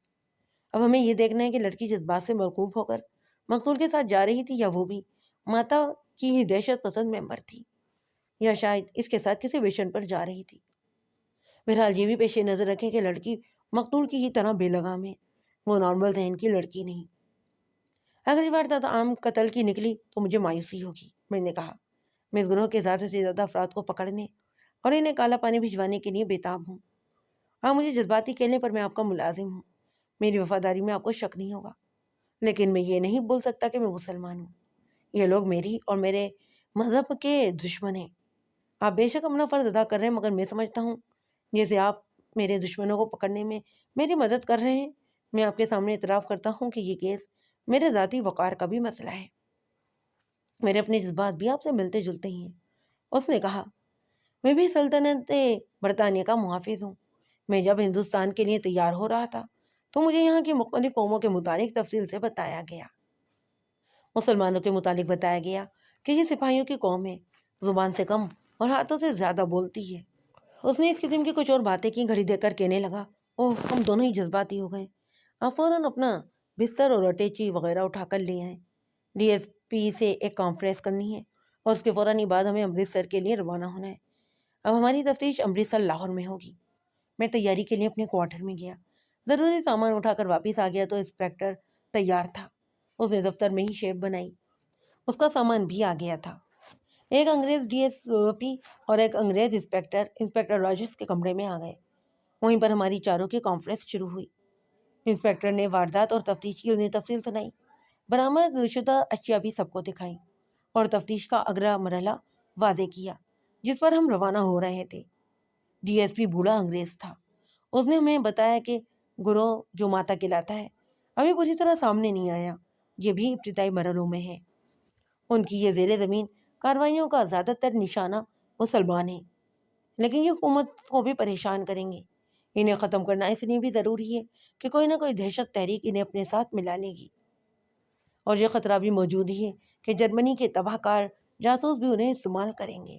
اب ہمیں یہ دیکھنا ہے کہ لڑکی جذبات سے مرکوب ہو کر مقتول کے ساتھ جا رہی تھی یا وہ بھی ماتا کی ہی دہشت پسند ممبر تھی، یا شاید اس کے ساتھ کسی مشن پر جا رہی تھی۔ بہرحال یہ بھی پیش نظر رکھیں کہ لڑکی مقتول کی ہی طرح بے لگام ہے، وہ نارمل ذہن کی لڑکی نہیں۔ اگر یہ واردات عام قتل کی نکلی تو مجھے مایوسی ہوگی، میں نے کہا۔ میں اس گروہ کے زیادہ سے زیادہ افراد کو پکڑنے اور انہیں کالا پانی بھجوانے کے لیے بےتاب ہوں۔ آپ مجھے جذباتی کہہ لیں پر میں آپ کا ملازم ہوں، میری وفاداری میں آپ کو شک نہیں ہوگا، لیکن میں یہ نہیں بول سکتا کہ میں مسلمان ہوں۔ یہ لوگ میری اور میرے مذہب کے دشمن ہیں۔ آپ بے شک اپنا فرض ادا کر رہے ہیں، مگر میں سمجھتا ہوں جیسے آپ میرے دشمنوں کو پکڑنے میں میری مدد کر رہے ہیں۔ میں آپ کے سامنے اعتراف کرتا ہوں کہ یہ کیس میرے ذاتی وقار کا بھی مسئلہ ہے، میرے اپنے جذبات بھی آپ سے ملتے جلتے ہی ہیں۔ اس نے کہا، میں بھی سلطنت برطانیہ کا محافظ ہوں۔ میں جب ہندوستان کے لیے تیار ہو رہا تھا تو مجھے یہاں کی مختلف قوموں کے متعلق تفصیل سے بتایا گیا۔ مسلمانوں کے متعلق بتایا گیا کہ یہ سپاہیوں کی قوم ہے، زبان سے کم اور ہاتھوں سے زیادہ بولتی ہے۔ اس نے اس قسم کی کچھ اور باتیں کی، گھڑی دیکھ کر کہنے لگا، اوہ ہم دونوں ہی جذباتی ہو گئے، آپ فوراً اپنا بستر اور اٹیچی وغیرہ اٹھا کر لے آئیں، ڈی ایس پی سے ایک کانفرنس کرنی ہے اور اس کے فوراً ہی بعد ہمیں امرتسر کے لیے روانہ ہونا ہے۔ اب ہماری تفتیش امرتسر لاہور میں ہوگی۔ میں تیاری کے لیے اپنے کوارٹر میں گیا، ضروری سامان اٹھا کر واپس آ گیا تو انسپیکٹر تیار تھا۔ اس نے دفتر میں ہی شیپ بنائی، اس کا سامان بھی آ گیا تھا۔ ایک انگریز ڈی ایس پی اور ایک انگریز انسپیکٹر راجرز کے کمرے میں آ گئے۔ وہیں پر ہماری چاروں کی کانفرنس شروع ہوئی۔ انسپیکٹر نے واردات اور تفتیش کی انہیں تفصیل سنائی، برآمد شدہ اشیاء بھی سب کو دکھائیں اور تفتیش کا اگلا مرحلہ واضح کیا جس پر ہم روانہ ہو رہے تھے۔ ڈی ایس پی بوڑھا انگریز تھا۔ اس نے ہمیں بتایا کہ گروہ جو ماتا کہلاتا ہے ابھی پوری طرح سامنے نہیں آیا، یہ بھی ابتدائی مرحلوں میں ہے۔ ان کی یہ زیر زمین کارروائیوں کا زیادہ تر نشانہ مسلمان ہیں، لیکن یہ حکومت کو بھی پریشان کریں گے۔ انہیں ختم کرنا اس لیے بھی ضروری ہے کہ کوئی نہ کوئی دہشت تحریک انہیں اپنے ساتھ ملا لے گی، اور یہ خطرہ بھی موجود ہی ہے کہ جرمنی کے تباہ کار جاسوس بھی انہیں استعمال کریں گے۔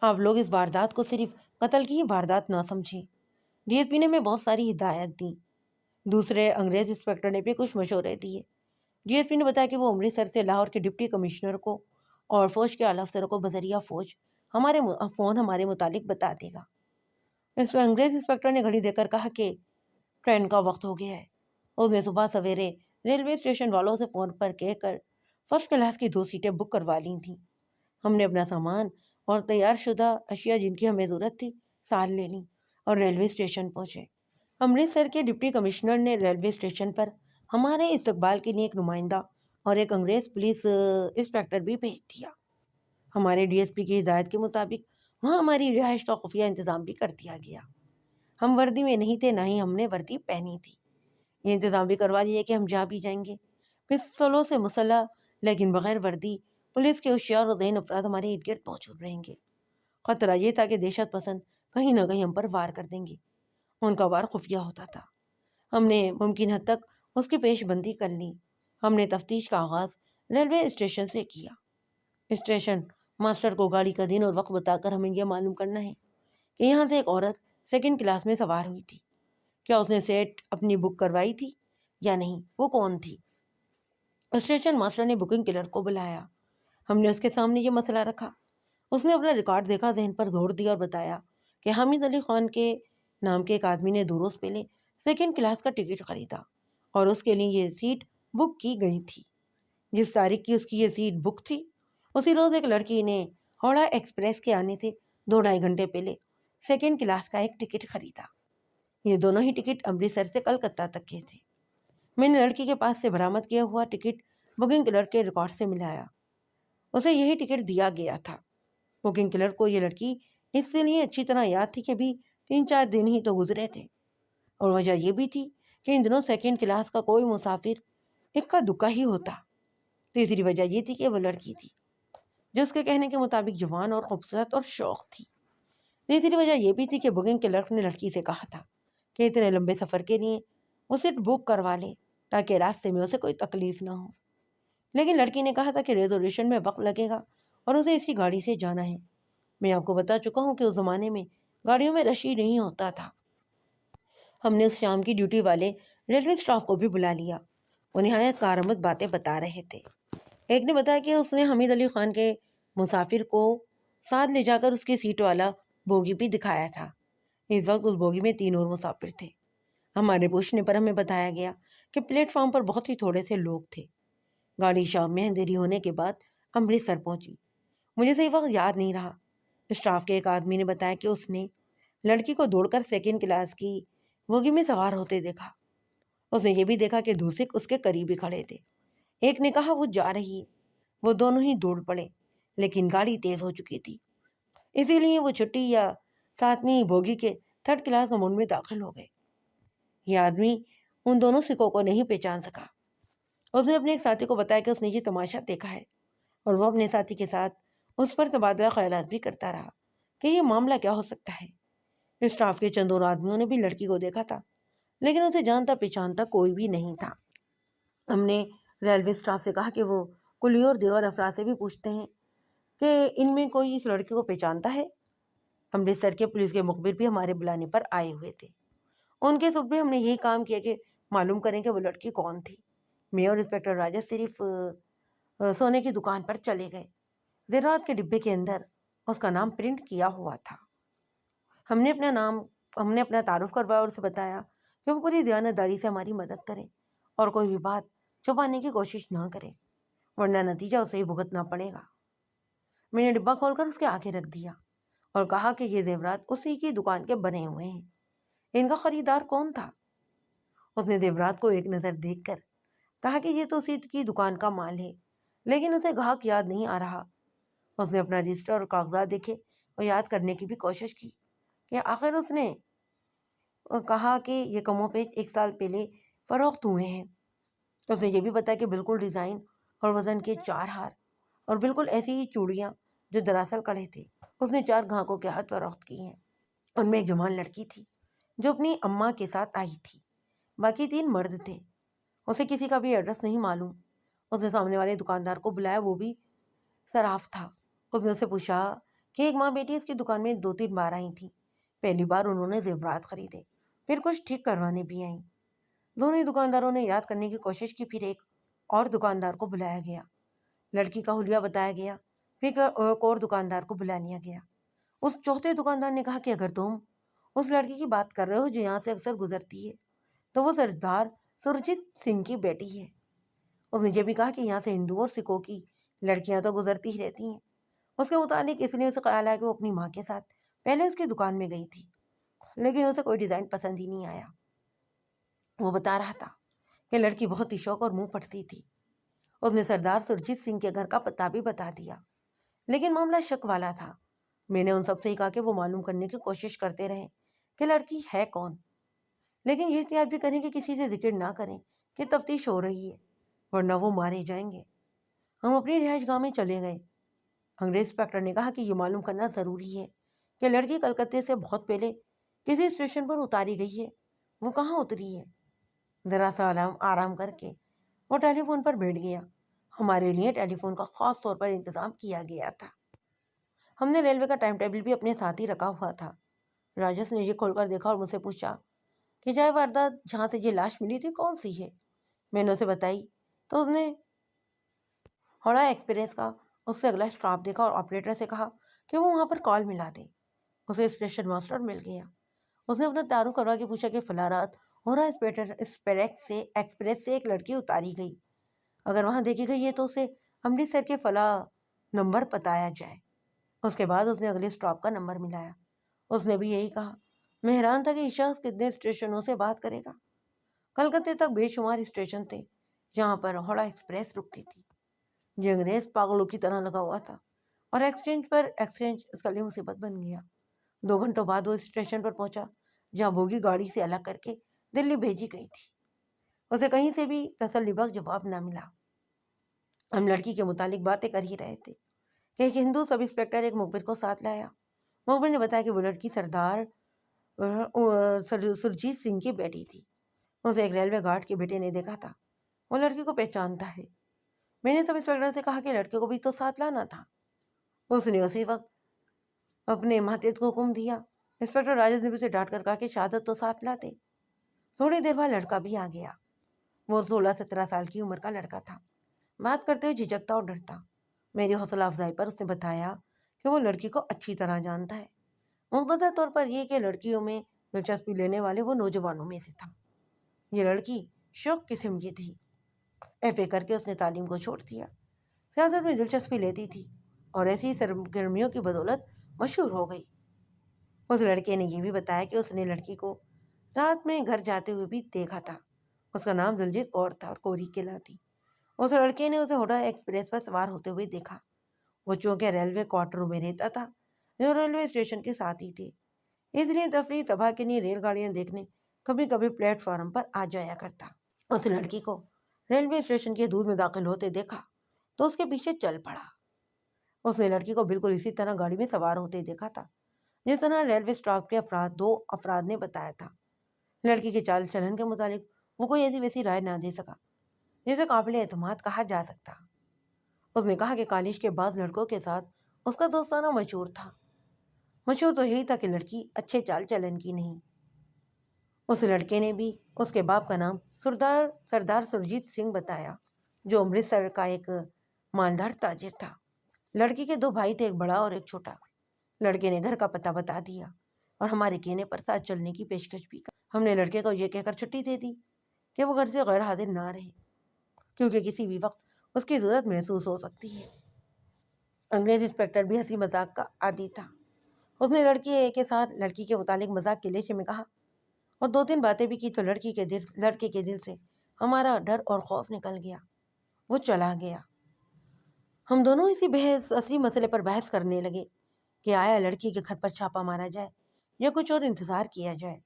آپ لوگ اس واردات کو صرف قتل کی ہی واردات نہ سمجھیں۔ ڈی ایس پی نے ہمیں بہت ساری ہدایت دیں۔ دوسرے انگریز انسپیکٹر نے بھی کچھ مشورے دیے۔ ڈی ایس پی نے بتایا کہ وہ امرتسر سے لاہور کے ڈپٹی کمشنر کو اور فوج کے اعلیٰ افسروں کو بذریعہ فوج ہمارے متعلق بتا دے گا۔ اس میں انگریز انسپیکٹر نے گھڑی دے کر کہا کہ ٹرین کا وقت ہو گیا ہے۔ اس نے صبح سویرے ریلوے اسٹیشن والوں سے فون پر کہہ کر فرسٹ کلاس کی 2 سیٹیں بک کروا لی تھیں۔ ہم نے اپنا سامان اور تیار شدہ اشیاء جن کی ہمیں ضرورت تھی ساتھ لے لیں اور ریلوے اسٹیشن پہنچے۔ امرتسر کے ڈپٹی کمشنر نے ریلوے اسٹیشن پر ہمارے استقبال کے لیے ایک نمائندہ اور ایک انگریز پولیس انسپیکٹر بھی بھیج دیا۔ ہمارے ڈی ایس پی کی ہدایت کے مطابق وہاں ہماری رہائش کا خفیہ انتظام بھی کر دیا گیا۔ ہم وردی میں نہیں تھے، نہ ہی ہم نے وردی پہنی تھی۔ یہ انتظام بھی کروا لیا کہ ہم جہاں بھی جائیں گے پستولوں سے مسلح لیکن بغیر وردی پولیس کے ہوشیار اور ذہین افراد ہمارے ارد گرد موجود رہیں گے۔ خطرہ یہ تھا کہ دہشت پسند کہیں نہ کہیں ہم پر وار کر دیں گے۔ ان کا وار خفیہ ہوتا تھا۔ ہم نے ممکن حد تک اس کی پیش بندی کر لی۔ ہم نے تفتیش کا آغاز ریلوے اسٹیشن سے کیا۔ اسٹیشن ماسٹر کو گاڑی کا دن اور وقت بتا کر ہمیں یہ معلوم کرنا ہے کہ یہاں سے ایک عورت سیکنڈ کلاس میں سوار ہوئی تھی۔ کیا اس نے سیٹ اپنی بک کروائی تھی یا نہیں؟ وہ کون تھی؟ اسٹیشن ماسٹر نے بکنگ کلرک کو بلایا۔ ہم نے اس کے سامنے یہ مسئلہ رکھا۔ اس نے اپنا ریکارڈ دیکھا، ذہن پر زور دیا اور بتایا کہ حامد علی خان کے نام کے ایک آدمی نے 2 روز پہلے سیکنڈ کلاس کا ٹکٹ خریدا اور اس کے لیے یہ سیٹ بک کی گئی تھی۔ جس تاریخ کی اس کی یہ سیٹ بک تھی اسی روز ایک لڑکی نے ہاوڑا ایکسپریس کے آنے سے 2-2.5 گھنٹے پہلے سیکنڈ کلاس کا ایک ٹکٹ خریدا۔ یہ دونوں ہی ٹکٹ امرتسر سے کلکتہ تک کے تھے۔ میں نے لڑکی کے پاس سے برآمد کیا ہوا ٹکٹ بکنگ کلرک کے ریکارڈ سے ملایا۔ اسے یہی ٹکٹ دیا گیا تھا۔ بکنگ کلرک کو یہ لڑکی اس لیے اچھی طرح یاد تھی کہ ابھی 3-4 دن ہی تو گزرے تھے، اور وجہ یہ بھی تھی کہ ان دنوں سیکنڈ کلاس کا کوئی مسافر اکا دکا ہی ہوتا۔ تیسری وجہ یہ تھی کہ وہ لڑکی تھی جو اس کے کہنے کے مطابق جوان اور خوبصورت اور شوق تھی۔ تیسری وجہ یہ بھی تھی کہ بکنگ کلرک نے لڑکی سے کہا تھا کہ اتنے لمبے سفر کے لیے وہ سیٹ بک کروا لے تاکہ راستے میں اسے کوئی تکلیف نہ ہو، لیکن لڑکی نے کہا تھا کہ ریزرویشن میں وقت لگے گا اور اسے اسی گاڑی سے جانا ہے۔ میں آپ کو بتا چکا ہوں کہ اس زمانے میں گاڑیوں میں رش ہی نہیں ہوتا تھا۔ ہم نے اس شام کی ڈیوٹی والے ریلوے اسٹاف کو بھی بلا لیا۔ وہ نہایت کارآمد باتیں بتا رہے تھے۔ ایک نے بتایا کہ اس نے حامد علی خان کے مسافر کو ساتھ لے جا کر اس کی سیٹ والا بوگی بھی دکھایا تھا۔ اس وقت اس بوگی میں 3 اور مسافر تھے۔ ہمارے پوچھنے پر ہمیں بتایا گیا کہ پلیٹ فارم پر بہت ہی تھوڑے سے لوگ تھے۔ گاڑی شام میں اندھیری ہونے کے بعد امرتسر پہنچی۔ مجھے صحیح وقت یاد نہیں رہا۔ اسٹاف کے ایک آدمی نے بتایا کہ اس نے لڑکی کو دوڑ کر سیکنڈ کلاس کی بوگی میں سوار ہوتے دیکھا۔ اس نے یہ بھی دیکھا کہ دوسک اس کے قریب ہی کھڑے تھے۔ ایک نے کہا وہ جا رہی ہے۔ وہ دونوں ہی دوڑ پڑے، لیکن گاڑی تیز ہو چکی تھی، اسی لیے وہ چھٹی یا 7ویں بوگی کے 3rd کلاس کموڈ میں داخل ہو گئے۔ یہ آدمی ان دونوں سکھوں کو نہیں پہچان سکا۔ اس نے اپنے ایک ساتھی کو بتایا کہ اس نے یہ تماشا دیکھا ہے، اور وہ اپنے ساتھی کے ساتھ اس پر تبادلہ خیالات بھی کرتا رہا کہ یہ معاملہ کیا ہو سکتا ہے۔ اسٹاف کے چند اور آدمیوں نے بھی لڑکی کو دیکھا تھا، لیکن اسے جانتا پہچانتا کوئی بھی نہیں تھا۔ ہم نے ریلوے اسٹاف سے کہا کہ وہ کلی اور دیگر افراد سے بھی پوچھتے ہیں کہ ان میں کوئی اس لڑکی کو پہچانتا ہے۔ امرتسر کے پولیس کے مخبر بھی ہمارے بلانے پر آئے ہوئے تھے۔ ان کے صبح ہم نے یہی کام کیا کہ معلوم کریں کہ وہ لڑکی کون تھی۔ میں اور انسپکٹر راجہ صرف سونے کی دکان پر چلے گئے۔ زیورات کے ڈبے کے اندر اس کا نام پرنٹ کیا ہوا تھا۔ ہم نے اپنا تعارف کروایا اور اسے بتایا کہ وہ پوری دیانتداری سے ہماری مدد کرے اور کوئی بھی بات چھپانے کی کوشش نہ کرے، ورنہ نتیجہ اسے ہی بھگتنا پڑے گا۔ میں نے ڈبہ کھول کر اس کے آگے رکھ دیا اور کہا کہ یہ زیورات اسی کی دکان کے بنے ہوئے ہیں، ان کا خریدار کون تھا؟ اس نے زیورات کو ایک نظر دیکھ کر کہا کہ یہ تو اسی کی دکان کا مال ہے، لیکن اسے گاہک یاد نہیں آ رہا۔ اس نے اپنا رجسٹر اور کاغذات دیکھے اور یاد کرنے کی بھی کوشش کی کہ آخر اس نے کہا کہ یہ کم و بیش 1 سال پہلے فروخت ہوئے ہیں۔ اس نے یہ بھی بتایا کہ بالکل ڈیزائن اور وزن کے 4 ہار اور بالکل ایسی ہی چوڑیاں جو دراصل کڑے تھے اس نے 4 گاہکوں کے ہاتھ فروخت کی ہیں۔ ان میں ایک جوان لڑکی تھی جو اپنی اماں کے ساتھ آئی تھی، باقی 3 مرد تھے۔ اسے کسی کا بھی ایڈریس نہیں معلوم۔ اس نے سامنے والے دکاندار کو بلایا، وہ بھی صراف تھا۔ اس نے اسے پوچھا کہ ایک ماں بیٹی اس کی دکان میں 2-3 بار آئی تھی۔ پہلی بار انہوں نے زیورات خریدے، پھر کچھ ٹھیک کروانے بھی آئیں۔ دونوں ہی دکانداروں نے یاد کرنے کی کوشش کی، پھر ایک اور دکاندار کو بلایا گیا، لڑکی کا حلیہ بتایا گیا، پھر ایک اور دکاندار کو بلا لیا گیا۔ اس چوتھے دکاندار نے کہا کہ اگر تم اس لڑکی کی بات کر رہے ہو جو یہاں سے اکثر گزرتی ہے تو وہ سردار سرجیت سنگھ کی بیٹی ہے۔ اس نے یہ بھی کہا کہ یہاں سے ہندوؤں اور سکھوں کی لڑکیاں تو گزرتی ہی رہتی ہیں۔ اس کے متعلق اس لیے اسے خیال آیا کہ وہ اپنی ماں کے ساتھ پہلے اس کی دکان میں گئی تھی، لیکن اسے کوئی ڈیزائن پسند ہی نہیں آیا۔ وہ بتا رہا تھا کہ لڑکی بہت ہی شوق اور منہ پھٹتی تھی۔ اس نے سردار سرجیت سنگھ کے گھر کا پتہ بھی بتا دیا، لیکن معاملہ شک والا تھا۔ میں نے ان سب سے ہی کہا کہ وہ معلوم کرنے کی کوشش کرتے رہیں کہ لڑکی ہے کون، لیکن یہ احتیاط بھی کریں کہ کسی سے ذکر نہ کریں کہ تفتیش ہو رہی ہے، ورنہ وہ مارے جائیں گے۔ ہم اپنی رہائش گاہ میں چلے گئے۔ انگریز انسپکٹر نے کہا کہ یہ معلوم کرنا ضروری ہے کہ لڑکی کلکتے سے بہت پہلے کسی اسٹیشن پر اتاری گئی ہے، وہ کہاں اتری ہے؟ ذرا سا آرام کر کے وہ ٹیلی فون پر بیٹھ گیا۔ ہمارے لیے ٹیلی فون کا خاص طور پر انتظام کیا گیا تھا۔ ہم نے ریلوے کا ٹائم ٹیبل بھی اپنے ساتھ ہی رکھا ہوا تھا۔ راجس نے یہ کھول کر دیکھا اور مجھ سے پوچھا کہ جائے واردات جہاں سے یہ لاش ملی تھی کون سی ہے؟ میں نے اسے بتائی تو اس نے ہاوڑا ایکسپریس کا اس سے اگلا اسٹاپ دیکھا اور آپریٹر سے کہا کہ وہ وہاں پر کال ملا دے۔ اسے اسٹیشن ماسٹر مل گیا۔ اس نے اپنا تعارف کروا کے پوچھا کہ فلاں رات ہاوڑا ایکسپریس سے ایک لڑکی اتاری گئی، اگر وہاں دیکھی گئی ہے تو اسے امرتسر کے فلاں نمبر بتایا جائے۔ اس کے بعد اس نے اگلے اسٹاپ کا نمبر ملایا۔ اس نے بھی یہی کہا۔ میں حیران تھا کہ یہ شخص کتنے اسٹیشنوں سے بات کرے گا۔ کلکتے تک بے شمار اسٹیشن تھے جہاں پر ہاوڑا ایکسپریس رکتی تھی۔ یہ انگریز پاگلوں کی طرح لگا ہوا تھا اور ایکسچینج اس کا لیے مصیبت بن گیا۔ 2 گھنٹوں بعد وہ اسٹیشن پر پہنچا جہاں بوگی گاڑی سے الگ کر کے دلی بھیجی گئی تھی۔ اسے کہیں سے بھی تسلی بخش جواب نہ ملا۔ ہم لڑکی کے متعلق باتیں کر ہی رہے تھے کہ ایک ہندو سب انسپکٹر ایک مخبر کو ساتھ لایا۔ مخبر نے بتایا کہ وہ لڑکی سردار سرجیت سنگھ کی بیٹی تھی۔ اسے ایک ریلوے گارڈ کے بیٹے نے دیکھا تھا، وہ لڑکی کو پہچانتا ہے۔ میں نے سب انسپکٹر سے کہا کہ لڑکے کو بھی تو ساتھ لانا تھا۔ اس نے اسی وقت اپنے ماتحت کو حکم دیا۔ انسپکٹر راجس نے بھی اسے ڈانٹ کر کہا کہ شہادت تو ساتھ لاتے۔ تھوڑی دیر بعد لڑکا بھی آ گیا۔ وہ 16-17 سال کی عمر کا لڑکا تھا، بات کرتے ہوئے جھجکتا اور ڈرتا۔ میری حوصلہ افزائی پر اس نے بتایا کہ وہ لڑکی کو اچھی طرح جانتا ہے، مختصر طور پر یہ کہ لڑکیوں میں دلچسپی لینے والے وہ نوجوانوں میں سے تھا۔ یہ لڑکی شوق قسم کی تھی۔ FA کر کے اس نے تعلیم کو چھوڑ دیا، سیاست میں دلچسپی لیتی تھی اور ایسی سرگرمیوں کی بدولت مشہور ہو گئی۔ اس لڑکے نے یہ بھی بتایا کہ اس نے لڑکی کو رات میں گھر جاتے ہوئے بھی دیکھا تھا۔ اس کا نام دلجیت کور تھا اور کوری قلعہ۔ اس لڑکے نے اسے ہاوڑا ایکسپریس پر سوار ہوتے ہوئے دیکھا۔ وہ چونکہ ریلوے کوارٹروں میں رہتا تھا جو ریلوے اسٹیشن کے ساتھ ہی تھے، اس لیے تفریح تباہ کے لیے ریل گاڑیاں دیکھنے کبھی کبھی پلیٹ فارم پر آ جایا کرتا۔ اس لڑکی کو ریلوے اسٹیشن کے دور میں داخل ہوتے دیکھا تو اس کے پیچھے چل پڑا۔ اس نے لڑکی کو بالکل اسی طرح گاڑی میں سوار ہوتے دیکھا تھا جس طرح ریلوے اسٹاف کے 2 افراد نے بتایا تھا۔ لڑکی کے چال چلن کے متعلق وہ کوئی ایسی ویسی رائے نہ دے سکا جسے قابل اعتماد کہا جا سکتا۔ اس نے کہا کہ کالج کے بعض لڑکوں کے ساتھ اس کا دوستانہ مشہور تھا۔ مشہور تو یہی تھا کہ لڑکی اچھے چال چلن کی نہیں۔ اس لڑکے نے بھی اس کے باپ کا نام سردار سرجیت سنگھ بتایا، جو امرتسر کا ایک مالدار تاجر تھا۔ لڑکی کے 2 بھائی تھے، ایک بڑا اور ایک چھوٹا۔ لڑکے نے گھر کا پتہ بتا دیا اور ہمارے کہنے پر ساتھ چلنے کی پیشکش بھی کی۔ ہم نے لڑکے کو یہ کہہ کر چھٹی دے دی کہ وہ گھر سے غیر حاضر نہ رہے، کیونکہ کسی بھی وقت اس کی ضرورت محسوس ہو سکتی ہے۔ انگریز انسپکٹر بھی ہنسی مذاق کا عادی تھا۔ اس نے لڑکی کے ساتھ لڑکی کے متعلق مذاق کے لیشے میں کہا اور 2-3 باتیں بھی کی تو لڑکے کے دل سے ہمارا ڈر اور خوف نکل گیا۔ وہ چلا گیا۔ ہم دونوں اسی مسئلے پر بحث کرنے لگے کہ آیا لڑکی کے گھر پر چھاپا مارا جائے یا کچھ اور انتظار کیا جائے۔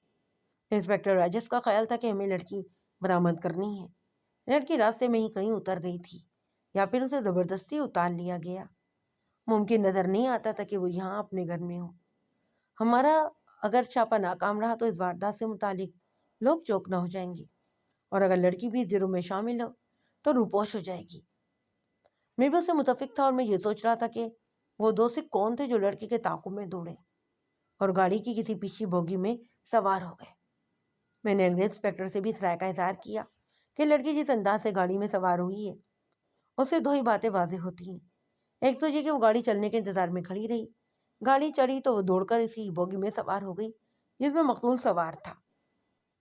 انسپکٹر راجس کا خیال تھا کہ ہمیں لڑکی برآمد کرنی ہے۔ لڑکی راستے میں ہی کہیں اتر گئی تھی یا پھر اسے زبردستی اتار لیا گیا۔ ممکن نظر نہیں آتا تھا کہ وہ یہاں اپنے گھر میں ہو۔ ہمارا اگر چھاپا ناکام رہا تو اس واردات سے متعلق لوگ چوکنا ہو جائیں گے، اور اگر لڑکی بھی اس جرم میں شامل ہو تو روپوش ہو جائے گی۔ میں بھی اس سے متفق تھا اور میں یہ سوچ رہا تھا کہ وہ 2 سکھ کون تھے جو لڑکی کے تعاقب میں دوڑے اور گاڑی کی کسی پیچھے بوگی میں سوار ہو گئے۔ میں نے انگریز انسپکٹر سے بھی اس رائے کا اظہار کیا کہ لڑکی جس انداز سے گاڑی میں سوار ہوئی ہے اس سے 2 ہی باتیں واضح ہوتی ہیں۔ ایک تو یہ کہ وہ گاڑی چلنے کے انتظار میں کھڑی رہی، گاڑی چڑھی تو وہ دوڑ کر اسی بوگی میں سوار ہو گئی جس میں مقتول سوار تھا۔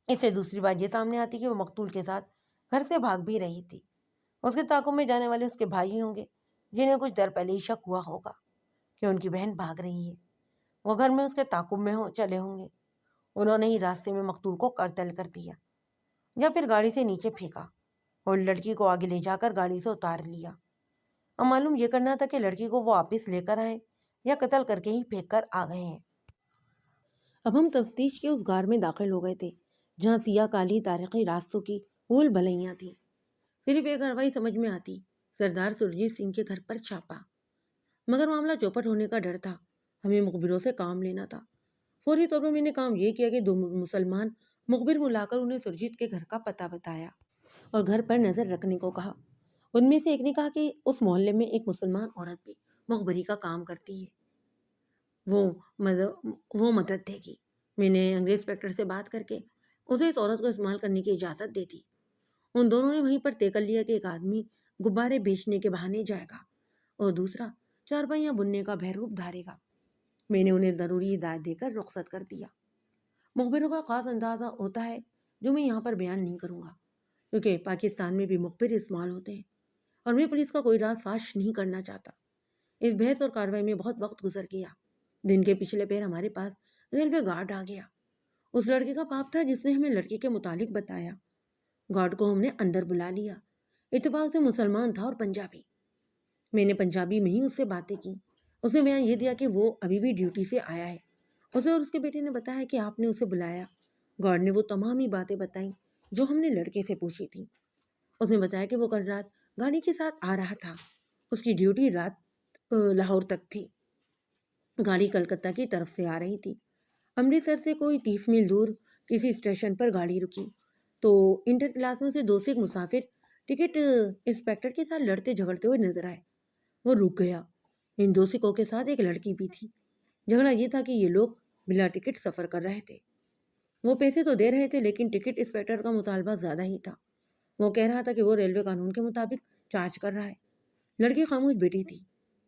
اس سے دوسری بات یہ سامنے آتی کہ وہ مقتول کے ساتھ گھر سے بھاگ بھی رہی تھی۔ اس کے تعاقب میں جانے والے اس کے بھائی ہوں گے جنہیں کچھ دیر پہلے ہی شک ہوا ہوگا کہ ان کی بہن بھاگ رہی ہے۔ وہ گھر میں اس کے تعاقب میں چلے ہوں گے۔ انہوں نے ہی راستے میں مقتول کو قتل کر دیا یا پھر گاڑی سے نیچے پھینکا اور لڑکی کو آگے لے جا کر گاڑی سے اتار لیا۔ اب معلوم یہ کرنا تھا کہ لڑکی کو وہ واپس لے کر آئے یا قتل کر کے ہی پھینک کر آ گئے ہیں۔ اب ہم تفتیش کے اس غار میں داخل ہو گئے تھے جہاں سیاہ کالی تاریخی راستوں کی بھول بھلیاں تھیں۔ صرف ایک کارروائی سمجھ میں آتی، سردار سرجیت سنگھ کے گھر پر چھاپا۔ مگر معاملہ چوپٹ ہونے کا ڈر تھا، ہمیں مخبروں سے کام لینا تھا۔ فوری طور پر میں نے کام یہ کیا کہ 2 مسلمان مخبر بلا کر انہیں سرجیت کے گھر کا پتہ بتایا اور گھر پر نظر رکھنے کو کہا۔ ان میں سے ایک نے کہا کہ اس محلے میں ایک مسلمان عورت بھی مخبری کا کام کرتی ہے، وہ مدد دے گی۔ میں نے انگریز انسپکٹر سے بات کر کے اسے اس عورت کو استعمال کرنے کی اجازت دے دی۔ ان دونوں نے وہیں پر طے کر لیا کہ ایک آدمی غبارے بیچنے کے بہانے جائے گا اور دوسرا چارپائیاں بننے کا بہروپ دھارے گا۔ میں نے انہیں ضروری ہدایت دے کر رخصت کر دیا۔ مخبروں کا خاص اندازہ ہوتا ہے جو میں یہاں پر بیان نہیں کروں گا، کیونکہ پاکستان میں بھی مخبر استعمال ہوتے ہیں اور میں پولیس کا کوئی راز فاش نہیں کرنا چاہتا۔ اس بحث اور کارروائی میں بہت وقت گزر گیا۔ دن کے پچھلے پہر ہمارے پاس ریلوے گارڈ آ گیا۔ اس لڑکے کا باپ تھا جس نے ہمیں لڑکی کے متعلق بتایا۔ گارڈ کو ہم نے اندر بلا لیا۔ اتفاق سے مسلمان تھا اور پنجابی۔ میں نے پنجابی میں ہی اس سے باتیں کی۔ اس نے بیان یہ دیا کہ وہ ابھی بھی ڈیوٹی سے آیا ہے۔ اسے اور اس کے بیٹے نے بتایا کہ آپ نے اسے بلایا۔ گارڈ نے وہ تمام ہی باتیں بتائیں جو ہم نے لڑکے سے پوچھی تھی۔ اس نے بتایا کہ وہ کل رات گاڑی کے ساتھ آ رہا تھا۔ اس کی ڈیوٹی رات لاہور تک تھی۔ گاڑی کلکتہ کی طرف سے آ رہی تھی۔ امرتسر سے کوئی 30 میل دور کسی اسٹیشن پر گاڑی رکی تو انٹر کلاس میں سے 2 سکھ مسافر ٹکٹ انسپکٹر کے ساتھ لڑتے جھگڑتے ہوئے نظر آئے۔ وہ رک گیا۔ ان 2 سکھوں کے ساتھ ایک لڑکی بھی تھی۔ جھگڑا یہ تھا کہ یہ لوگ بلا ٹکٹ سفر کر رہے تھے۔ وہ پیسے تو دے رہے تھے لیکن ٹکٹ انسپکٹر کا مطالبہ زیادہ ہی تھا۔ وہ کہہ رہا تھا کہ وہ ریلوے قانون کے مطابق چارج کر رہا ہے۔ لڑکی خاموش بیٹھی تھی۔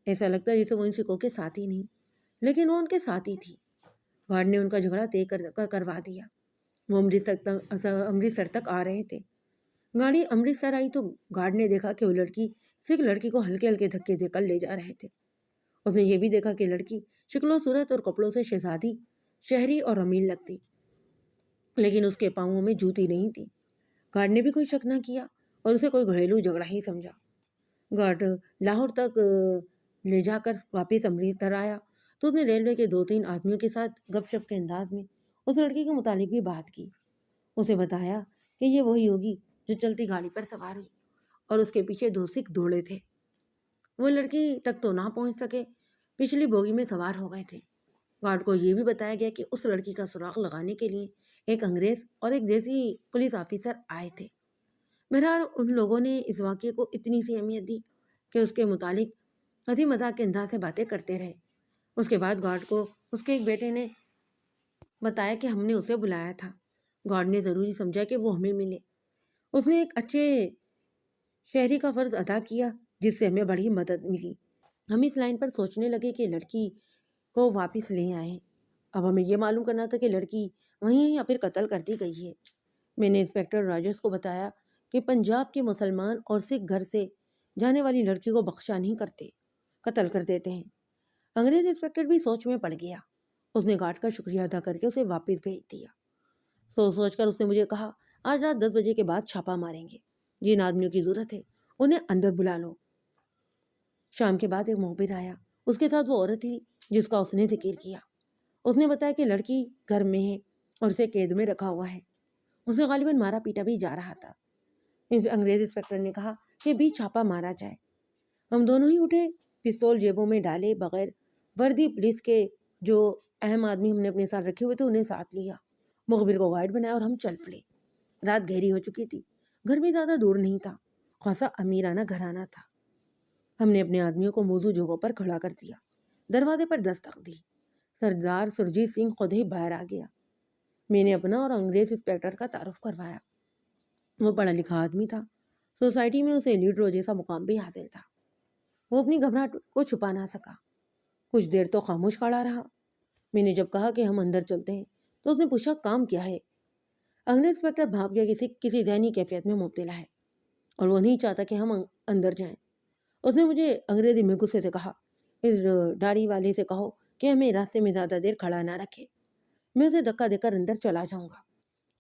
ایسا لگتا جیسے وہ ان سکھوں کے ساتھی نہیں، لیکن وہ ان کے ساتھی تھی۔ گارڈ نے ان کا جھگڑا طے کروا دیا۔ وہ امرتسر تک آ رہے تھے۔ گاڑی امرتسر آئی تو گارڈ نے دیکھا کہ وہ سکھ لڑکی کو ہلکے ہلکے دھکے دے کر لے جا رہے تھے۔ اس نے یہ بھی دیکھا کہ لڑکی شکل و صورت اور کپڑوں سے شہزادی، شہری اور امیر لگتی، لیکن اس کے پاؤں میں جوتی نہیں تھی۔ گارڈ نے بھی کوئی شک نہ کیا اور اسے کوئی گھریلو جھگڑا ہی سمجھا۔ گارڈ لاہور تک لے جا کر واپس امرتسر آیا تو اس نے ریلوے کے 2-3 آدمیوں کے ساتھ گپ شپ کے انداز میں اس لڑکی کے متعلق بھی بات کی۔ اسے بتایا کہ یہ وہی ہوگی جو چلتی گاڑی پر سوار ہوئی اور اس کے پیچھے 2 سکھ دوڑے تھے۔ وہ لڑکی تک تو نہ پہنچ سکے، پچھلی بوگی میں سوار ہو گئے تھے۔ گارڈ کو یہ بھی بتایا گیا کہ اس لڑکی کا سراغ لگانے کے لیے ایک انگریز اور ایک دیسی پولیس آفیسر آئے تھے۔ بہرحال ان لوگوں نے اس واقعے کو اتنی سی اہمیت دی کہ اس کے متعلق ہنسی مذاق کے انداز سے باتیں کرتے رہے۔ اس کے بعد گارڈ کو اس کے ایک بیٹے نے بتایا کہ ہم نے اسے بلایا تھا۔ گارڈ نے ضروری سمجھا کہ وہ ہمیں ملے۔ اس نے ایک اچھے شہری کا فرض ادا کیا جس سے ہمیں بڑی مدد ملی۔ ہم اس لائن پر سوچنے لگے کہ لڑکی کو واپس لے آئیں۔ اب ہمیں یہ معلوم کرنا تھا کہ لڑکی وہیں ہے یا پھر قتل کر دی گئی ہے۔ میں نے انسپکٹر راجرز کو بتایا کہ پنجاب کے مسلمان اور سکھ گھر سے جانے والی لڑکی کو بخشا نہیں کرتے، قتل کر دیتے ہیں۔ انگریز انسپکٹر بھی سوچ میں پڑ گیا۔ اس نے گارڈ کا شکریہ ادا کر کے اسے واپس بھیج دیا۔ سوچ کر اس نے مجھے کہا، آج رات 10 بجے کے بعد چھاپا ماریں گے۔ جن آدمیوں کی ضرورت ہے انہیں اندر بلا لو۔ شام کے بعد ایک مخبر آیا، اس کے ساتھ وہ عورت تھی جس کا اس نے ذکر کیا۔ اس نے بتایا کہ لڑکی گھر میں ہے اور اسے قید میں رکھا ہوا ہے۔ اسے غالباً مارا پیٹا بھی جا رہا تھا۔ انگریز انسپکٹر نے کہا کہ بھی چھاپا مارا جائے۔ ہم دونوں ہی اٹھے، پستول جیبوں میں ڈالے بغیر وردی پولیس کے جو اہم آدمی ہم نے اپنے ساتھ رکھے ہوئے تھے انہیں ساتھ لیا، مخبر کو گائیڈ بنایا اور ہم چل پڑے۔ رات گہری ہو چکی تھی، گھر بھی زیادہ دور نہیں تھا، خاصا امیرانہ گھرانہ تھا۔ ہم نے اپنے آدمیوں کو موزوں جگہوں پر کھڑا کر دیا، دروازے پر دستک دی۔ سردار سرجیت سنگھ خود ہی باہر آ گیا۔ میں نے اپنا اور انگریز انسپکٹر کا تعارف کروایا۔ وہ پڑھا لکھا آدمی تھا، سوسائٹی میں اسے لیڈروں جیسا مقام بھی حاصل تھا۔ وہ اپنی گھبراہٹ کو چھپا نہ سکا، کچھ دیر تو خاموش کھڑا رہا۔ میں نے جب کہا کہ ہم اندر چلتے ہیں تو اس نے پوچھا، کام کیا ہے؟ انگریز انسپکٹر بھاپ گیا کسی ذہنی کیفیت میں مبتلا ہے اور وہ نہیں چاہتا کہ ہم اندر جائیں۔ اس نے مجھے انگریزی میں غصے سے کہا، اس داڑھی والے سے کہو کہ ہمیں راستے میں زیادہ دیر کھڑا نہ رکھے، میں اسے دھکا دے کر اندر چلا جاؤں گا۔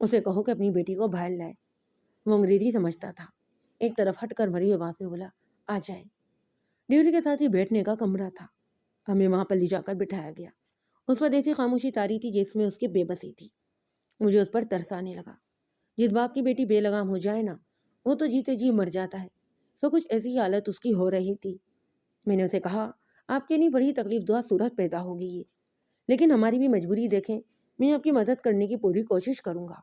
اسے کہو کہ اپنی بیٹی کو باہر لائے۔ وہ انگریزی سمجھتا تھا، ایک طرف ہٹ کر بھری آواز میں بولا، آ جائیں۔ ڈیوری کے ساتھ ہی بیٹھنے کا کمرہ تھا، ہمیں وہاں پر لے جا کر بٹھایا گیا۔ اس پر ایسی خاموشی طاری تھی جس میں اس کی بے بسی تھی۔ مجھے اس پر ترس آنے لگا۔ جس باپ کی بیٹی بے لگام ہو جائے نا، وہ تو جیتے جی مر جاتا ہے، سو کچھ ایسی حالت اس کی ہو رہی تھی۔ میں نے اسے کہا، آپ کے لیے بڑی تکلیف دہ صورت پیدا ہوگی یہ، لیکن ہماری بھی مجبوری دیکھیں، میں آپ کی مدد کرنے کی پوری کوشش کروں گا،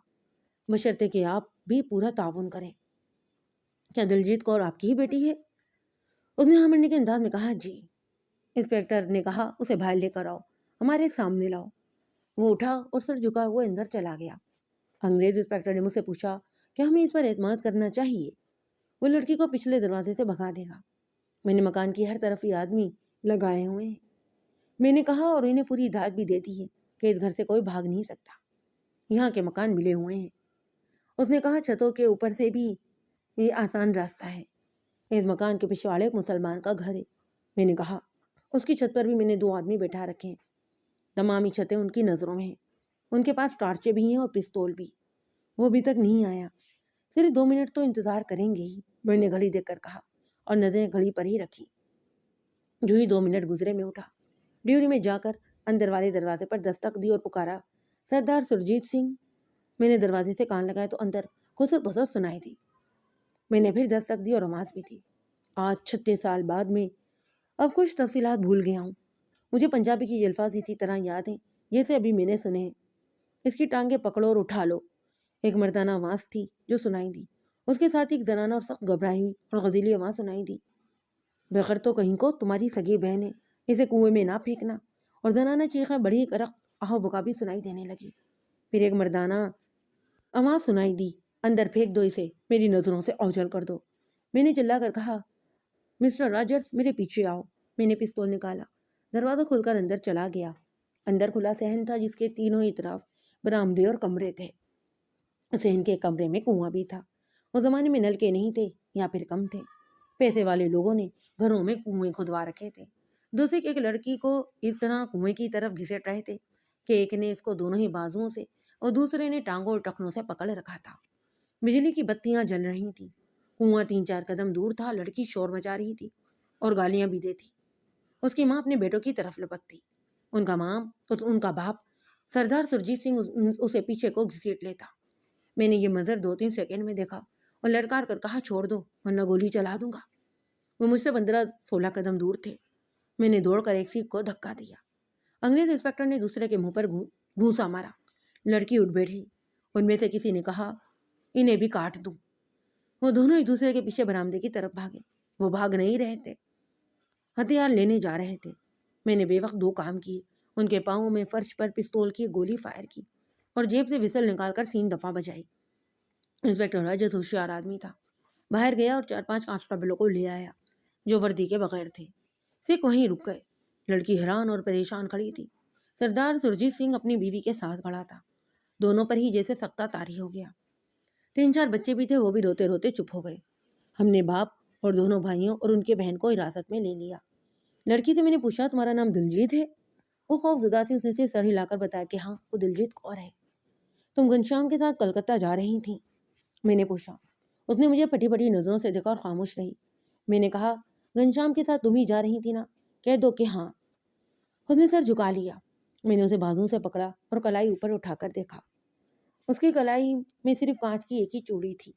بشرطے کہ آپ بھی پورا تعاون کریں۔ کیا دلجیت کور آپ کی ہی بیٹی ہے؟ اس نے ہاں بھرنے کے انداز میں کہا، جی۔ انسپکٹر نے کہا، اسے باہر لے کر آؤ، ہمارے سامنے لاؤ۔ وہ اٹھا اور سر جھکا وہ اندر چلا گیا۔ انگریز انسپکٹر نے مجھ سے پوچھا کہ ہمیں اس پر اعتماد کرنا چاہیے، وہ لڑکی کو پچھلے دروازے سے بھگا دے گا۔ میں نے مکان کی ہر طرف یہ آدمی لگائے ہوئے ہیں، میں نے کہا، اور انہیں پوری ہدایت بھی دے دی ہے کہ اس گھر سے کوئی بھاگ نہیں سکتا، یہاں کے مکان ملے ہوئے ہیں۔ اس نے کہا، چھتوں کے اوپر سے بھی یہ آسان راستہ ہے، اس مکان کے پچھواڑے ایک مسلمان کا گھر ہے۔ میں نے کہا، اس کی چھت پر بھی میں نے 2 آدمی بیٹھا رکھے ہیں، تمام ہی چھتیں ان کی نظروں میں ہیں، ان کے پاس ٹارچیں بھی ہیں اور پستول بھی۔ وہ ابھی تک نہیں آیا، صرف 2 منٹ تو انتظار کریں گے ہی، میں نے گھڑی دیکھ کر کہا اور نظریں گھڑی پر ہی رکھی۔ جو ہی 2 منٹ گزرے میں اٹھا، ڈیوری میں جا کر اندر والے دروازے پر دستک دی اور پکارا، سردار سرجیت سنگھ۔ میں نے دروازے سے کان لگایا تو اندر خسر پسر سنائی دی۔ میں نے پھر دستک دی اور آواز بھی دی۔ آج 36 سال بعد میں اب کچھ تفصیلات بھول گیا ہوں، مجھے پنجابی کی یہ الفاظ اسی طرح یاد ہیں جیسے ابھی میں نے سنے ہیں۔ اس کی ٹانگیں پکڑو اور اٹھا لو، ایک مردانہ آواز تھی جو سنائی دی، اس کے ساتھ ایک زنانہ اور سخت گھبرائی ہوئی اور غزیلی آواز سنائی دی، بغیر تو کہیں کو تمہاری سگی بہن ہے، اسے کنویں میں نہ پھینکنا۔ اور زنانہ چیخیں بڑی کرخت آہو بکا بھی سنائی دینے لگی۔ پھر ایک مردانہ آواز سنائی دی، اندر پھینک دو اسے، میری نظروں سے اوجھل کر دو۔ میں نے چلا کر کہا، مسٹر راجرز میرے پیچھے آؤ۔ میں نے پستول نکالا، دروازہ کھل کر اندر چلا گیا۔ اندر کھلا صحن تھا جس کے تینوں ہی طرف برآمدے اور کمرے تھے۔ صحن کے کمرے میں کنواں بھی تھا۔ اس زمانے میں نلکے نہیں تھے یا پھر کم تھے، پیسے والے لوگوں نے گھروں میں کنویں کھدوا رکھے تھے۔ دوسرے ایک لڑکی کو اس طرح کنویں کی طرف گھسیٹ رہے تھے کہ ایک نے اس کو دونوں ہی بازوؤں سے اور دوسرے نے ٹانگوں اور ٹخنوں سے پکڑ رکھا تھا۔ بجلی کی بتیاں جل رہی تھیں، کنواں 3-4 قدم دور تھا۔ لڑکی شور مچا رہی تھی اور گالیاں بھی دیتی۔ اس کی ماں اپنے بیٹوں کی طرف لپکتی، ان کا باپ سردار سرجیت سنگھ اسے پیچھے کو گھسیٹ لیتا۔ میں نے یہ منظر 2-3 سیکنڈ میں دیکھا اور للکار کر کہا، چھوڑ دو ورنہ گولی چلا دوں گا۔ وہ مجھ سے 15-16 قدم دور تھے۔ میں نے دوڑ کر ایک سیخ کو دھکا دیا۔ انگریز انسپکٹر نے دوسرے کے منہ پر گھونسا مارا۔ لڑکی اٹھ بیٹھی ان میں سے کسی نے کہا انہیں بھی کاٹ دوں۔ وہ دونوں ایک دوسرے کے پیچھے برآمدے کی طرف بھاگے۔ وہ بھاگ نہیں رہے تھے، ہتھیار لینے جا رہے تھے۔ میں نے بے وقت دو کام کیے، ان کے پاؤں میں فرش پر پستول کی گولی فائر کی اور جیب سے وسل نکال کر 3 دفعہ بجائی۔ انسپکٹر راجس ہوشیار آدمی تھا، باہر گیا اور 4-5 کانسٹیبلوں کو لے آیا جو وردی کے بغیر تھے۔ سکھ وہیں رک گئے۔ لڑکی حیران اور پریشان کھڑی تھی۔ سردار سرجیت سنگھ اپنی بیوی کے ساتھ کھڑا تھا، دونوں پر ہی جیسے سکتہ طاری ہو گیا۔ 3-4 بچے بھی تھے، وہ بھی روتے روتے چپ ہو گئے۔ ہم نے باپ اور دونوں بھائیوں اور ان کے بہن کو حراست میں لے لیا۔ لڑکی سے میں نے پوچھا تمہارا نام دلجیت ہے؟ وہ خوف زدہ تھی، اس نے صرف سر ہلا کر بتایا کہ ہاں وہ دلجیت کور ہے۔ تم گھنشیام کے ساتھ کلکتہ جا رہی تھیں؟ میں نے پوچھا۔ اس نے مجھے پھٹی پھٹی نظروں سے دیکھا اور خاموش رہی۔ میں نے کہا گھنشیام کے ساتھ تم ہی جا رہی تھی نا؟ کہہ دو کہ ہاں۔ اس نے سر جھکا لیا۔ میں نے اسے بازو سے پکڑا اور کلائی اوپر اٹھا کر دیکھا۔ اس کی کلائی میں صرف کانچ کی ایک ہی چوڑی تھی۔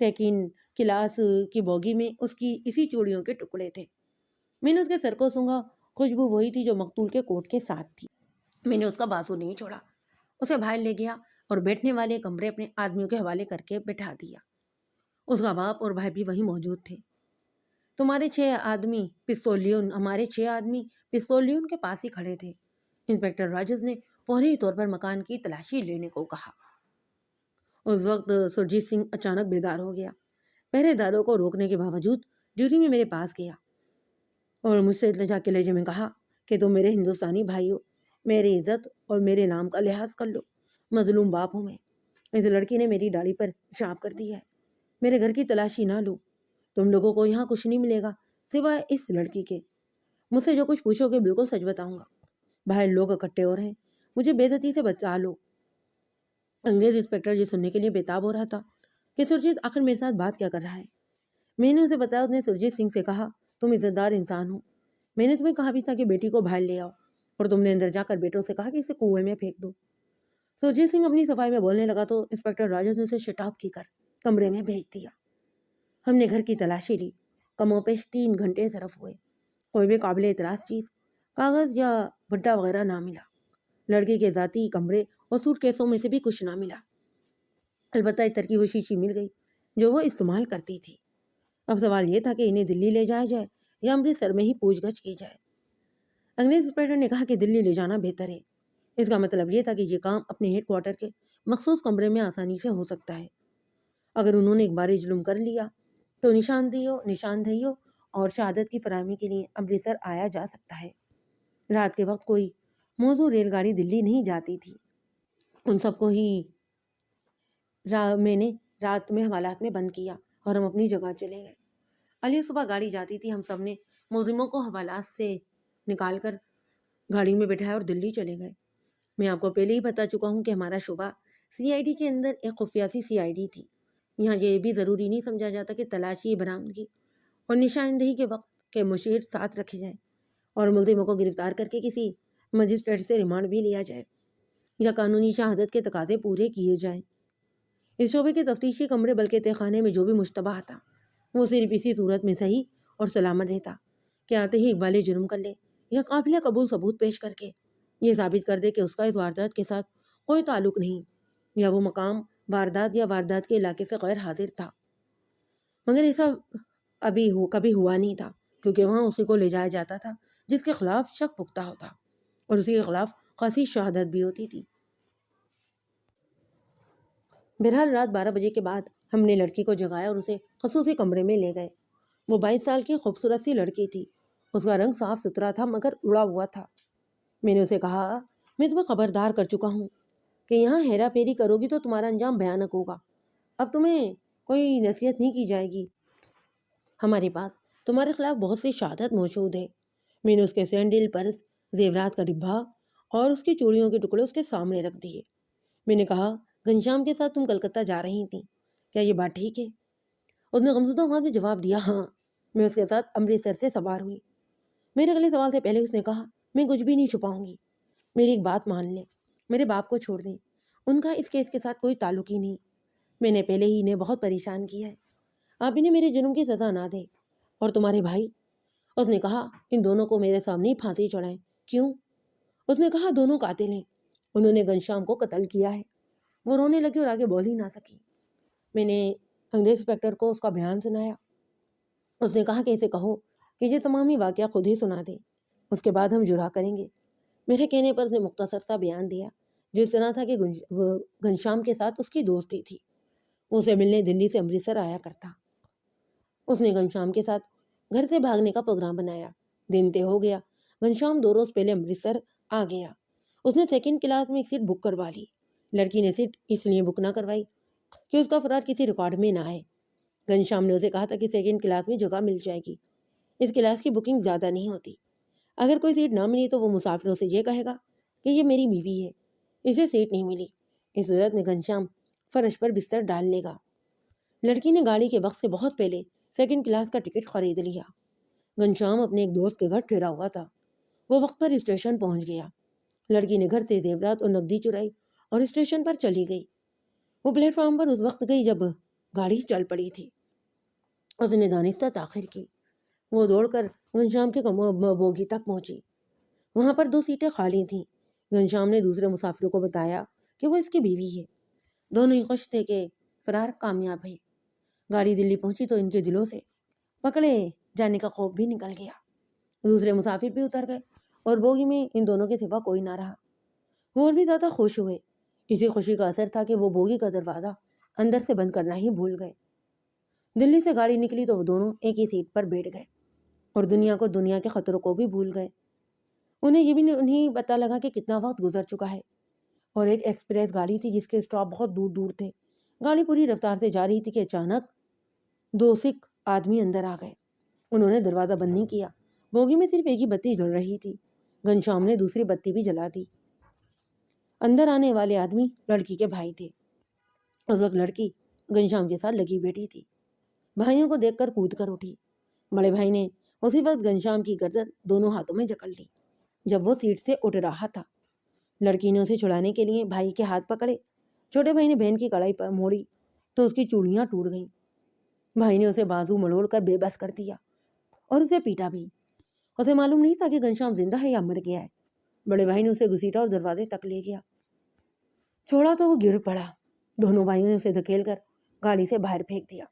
سیکنڈ کلاس کی بوگی میں اس کی اسی چوڑیوں کے ٹکڑے تھے۔ میں نے اس کے سر کو سونگھا، خوشبو وہی تھی جو مقتول کے کوٹ کے ساتھ تھی۔ میں نے اس کا بازو نہیں چھوڑا، اسے باہر لے گیا اور بیٹھنے والے کمرے اپنے آدمیوں کے حوالے کر کے بٹھا دیا۔ اس کا باپ اور بھائی بھی وہیں موجود تھے۔ ہمارے 6 آدمی پستولیون کے پاس ہی کھڑے تھے۔ انسپکٹر راجس نے فوری طور پر مکان کی تلاشی لینے کو کہا۔ اس وقت سرجیت سنگھ اچانک بیدار ہو گیا۔ پہرے داروں کو روکنے کے باوجود ڈیوٹی میں میرے پاس گیا اور مجھ سے التجا کے لہجے میں کہا کہ تم میرے ہندوستانی بھائی ہو، میری عزت اور میرے نام کا لحاظ کر لو۔ مظلوم باپ ہوں میں۔ اس لڑکی نے میری داڑھی پر پیشاب کر دیا ہے۔ میرے گھر کی تلاشی نہ لو، تم لوگوں کو یہاں کچھ نہیں ملے گا سوائے اس لڑکی کے۔ مجھ سے جو کچھ پوچھو گے بالکل سچ بتاؤں گا۔ باہر لوگ اکٹھے ہو رہے ہیں، مجھے بے عزتی سے بچا لو۔ انگریز انسپکٹر یہ سننے کے لیے بےتاب ہو رہا تھا کہ سرجیت آخر میرے ساتھ بات کیا کر رہا ہے۔ میں نے اسے بتایا۔ اس نے سرجیت سنگھ سے کہا تم عزت دار انسان ہو، میں نے تمہیں کہا بھی تھا کہ بیٹی کو باہر لے آؤ اور تم نے اندر جا کر بیٹوں سے کہا کہ اسے کنویں میں پھینک دو۔ سرجیت سنگھ اپنی صفائی میں بولنے لگا تو انسپکٹر راجس نے اسے شٹاب کی کر کمرے میں بھیج دیا۔ ہم نے گھر کی تلاشی لی۔ کم و بیش 3 گھنٹے صرف ہوئے۔ کوئی بھی قابل اعتراض چیز، کاغذ یا بٹا وغیرہ نہ ملا۔ لڑکی کے ذاتی کمرے اور سوٹ کیسوں میں سے بھی کچھ نہ ملا۔ البتہ ایک ترکی ہوئی شیشی مل گئی جو وہ استعمال کرتی تھی۔ اب سوال یہ تھا کہ انہیں دلی لے جایا جائے یا امرتسر میں ہی پوچھ گچھ کی جائے۔ انگریز انسپکٹر نے کہا کہ دلی لے جانا بہتر ہے۔ اس کا مطلب یہ تھا کہ یہ کام اپنے ہیڈ کوارٹر کے مخصوص کمرے میں آسانی سے ہو سکتا ہے۔ اگر انہوں نے ایک باری ظلم کر لیا تو نشاندہیوں اور شہادت کی فراہمی کے لیے امرتسر آیا جا سکتا ہے۔ رات کے وقت کوئی موزوں ریل گاڑی دلی نہیں جاتی تھی۔ ان سب کو ہی میں نے رات میں حوالات میں بند کیا اور ہم اپنی جگہ چلے گئے۔ علی صبح گاڑی جاتی تھی، ہم سب نے ملزموں کو حوالات سے نکال کر گاڑی میں بٹھایا اور دلی چلے گئے۔ میں آپ کو پہلے ہی بتا چکا ہوں کہ ہمارا شعبہ CID کے اندر ایک خفیہ سی CID تھی۔ یہاں یہ بھی ضروری نہیں سمجھا جاتا کہ تلاشی، برآمدگی اور نشاندہی کے وقت کے مشیر ساتھ رکھے جائیں اور ملزموں کو گرفتار کر کے کسی مجسٹریٹ سے ریمانڈ بھی لیا جائے یا قانونی شہادت کے تقاضے پورے کیے جائیں۔ اس شعبے کے تفتیشی کمرے بلکہ تہہ خانے میں جو بھی مشتبہ آتا وہ صرف اسی صورت میں صحیح اور سلامت رہتا کہ آتے ہی اقبال جرم کر لے یا قابل قبول ثبوت پیش کر کے یہ ثابت کر دے کہ اس کا اس واردات کے ساتھ کوئی تعلق نہیں یا وہ مقام واردات یا واردات کے علاقے سے غیر حاضر تھا۔ مگر ایسا کبھی ہوا نہیں تھا، کیونکہ وہاں اسی کو لے جایا جاتا تھا جس کے خلاف شک پختہ ہوتا اور اسی کے خلاف خاصی شہادت بھی ہوتی تھی۔ بہرحال رات 12 بجے کے بعد ہم نے لڑکی کو جگایا اور اسے خصوصی کمرے میں لے گئے۔ وہ 22 سال کی خوبصورت سی لڑکی تھی۔ اس کا رنگ صاف ستھرا تھا مگر اڑا ہوا تھا۔ میں نے اسے کہا میں تمہیں خبردار کر چکا ہوں کہ یہاں ہیرا پھیری کرو گی تو تمہارا انجام بھیانک ہوگا۔ اب تمہیں کوئی نصیحت نہیں کی جائے گی۔ ہمارے پاس تمہارے خلاف بہت سی شہادت موجود ہے۔ میں نے اس کے سینڈل، پرس، زیورات کا ڈبہ اور اس کی چوڑیوں کے ٹکڑے اس کے سامنے رکھ دیے۔ میں نے کہا گھنشیام کے ساتھ تم کلکتہ جا رہی تھیں، کیا یہ بات ٹھیک ہے؟ اس نے غمزدہ آواز میں جواب دیا ہاں، میں اس کے ساتھ امرتسر سے سوار ہوئی۔ میرے اگلے سوال سے پہلے اس نے کہا میں کچھ بھی نہیں چھپاؤں گی، میری ایک بات مان لیں، میرے باپ کو چھوڑ دیں، ان کا اس کیس کے ساتھ کوئی تعلق ہی نہیں۔ میں نے پہلے ہی انہیں بہت پریشان کیا ہے، آپ انہیں میرے جرم کی سزا نہ دیں۔ اور تمہارے بھائی؟ اس نے کہا ان دونوں کو میرے سامنے ہی پھانسی چڑھائیں۔ کیوں؟ اس نے کہا دونوں قاتل ہیں، انہوں نے گھنشیام کو قتل کیا ہے۔ وہ رونے لگی اور آگے بول ہی نہ سکی۔ میں نے انگریز انسپکٹر کو اس کا بیان سنایا۔ اس نے کہا کہ اسے کہو کہ یہ تمام ہی واقعہ خود ہی سنا دے، اس کے بعد ہم جرح کریں گے۔ میرے کہنے پر اس نے مختصر سا بیان دیا، جو اس طرح تھا کہ گھنشیام کے ساتھ اس کی دوستی تھی، وہ اسے ملنے دلی سے امرتسر آیا کرتا۔ اس نے گھنشیام کے ساتھ گھر سے بھاگنے کا پروگرام بنایا۔ دن طے ہو گیا۔ گھنشیام 2 روز پہلے امرتسر آ گیا۔ اس نے 2nd کلاس میں ایک سیٹ بک کروا لی۔ لڑکی نے سیٹ اس لیے بک نہ کروائی کہ اس کا فرار کسی ریکارڈ میں نہ آئے۔ گھنشیام نے اسے کہا تھا کہ 2nd کلاس میں جگہ مل جائے گی، اس کلاس کی بکنگ زیادہ نہیں ہوتی، اگر کوئی سیٹ نہ ملی تو وہ مسافروں سے یہ کہے گا کہ یہ میری بیوی ہے، اسے سیٹ نہیں ملی۔ اس صورت میں گھنشیام فرش پر بستر ڈال لے گا۔ لڑکی نے گاڑی کے وقت سے بہت پہلے 2nd کلاس کا ٹکٹ خرید لیا۔ گھنشیام اپنے ایک دوست کے گھر ٹھہرا ہوا تھا۔ وہ وقت پر اسٹیشن پہنچ گیا۔ لڑکی نے گھر سے زیورات اور نقدی چرائی اور اسٹیشن پر چلی گئی۔ وہ پلیٹ فارم پر اس وقت گئی جب گاڑی چل پڑی تھی۔ اس نے دانستہ تاخیر کی۔ وہ دوڑ کر گھنشیام کے بوگی تک پہنچی۔ وہاں پر 2 سیٹیں خالی تھیں۔ گھنشیام نے دوسرے مسافروں کو بتایا کہ وہ اس کی بیوی ہے۔ دونوں ہی خوش تھے کہ فرار کامیاب ہے۔ گاڑی دلی پہنچی تو ان کے دلوں سے پکڑے جانے کا خوف بھی نکل گیا۔ دوسرے مسافر بھی اتر گئے اور بوگی میں ان دونوں کے سوا کوئی نہ رہا۔ وہ اور بھی زیادہ خوش ہوئے۔ اسی خوشی کا اثر تھا کہ وہ بوگی کا دروازہ اندر سے بند کرنا ہی بھول گئے۔ دلی سے گاڑی نکلی تو وہ دونوں ایک ہی سیٹ پر بیٹھ گئے اور دنیا کو، دنیا کے خطروں کو بھی بھول گئے۔ انہیں یہ بھی نہیں پتہ لگا کہ کتنا وقت گزر چکا ہے، اور ایک ایکسپریس گاڑی تھی جس کے اسٹاپ بہت دور دور تھے۔ گاڑی پوری رفتار سے جا رہی تھی کہ اچانک 2 سکھ آدمی اندر آ گئے۔ انہوں نے دروازہ بند نہیں کیا۔ بوگی میں صرف ایک ہی بتی جل رہی تھی۔ گھنشیام نے دوسری بتی بھی جلا دی۔ اندر آنے والے آدمی لڑکی کے بھائی تھے۔ اس وقت لڑکی گھنشیام کے ساتھ لگی بیٹھی تھی۔ بھائیوں کو دیکھ کر کود کر اٹھی۔ بڑے بھائی نے اسی وقت گھنشیام کی گردن دونوں ہاتھوں میں جکڑ لی جب وہ سیٹ سے اٹھ رہا تھا۔ لڑکی نے اسے چھڑانے کے لیے بھائی کے ہاتھ پکڑے۔ چھوٹے بھائی نے بہن کی کڑائی پر موڑی تو اس کی چوڑیاں ٹوٹ گئیں۔ بھائی نے اسے بازو مڑوڑ کر بے بس کر دیا اور اسے پیٹا بھی۔ اسے معلوم نہیں تھا کہ گھنشیام زندہ ہے یا مر گیا ہے۔ بڑے بھائی نے اسے گھسیٹا اور دروازے تک لے گیا۔ چھوڑا تو وہ گر پڑا۔ دونوں بھائیوں نے اسے دھکیل کر گاڑی سے باہر پھینک دیا۔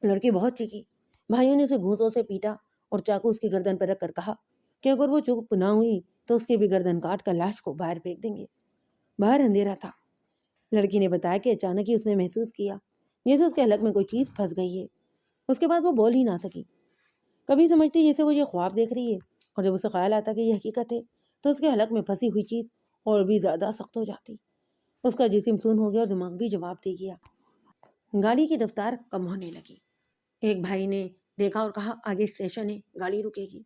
لڑکی بہت چیخی۔ بھائیوں نے اسے گھوسوں سے پیٹا اور چاقو اس کی گردن پر رکھ کر کہا کہ اگر وہ چپ نہ ہوئی تو اس کی بھی گردن کاٹ کر لاش کو باہر پھینک دیں گے۔ باہر اندھیرا تھا۔ لڑکی نے بتایا کہ اچانک ہی اس نے محسوس کیا جیسے اس کے حلق میں کوئی چیز پھنس گئی ہے۔ اس کے بعد وہ بول ہی نہ سکی۔ کبھی سمجھتی جیسے وہ یہ خواب دیکھ رہی ہے، اور جب اسے خیال آتا کہ یہ حقیقت ہے تو اس کے حلق میں پھنسی ہوئی چیز اور بھی زیادہ سخت ہو جاتی۔ اس کا جسم سون ہو گیا اور دماغ بھی جواب دے گیا۔ گاڑی کی رفتار کم ہونے لگی۔ ایک بھائی نے دیکھا اور کہا آگے اسٹیشن ہے، گاڑی رکے گی۔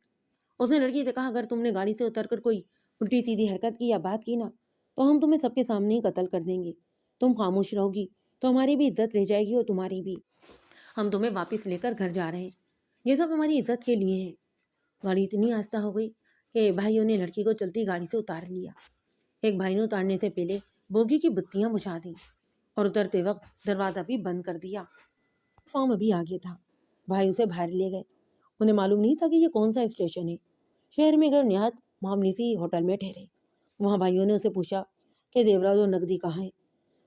اس نے لڑکی سے کہا اگر تم نے گاڑی سے اتر کر کوئی الٹی سیدھی حرکت کی یا بات کی نا تو ہم تمہیں سب کے سامنے ہی قتل کر دیں گے۔ تم خاموش رہو گی تو ہماری بھی عزت رہ جائے گی اور تمہاری بھی۔ ہم تمہیں واپس لے کر گھر جا رہے ہیں، یہ سب تمہاری عزت کے لیے ہے۔ گاڑی اتنی آہستہ ہو گئی کہ بھائیوں نے لڑکی کو چلتی گاڑی سے اتار لیا۔ ایک بھائی نے اتارنے سے پہلے بوگی کی بتیاں بجھا دیں اور اترتے وقت دروازہ بھی بند کر دیا۔ فارم ابھی آگے تھا۔ بھائی اسے باہر لے گئے۔ انہیں معلوم نہیں تھا کہ یہ کون سا اسٹیشن ہے۔ شہر میں گئے نہایت معمولی سی ہوٹل میں ٹھہرے۔ وہاں بھائیوں نے اسے پوچھا کہ زیورات اور نقدی کہاں ہے۔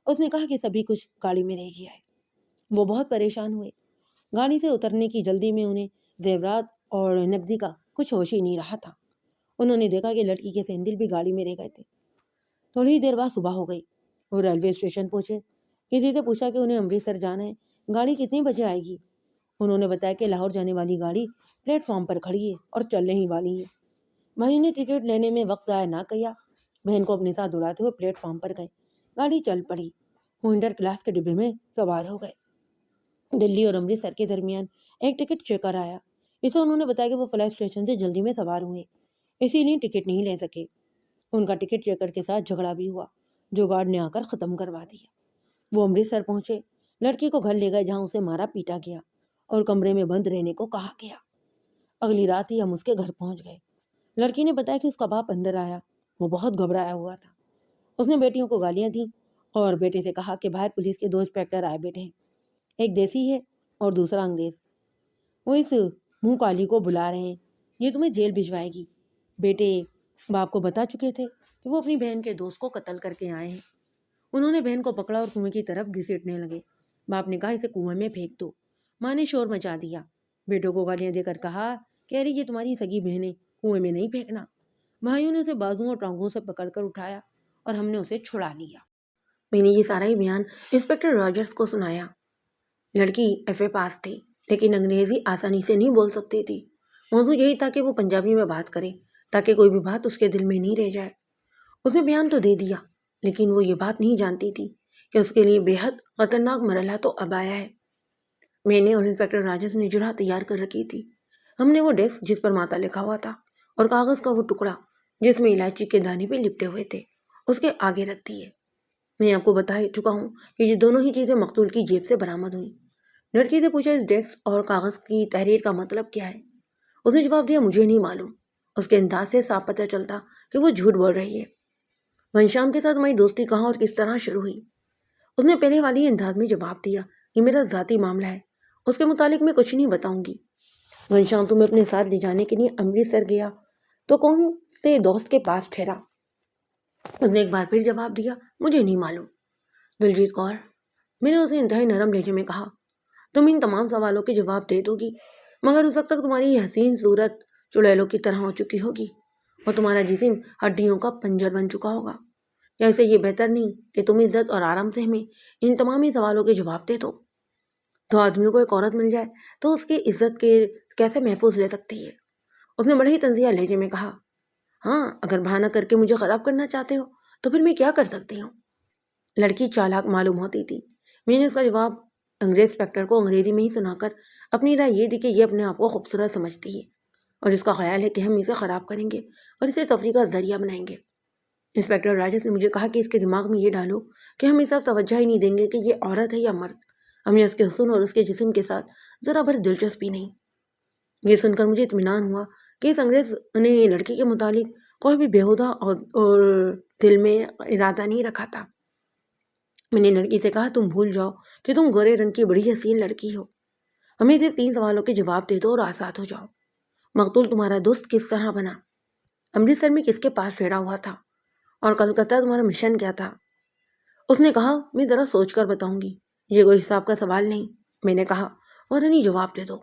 اس نے کہا کہ سبھی کچھ گاڑی میں رہ گیا ہے۔ وہ بہت پریشان ہوئے۔ گاڑی سے اترنے کی جلدی میں انہیں زیورات اور نقدی کا کچھ ہوش ہی نہیں رہا تھا۔ انہوں نے دیکھا کہ لڑکی کے سینڈل بھی گاڑی میں رہ گئے تھے۔ تھوڑی دیر بعد صبح ہو گئی۔ وہ ریلوے اسٹیشن پہنچے۔ کسی سے پوچھا کہ انہیں امرتسر جانا ہے، گاڑی کتنے بجے آئے گی۔ انہوں نے بتایا کہ لاہور جانے والی گاڑی پلیٹ فارم پر کھڑی ہے اور چلنے ہی والی ہے۔ بھائی نے ٹکٹ لینے میں وقت ضائع نہ کیا، بہن کو اپنے ساتھ اڑاتے ہوئے پلیٹ فارم پر گئے۔ گاڑی چل پڑی۔ وہ انٹر کلاس کے ڈبے میں سوار ہو گئے۔ دلی اور امرتسر کے درمیان ایک ٹکٹ چیکر آیا۔ اسے انہوں نے بتایا کہ وہ فلاں اسٹیشن سے جلدی میں سوار ہوئے، اسی لیے ٹکٹ نہیں لے سکے۔ ان کا ٹکٹ چیکر کے ساتھ جھگڑا بھی ہوا جو گارڈ نے آ کر ختم کروا دیا۔ وہ امرتسر پہنچے۔ لڑکی کو گھر لے گئے جہاں اسے مارا پیٹا گیا اور کمرے میں بند رہنے کو کہا گیا۔ اگلی رات ہی ہم اس کے گھر پہنچ گئے۔ لڑکی نے بتایا کہ اس کا باپ اندر آیا۔ وہ بہت گھبرایا ہوا تھا۔ اس نے بیٹیوں کو گالیاں دیں اور بیٹے سے کہا کہ باہر پولیس کے 2 انسپکٹر آئے بیٹھے ہیں، ایک دیسی ہے اور دوسرا انگریز۔ وہ اس منہ کالی کو بلا رہے ہیں، یہ تمہیں جیل بھجوائے گی۔ بیٹے باپ کو بتا چکے تھے کہ وہ اپنی بہن کے دوست کو قتل کر کے آئے ہیں۔ انہوں نے بہن کو پکڑا اور کنویں کی طرف گھسیٹنے لگے۔ باپ نے کہا اسے کنویں میں پھینک دو۔ ماں نے شور مچا دیا، بیٹوں کو گالیاں دے کر کہا کہہ رہی یہ تمہاری سگی بہنیں، کنویں میں نہیں پھینکنا۔ بھائیوں نے اسے بازوؤں اور ٹانگوں سے پکڑ کر اٹھایا اور ہم نے اسے چھڑا لیا۔ میں نے یہ سارا ہی بیان انسپکٹر راجرز کو سنایا۔ لڑکی ایف اے پاس تھی لیکن انگریزی آسانی سے نہیں بول سکتی تھی۔ موضوع یہی تھا کہ وہ پنجابی میں بات کرے تاکہ کوئی بھی بات اس کے دل میں نہیں رہ جائے۔ اس نے بیان تو دے دیا لیکن وہ یہ بات نہیں جانتی تھی کہ اس کے لیے بے حد خطرناک مرحلہ تو اب آیا ہے۔ میں نے اور انسپکٹر راجرز نے جرح تیار کر رکھی تھی۔ ہم نے وہ ڈیسک جس پر ماتا لکھا ہوا تھا اور کاغذ کا وہ ٹکڑا جس میں الائچی کے دانے پہ لپٹے ہوئے تھے اس کے آگے رکھ دیے۔ میں آپ کو بتا چکا ہوں کہ یہ دونوں ہی چیزیں مقتول کی جیب سے برآمد ہوئیں۔ لڑکی سے پوچھا اس ڈیسک اور کاغذ کی تحریر کا مطلب کیا ہے؟ اس نے جواب دیا مجھے نہیں معلوم۔ اس کے انداز سے صاف پتہ چلتا کہ وہ جھوٹ بول رہی ہے۔ گھنشیام کے ساتھ ہماری دوستی کہاں اور کس طرح شروع ہوئی؟ اس نے پہلے والی انداز میں جواب دیا یہ میرا ذاتی معاملہ ہے، اس کے متعلق میں کچھ نہیں بتاؤں گی۔ گھنشیام تمہیں اپنے ساتھ لے جانے کے لیے امرتسر گیا تو کون سے دوست کے پاس ٹھہرا؟ اس نے ایک بار پھر جواب دیا مجھے نہیں معلوم۔ دلجیت کور، میں نے اسے انتہائی نرم لہجے میں کہا تم ان تمام سوالوں کے جواب دے دو گی مگر اس وقت تک تمہاری یہ حسین صورت چڑیلوں کی طرح ہو چکی ہوگی اور تمہارا جسم ہڈیوں کا پنجر بن چکا ہوگا۔ کیا اسے یہ بہتر نہیں کہ تم عزت اور آرام سے ہمیں ان تمامی سوالوں کے جواب دے دو؟ دو آدمیوں کو ایک عورت مل جائے تو اس کی عزت کے کیسے محفوظ لے سکتی ہے؟ اس نے بڑے ہی تنزیہ لہجے میں کہا ہاں اگر بہانہ کر کے مجھے خراب کرنا چاہتے ہو تو پھر میں کیا کر سکتی ہوں؟ لڑکی چالاک معلوم ہوتی تھی۔ میں نے اس کا جواب انگریز انسپکٹر کو انگریزی میں ہی سنا کر اپنی رائے یہ دی کہ یہ اپنے آپ کو خوبصورت سمجھتی ہے اور اس کا خیال ہے کہ ہم اسے خراب کریں گے اور اسے تفریح کا ذریعہ بنائیں گے۔ انسپکٹر راجرز نے مجھے کہا کہ اس کے دماغ میں یہ ڈالو کہ ہم اس طرف توجہ ہی نہیں دیں گے کہ یہ عورت ہے یا مرد، ہمیں اس کے حسن اور اس کے جسم کے ساتھ ذرا بھر دلچسپی نہیں۔ یہ سن کر مجھے اطمینان ہوا کہ اس انگریز نے لڑکی کے متعلق کوئی بھی بیہودہ اور دل میں ارادہ نہیں رکھا تھا۔ میں نے لڑکی سے کہا تم بھول جاؤ کہ تم گورے رنگ کی بڑی حسین لڑکی ہو، ہمیں صرف 3 سوالوں کے جواب دے دو اور آزاد ہو جاؤ۔ مقتول تمہارا دوست کس طرح بنا؟ امرتسر میں کس کے پاس ٹھہرا ہوا تھا؟ اور کلکتہ تمہارا مشن کیا تھا؟ اس نے کہا میں ذرا سوچ کر بتاؤں گی، یہ کوئی حساب کا سوال نہیں۔ میں نے کہا فوراً ہی جواب دے دو۔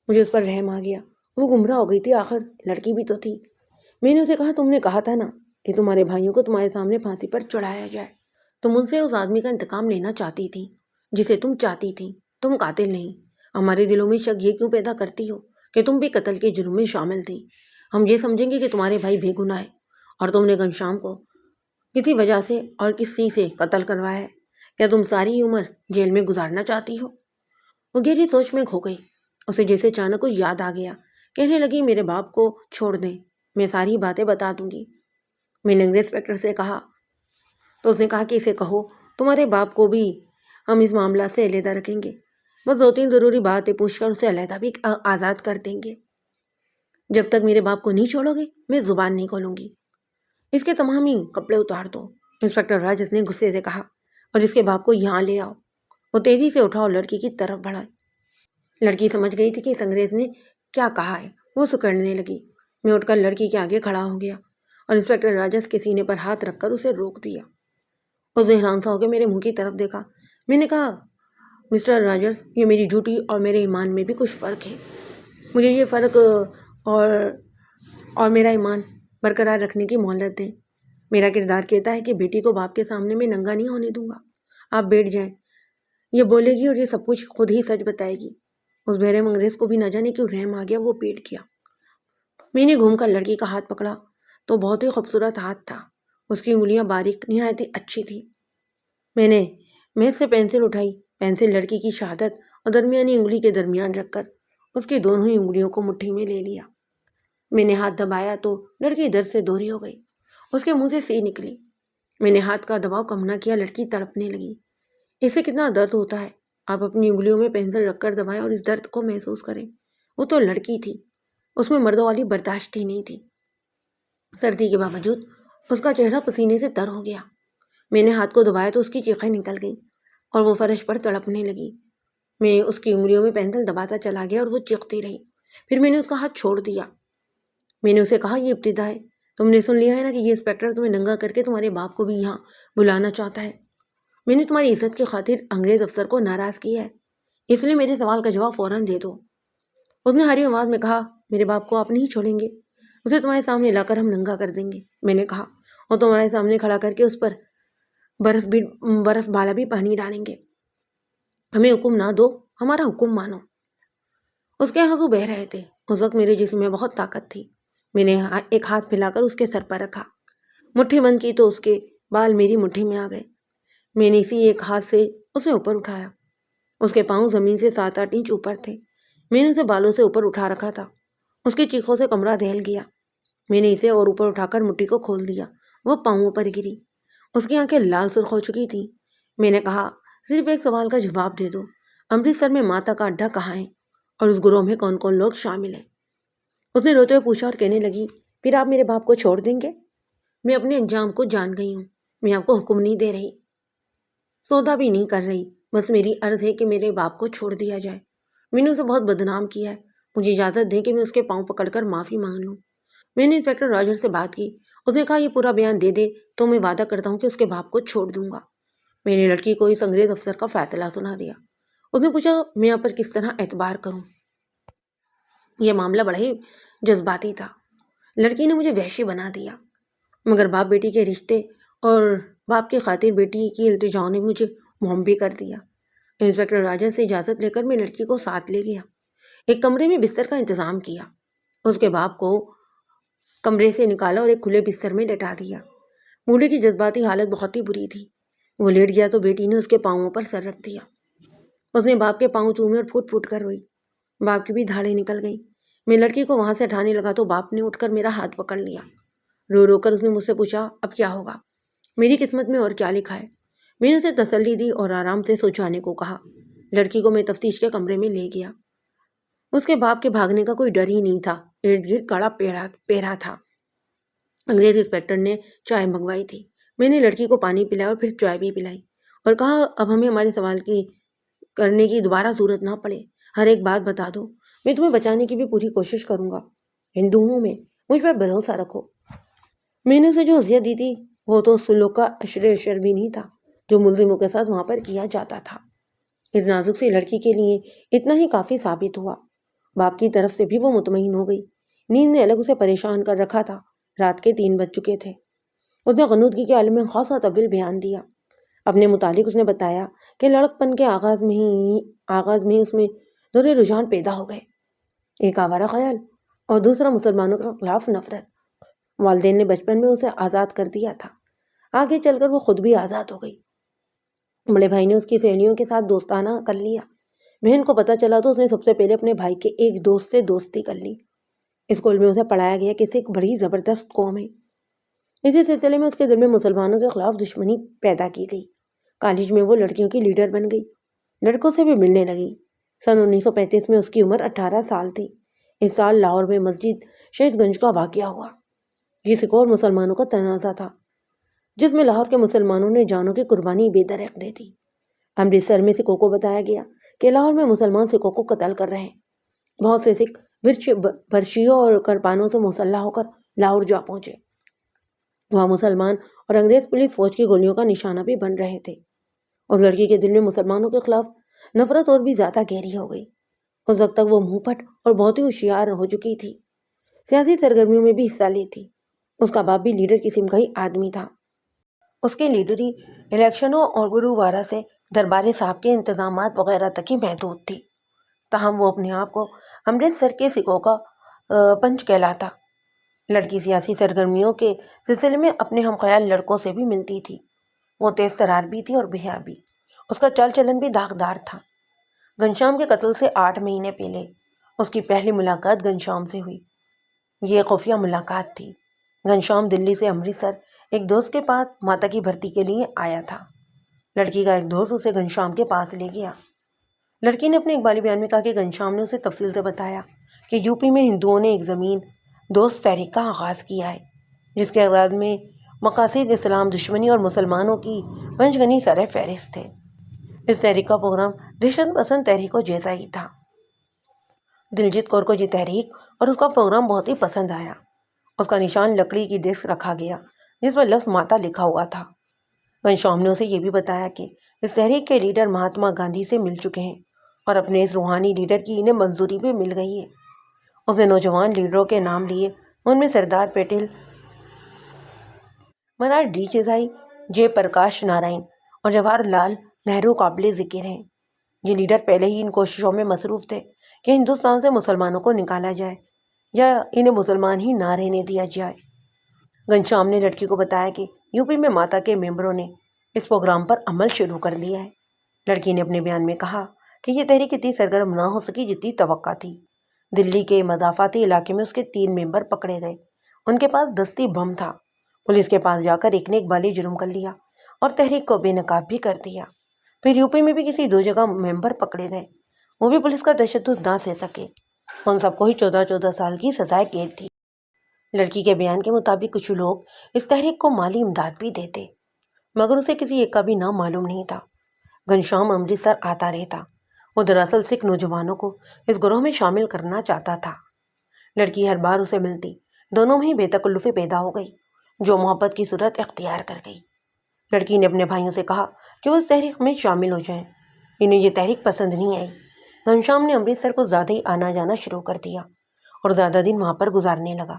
مجھے اس پر رحم آ گیا، وہ گمراہ ہو گئی تھی، آخر لڑکی بھی تو تھی۔ میں نے اسے کہا تم نے کہا تھا نا کہ تمہارے بھائیوں کو تمہارے سامنے پھانسی پر چڑھایا جائے، تم ان سے اس آدمی کا انتقام لینا چاہتی تھی جسے تم چاہتی تھی، تم قاتل نہیں۔ ہمارے دلوں میں شک یہ کیوں پیدا کرتی ہو کہ تم بھی قتل کے جرم میں شامل تھی؟ ہم یہ سمجھیں گے کہ تمہارے بھائی بے گناہ ہے اور تم نے گھنشیام کو کسی وجہ سے اور کسی سے قتل کروایا ہے۔ کیا تم ساری عمر جیل میں گزارنا چاہتی ہو؟ وہ گہری سوچ میں کھو گئی۔ اسے جیسے اچانک کچھ یاد آ گیا، کہنے لگی میرے باپ کو چھوڑ دیں، میں ساری باتیں بتا دوں گی۔ میں نے انگریز انسپکٹر سے کہا تو اس نے کہا کہ اسے کہو تمہارے باپ کو بھی ہم اس معاملہ سے علیحدہ رکھیں گے، بس 2-3 ضروری باتیں پوچھ کر اسے علیحدہ بھی آزاد کر دیں گے۔ جب تک میرے باپ کو نہیں چھوڑو گے میں زبان نہیں کھولوں گی۔ اس کے تمام ہی کپڑے اتار دو، انسپکٹر راجرز نے غصے سے کہا، اور اس کے باپ کو یہاں لے آؤ۔ وہ تیزی سے اٹھا اور لڑکی کی طرف بڑھا۔ لڑکی سمجھ گئی تھی کہ اس انگریز نے کیا کہا ہے، وہ سکڑنے لگی۔ میں اٹھ کر لڑکی کے آگے کھڑا ہو گیا اور انسپکٹر راجرز کے سینے پر ہاتھ رکھ کر اسے روک دیا۔ اس نے حیران سا ہو کے میرے منہ کی طرف دیکھا۔ میں نے کہا مسٹر راجرز یہ میری ڈیوٹی اور میرے ایمان میں بھی کچھ فرق ہے، مجھے یہ فرق اور میرا ایمان برقرار رکھنے کی مہلت دیں۔ میرا کردار کہتا ہے کہ بیٹی کو باپ کے سامنے میں ننگا نہیں ہونے دوں گا۔ آپ بیٹھ جائیں، یہ بولے گی اور یہ سب کچھ خود ہی سچ بتائے گی۔ اس بہرحم انگریز کو بھی نہ جانے کیوں رحم آ گیا، وہ پیٹ گیا۔ میں نے گھوم کر لڑکی کا ہاتھ پکڑا تو بہت ہی خوبصورت ہاتھ تھا، اس کی انگلیاں باریک نہایت ہی اچھی تھی۔ میں نے میز سے پینسل اٹھائی، پینسل لڑکی کی شہادت اور درمیانی انگلی کے درمیان رکھ کر اس کی دونوں ہی انگلیوں کو مٹھی میں لے لیا۔ میں نے ہاتھ دبایا تو لڑکی درد سے دوری ہو گئی، اس کے منہ سے سی نکلی۔ میں نے ہاتھ کا دباؤ کم نہ کیا، لڑکی تڑپنے لگی۔ اس سے کتنا درد ہوتا ہے، آپ اپنی انگلیوں میں پینسل رکھ کر دبائیں اور اس درد کو محسوس کریں۔ وہ تو لڑکی تھی، اس میں مردوں والی برداشت ہی نہیں تھی۔ سردی کے باوجود اس کا چہرہ پسینے سے تر ہو گیا۔ میں نے ہاتھ کو دبایا تو اس کی چیخیں نکل گئیں اور وہ فرش پر تڑپنے لگی۔ میں اس کی انگلیوں میں پینسل دباتا چلا گیا اور وہ چیختی رہی۔ پھر میں نے اس کا ہاتھ چھوڑ دیا۔ میں نے اسے کہا یہ ابتدا ہے، تم نے سن لیا ہے نا کہ یہ انسپکٹر تمہیں ننگا کر کے تمہارے باپ کو بھی یہاں بلانا چاہتا ہے۔ میں نے تمہاری عزت کی خاطر انگریز افسر کو ناراض کیا ہے، اس لیے میرے سوال کا جواب فوراً دے دو۔ اس نے ہاری آواز میں کہا، میرے باپ کو آپ نہیں چھوڑیں گے؟ اسے تمہارے سامنے لا کر ہم ننگا کر دیں گے، میں نے کہا، اور تمہارے سامنے کھڑا کر کے اس پر برف بالا بھی پانی ڈالیں گے۔ ہمیں حکم نہ دو، ہمارا حکم مانو۔ اس کے آنسو بہہ رہے تھے۔ اس وقت میرے جسم میں بہت طاقت تھی۔ میں نے ایک ہاتھ پھیلا کر اس کے سر پر رکھا، مٹھی بند کی تو اس کے بال میری مٹھی میں آ گئے۔ میں نے اسی ایک ہاتھ سے اسے اوپر اٹھایا۔ اس کے پاؤں زمین سے 7-8 انچ اوپر تھے۔ میں نے اسے بالوں سے اوپر اٹھا رکھا تھا۔ اس کی چیخوں سے کمرہ دہل گیا۔ میں نے اسے اور اوپر اٹھا کر مٹھی کو کھول دیا۔ وہ پاؤں پر گری۔ اس کی آنکھیں لال سرخ ہو چکی تھیں۔ میں نے کہا، صرف ایک سوال کا جواب دے دو، امرتسر میں ماتا کا اڈا کہاں ہے اور اس گروہ میں کون کون لوگ شامل ہیں؟ اس نے روتے ہوئے پوچھا اور کہنے لگی، پھر آپ میرے باپ کو چھوڑ دیں گے؟ میں اپنے انجام کو جان گئی ہوں۔ میں آپ کو حکم نہیں دے رہی، سودا بھی نہیں کر رہی، بس میری عرض ہے کہ میرے باپ کو چھوڑ دیا جائے۔ میں نے اسے بہت بدنام کیا ہے، مجھے اجازت دیں کہ میں اس کے پاؤں پکڑ کر معافی مانگ لوں۔ میں نے انسپکٹر راجر سے بات کی۔ اس نے کہا، یہ پورا بیان دے دے تو میں وعدہ کرتا ہوں کہ اس کے باپ کو چھوڑ دوں گا۔ میں نے لڑکی کو اس انگریز افسر کا فیصلہ سنا دیا۔ اس نے پوچھا، میں آپ پر کس طرح اعتبار کروں؟ یہ معاملہ بڑا ہی جذباتی تھا۔ لڑکی نے مجھے وحشی بنا دیا، مگر باپ بیٹی کے رشتے اور باپ کی خاطر بیٹی کی التجاؤں نے مجھے محم بھی کر دیا۔ انسپکٹر راجر سے اجازت لے کر میں لڑکی کو ساتھ لے گیا۔ ایک کمرے میں بستر کا انتظام کیا۔ اس کے باپ کو کمرے سے نکالا اور ایک کھلے بستر میں لٹا دیا۔ بوڑھے کی جذباتی حالت بہت ہی بری تھی۔ وہ لیٹ گیا تو بیٹی نے اس کے پاؤں پر سر رکھ دیا۔ اس نے باپ کے پاؤں چومے اور پھوٹ پھوٹ کر روئی۔ باپ کی بھی دھاڑیں نکل گئیں۔ میں لڑکی کو وہاں سے اٹھانے لگا تو باپ نے اٹھ کر میرا ہاتھ پکڑ لیا۔ رو رو کر اس نے مجھ سے پوچھا، اب کیا ہوگا؟ میری قسمت میں اور کیا لکھا ہے؟ میں نے اسے تسلی دی اور آرام سے سوچانے کو کہا۔ لڑکی کو میں تفتیش کے کمرے میں لے گیا۔ اس کے باپ کے بھاگنے کا کوئی ڈر ہی نہیں تھا۔ ارد گرد کڑا پہرا تھا۔ انگریز انسپکٹر نے چائے منگوائی تھی۔ میں نے لڑکی کو پانی پلایا اور پھر چائے بھی پلائی اور کہا، اب ہمیں ہمارے سوال کرنے کی دوبارہ ضرورت نہ پڑے، ہر ایک بات بتا دو، میں تمہیں بچانے کی بھی پوری کوشش کروں گا۔ ہندو ہوں میں، مجھ پر بھروسہ رکھو۔ میں نے اسے جو وصیت دی تھی وہ تو اس سلوک کا اشر بھی نہیں تھا جو ملزموں کے ساتھ وہاں پر کیا جاتا تھا۔ اس نازک سی لڑکی کے لیے اتنا ہی کافی ثابت ہوا۔ باپ کی طرف سے بھی وہ مطمئن ہو گئی۔ نیند نے الگ اسے پریشان کر رکھا تھا۔ رات کے 3 بج چکے تھے۔ اس نے غنودگی کے عالم میں خاصا طویل بیان دیا۔ اپنے متعلق اس نے بتایا کہ لڑک پن کے آغاز میں ہی اس میں دونوں رجحان پیدا ہو گئے، ایک آوارہ خیال اور دوسرا مسلمانوں کے خلاف نفرت۔ والدین نے بچپن میں اسے آزاد کر دیا تھا، آگے چل کر وہ خود بھی آزاد ہو گئی۔ بڑے بھائی نے اس کی سہیلیوں کے ساتھ دوستانہ کر لیا۔ بہن کو پتہ چلا تو اس نے سب سے پہلے اپنے بھائی کے ایک دوست سے دوستی کر لی۔ اسکول میں اسے پڑھایا گیا کہ سکھ بڑی زبردست قوم ہے۔ اسی سلسلے میں اس کے دل میں مسلمانوں کے خلاف دشمنی پیدا کی گئی۔ کالج میں وہ لڑکیوں کی لیڈر بن گئی، لڑکوں سے بھی ملنے لگی۔ سن 1935 میں اس کی عمر 18 سال تھی۔ اس سال لاہور میں مسجد شہید گنج کا واقعہ ہوا۔ یہ سکھوں اور مسلمانوں کا تنازع تھا جس میں لاہور کے مسلمانوں نے جانوں کی قربانی بے درخت دے دی۔ امرتسر میں سکھوں کو بتایا گیا کہ لاہور میں مسلمان سکھوں کو قتل کر رہے ہیں۔ بہت سے سکھ برشیوں اور کرپانوں سے مسلح ہو کر لاہور جا پہنچے۔ وہاں مسلمان اور انگریز پولیس فوج کی گولیوں کا نشانہ بھی بن رہے تھے۔ اس لڑکی کے دل میں مسلمانوں کے خلاف نفرت اور بھی زیادہ گہری ہو گئی۔ اس وقت تک وہ منہ پھٹ اور بہت ہی ہوشیار ہو چکی تھی، سیاسی سرگرمیوں میں بھی حصہ لیتی۔ اس کا باپ بھی لیڈر قسم کا ہی آدمی تھا۔ اس کی لیڈری الیکشنوں اور گرووارہ سے دربار صاحب کے انتظامات وغیرہ تک ہی محدود تھی۔ تاہم وہ اپنے آپ کو امرتسر کے سکھوں کا پنچ کہلاتا۔ لڑکی سیاسی سرگرمیوں کے سلسلے میں اپنے ہم خیال لڑکوں سے بھی ملتی تھی۔ وہ تیز ترار بھی تھی اور بہیا بھی۔ اس کا چال چلن بھی داغدار تھا۔ گھنشیام کے قتل سے 8 مہینے پہلے اس کی پہلی ملاقات گھنشیام سے ہوئی۔ یہ خفیہ ملاقات تھی۔ گھنشیام دلی سے امرتسر ایک دوست کے پاس ماتا کی بھرتی کے لیے آیا تھا۔ لڑکی کا ایک دوست اسے گھنشیام کے پاس لے گیا۔ لڑکی نے اپنے اقبالی بیان میں کہا کہ گھنشیام نے اسے تفصیل سے بتایا کہ یوپی میں ہندوؤں نے ایک زمین دوست تحریک کا آغاز کیا ہے جس کے اغراض میں مقاصد اسلام دشمنی اور مسلمانوں کی پنجگنی سر فہرست تھے۔ اس تحریک کا پروگرام دہشت پسند تحریکوں جیسا ہی تھا۔ دلجیت کور کو یہ تحریک اور اس کا پروگرام بہت ہی پسند آیا۔ اس کا نشان لکڑی کی ڈسک رکھا گیا جس پر لفظ ماتا لکھا ہوا تھا۔ گھنشیام نے اسے یہ بھی بتایا کہ اس تحریک کے لیڈر مہاتما گاندھی سے مل چکے ہیں اور اپنے اس روحانی لیڈر کی انہیں منظوری بھی مل گئی ہے۔ اس نے نوجوان لیڈروں کے نام لیے، ان میں سردار پیٹل، مناش دیسائی، جے پرکاش نارائن اور جواہر لال نہرو قابل ذکر ہیں۔ یہ لیڈر پہلے ہی ان کوششوں میں مصروف تھے کہ ہندوستان سے مسلمانوں کو نکالا جائے یا انہیں مسلمان ہی نہ رہنے دیا جائے۔ گھنشیام نے لڑکی کو بتایا کہ یو پی میں ماتا کے ممبروں نے اس پروگرام پر عمل شروع کر دیا ہے۔ لڑکی نے اپنے بیان میں کہا کہ یہ تحریک اتنی سرگرم نہ ہو سکی جتنی توقع تھی۔ دلی کے مضافاتی علاقے میں اس کے 3 ممبر پکڑے گئے۔ ان کے پاس دستی بم تھا۔ پولیس کے پاس جا کر ایک نے اقبالی جرم کر لیا اور تحریک کو بے نقاب بھی کر دیا۔ پھر یو پی میں بھی کسی 2 جگہ ممبر پکڑے گئے، وہ بھی پولیس کا تشدد نہ سہ سکے۔ ان سب کو ہی 14 سال کی سزائے قید تھی۔ لڑکی کے بیان کے مطابق کچھ لوگ اس تحریک کو مالی امداد بھی دیتے، مگر اسے کسی ایک کا بھی نام معلوم نہیں تھا۔ گھنشیام امرتسر آتا رہتا۔ وہ دراصل سکھ نوجوانوں کو اس گروہ میں شامل کرنا چاہتا تھا۔ لڑکی ہر بار اسے ملتی، دونوں میں ہی بے تکلفی پیدا ہو گئی، جو محبت کی صورت اختیار کر گئی۔ لڑکی نے اپنے بھائیوں سے کہا کہ وہ اس تحریک میں شامل ہو جائیں۔ انہیں یہ تحریک پسند نہیں آئی۔ گھنشیام نے امرتسر کو زیادہ ہی آنا جانا شروع کر دیا اور زیادہ دن وہاں پر گزارنے لگا۔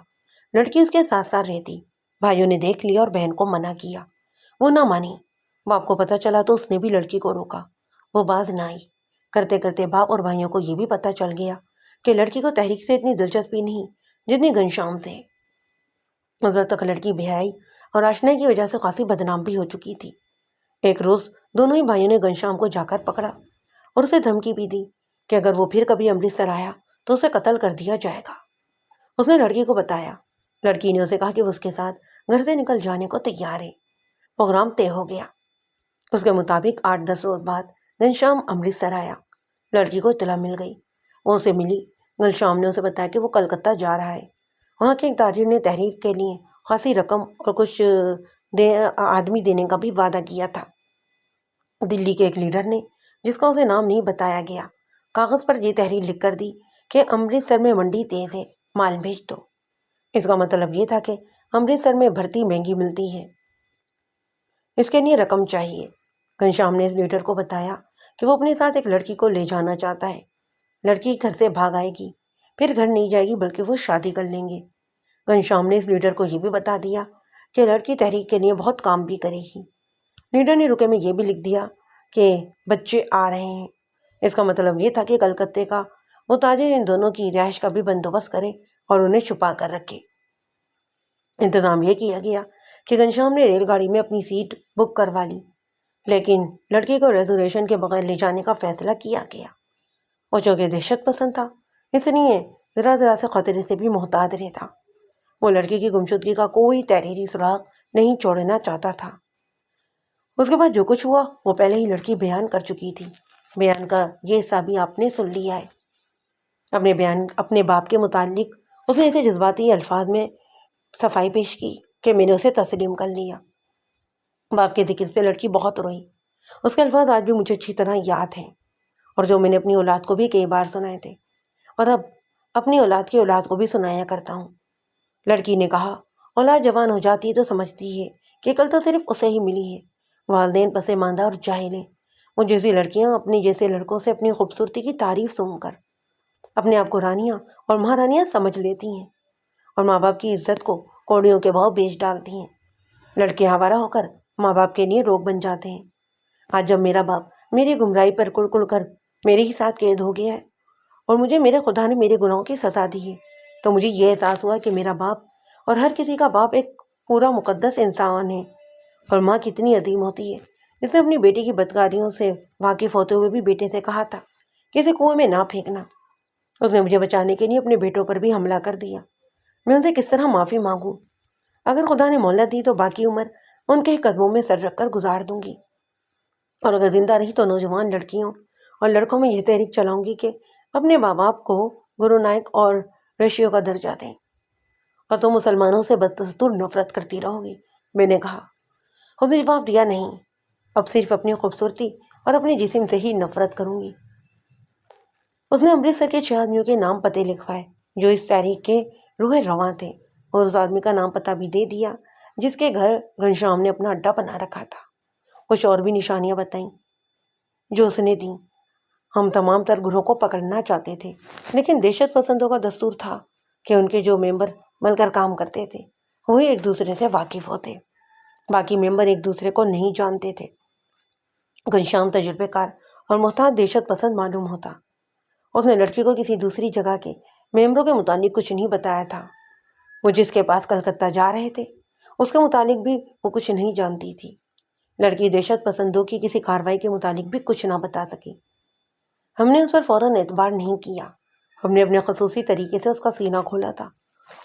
لڑکی اس کے ساتھ ساتھ رہتی۔ بھائیوں نے دیکھ لیا اور بہن کو منع کیا، وہ نہ مانی۔ باپ کو پتہ چلا تو اس نے بھی لڑکی کو روکا، وہ باز نہ آئی۔ کرتے کرتے باپ اور بھائیوں کو یہ بھی پتہ چل گیا کہ لڑکی کو تحریک سے اتنی دلچسپی نہیں جتنی گھنشیام سے۔ اس وقت تک لڑکی بے-حیائی اور آشنائی کی وجہ سے خاصی بدنام بھی ہو چکی تھی۔ ایک روز دونوں ہی بھائیوں نے گھنشیام کو جا کر پکڑا اور اسے دھمکی بھی دی کہ اگر وہ پھر کبھی امرتسر آیا تو اسے قتل کر دیا جائے گا۔ اس نے لڑکی کو بتایا۔ لڑکی نے اسے کہا کہ وہ اس کے ساتھ گھر سے نکل جانے کو تیار ہے۔ پروگرام طے ہو گیا۔ اس کے مطابق 8-10 روز بعد گھنشیام امرتسر آیا۔ لڑکی کو اطلاع مل گئی، وہ اسے ملی۔ گھنشیام نے اسے بتایا کہ وہ کلکتہ جا رہا ہے۔ وہاں کے ایک تاجر نے تحریک کے لیے خاصی رقم اور کچھ آدمی دینے کا بھی وعدہ کیا تھا۔ دلی کے ایک لیڈر نے، جس کا اسے نام نہیں بتایا گیا، کاغذ پر یہ تحریر لکھ کر دی کہ امرتسر میں منڈی تیز ہے، مال بھیج دو۔ اس کا مطلب یہ تھا کہ امرتسر میں بھرتی مہنگی ملتی ہے، اس کے لیے رقم چاہیے۔ گھنشیام نے اس لیڈر کو بتایا کہ وہ اپنے ساتھ ایک لڑکی کو لے جانا چاہتا ہے۔ لڑکی گھر سے بھاگ آئے گی، پھر گھر نہیں جائے گی بلکہ وہ شادی کر لیں گے۔ گھنشیام نے اس لیڈر کو یہ بھی بتا دیا کہ لڑکی تحریک کے لیے بہت کام بھی کرے گی۔ لیڈر نے رکے میں یہ بھی لکھ دیا کہ بچے آ رہے ہیں۔ اس کا مطلب یہ تھا کہ کلکتے کا وہ تاجر ان دونوں کی رہائش کا بھی بندوبست کرے اور انہیں چھپا کر رکھے۔ انتظام یہ کیا گیا کہ گھنشیام نے ریل گاڑی میں اپنی سیٹ بک کروا لی، لیکن لڑکی کو ریزرویشن کے بغیر لے جانے کا فیصلہ کیا گیا۔ وہ چونکہ دہشت پسند تھا، اس لیے ذرا ذرا سے خطرے سے بھی محتاط رہتا۔ وہ لڑکی کی گمشدگی کا کوئی تحریری سراغ نہیں چھوڑنا چاہتا تھا۔ اس کے بعد جو کچھ ہوا وہ پہلے ہی لڑکی بیان کر چکی تھی۔ بیان کا یہ حصہ بھی آپ نے سن لیا ہے۔ اپنے باپ کے متعلق اس نے ایسے جذباتی الفاظ میں صفائی پیش کی کہ میں نے اسے تسلیم کر لیا۔ باپ کے ذکر سے لڑکی بہت روئی۔ اس کے الفاظ آج بھی مجھے اچھی طرح یاد ہیں، اور جو میں نے اپنی اولاد کو بھی کئی بار سنائے تھے، اور اب اپنی اولاد کی اولاد کو بھی سنایا کرتا ہوں۔ لڑکی نے کہا، اولاد جوان ہو جاتی ہے تو سمجھتی ہے کہ کل تو صرف اسے ہی ملی ہے۔ والدین پسماندہ اور جاہل ہیں۔ وہ جیسی لڑکیاں اپنے جیسے لڑکوں سے اپنی خوبصورتی کی تعریف سن کر اپنے آپ کو رانیاں اور مہارانیاں سمجھ لیتی ہیں، اور ماں باپ کی عزت کو کوڑیوں کے بھاؤ بیچ ڈالتی ہیں۔ لڑکے آوارہ ہو کر ماں باپ کے لیے روگ بن جاتے ہیں۔ آج جب میرا باپ میری گمراہی پر کڑ کڑ کر میرے ہی ساتھ قید ہو گیا ہے اور مجھے میرے خدا نے میرے گناہوں کی سزا دی ہے، تو مجھے یہ احساس ہوا کہ میرا باپ اور ہر کسی کا باپ ایک پورا مقدس انسان ہے، اور ماں کتنی عظیم ہوتی ہے۔ اس نے اپنی بیٹی کی بدکاریوں سے واقف ہوتے ہوئے بھی بیٹے سے کہا تھا کہ اسے کنویں میں نہ پھینکنا۔ اس نے مجھے بچانے کے لیے اپنے بیٹوں پر بھی حملہ کر دیا۔ میں ان سے کس طرح معافی مانگوں؟ اگر خدا نے مہلت دی تو باقی عمر ان کے قدموں میں سر رکھ کر گزار دوں گی، اور اگر زندہ رہی تو نوجوان لڑکیوں اور لڑکوں میں یہ تحریک چلاؤں گی کہ اپنے ماں باپ کو گرو نائک اور رشیوں کا درجہ دیں، اور تم مسلمانوں سے بدستور نفرت کرتی رہو گی۔ میں نے کہا، خود نے جواب دیا، نہیں، اب صرف اپنی خوبصورتی اور اپنے جسم سے ہی نفرت کروں گی۔ اس نے امرتسر کے 6 آدمیوں کے نام پتے لکھوائے جو اس تحریک کے روح رواں تھے، اور اس آدمی کا نام پتہ بھی دے دیا جس کے گھر گھنشیام نے اپنا اڈا بنا رکھا تھا۔ کچھ اور بھی نشانیاں بتائیں جو اس نے دیں۔ ہم تمام تر گروہ کو پکڑنا چاہتے تھے، لیکن دہشت پسندوں کا دستور تھا کہ ان کے جو ممبر مل کر کام کرتے تھے وہی ایک دوسرے سے واقف ہوتے، باقی ممبر ایک دوسرے کو نہیں جانتے تھے۔ گھنشیام تجربے کار اور محتاط دہشت پسند معلوم ہوتا۔ اس نے لڑکی کو کسی دوسری جگہ کے ممبروں کے متعلق کچھ نہیں بتایا تھا۔ وہ جس کے پاس کلکتہ جا رہے تھے اس کے متعلق بھی وہ کچھ نہیں جانتی تھی۔ لڑکی دہشت پسندوں کی کسی کارروائی کے متعلق بھی کچھ نہ بتا سکی۔ ہم نے اس پر فوراً اعتبار نہیں کیا۔ ہم نے اپنے خصوصی طریقے سے اس کا سینہ کھولا تھا۔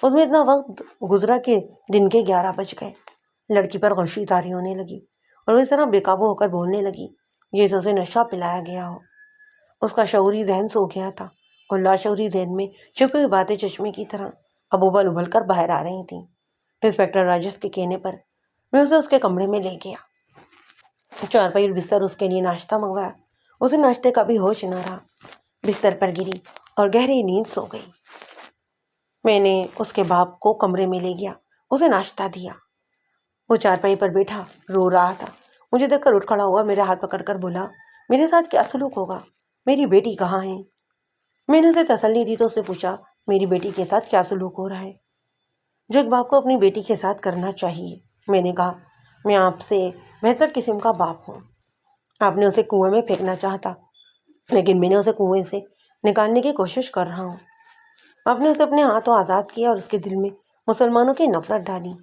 اس میں اتنا وقت گزرا کہ دن کے 11 بج گئے۔ لڑکی پر غشی طاری ہونے لگی اور وہ اس طرح بے قابو ہو کر بولنے لگی جیسے اسے نشہ پلایا گیا ہو۔ اس کا شعوری ذہن سو گیا تھا اور لاشعوری ذہن میں چھپی ہوئی باتیں چشمے کی طرح اب ابل ابل کر باہر آ رہی تھیں۔ انسپکٹر راجس کے کہنے پر میں اسے اس کے کمرے میں لے گیا۔ چارپائی اور بستر اس کے لیے ناشتہ منگوایا۔ اسے ناشتے کا بھی ہوش نہ رہا، بستر پر گری اور گہری نیند سو گئی۔ میں نے اس کے باپ کو کمرے میں لے گیا، اسے ناشتہ دیا۔ وہ چارپائی پر بیٹھا رو رہا تھا۔ مجھے دیکھ کر اٹھ کھڑا ہوا، میرے ہاتھ پکڑ کر بولا، میرے ساتھ کیا سلوک ہوگا؟ میری بیٹی کہاں ہے؟ میں نے اسے تسلی دی تو اس سے پوچھا، میری بیٹی کے ساتھ کیا سلوک ہو رہا ہے؟ جو ایک باپ کو اپنی بیٹی کے ساتھ کرنا چاہیے۔ میں نے کہا، میں آپ سے بہتر قسم کا باپ ہوں۔ آپ نے اسے کنویں میں پھینکنا چاہتا، لیکن میں نے اسے کنویں سے نکالنے کی کوشش کر رہا ہوں۔ آپ نے اسے اپنے ہاتھوں آزاد کیا اور اس کے دل میں مسلمانوں کی نفرت ڈالی۔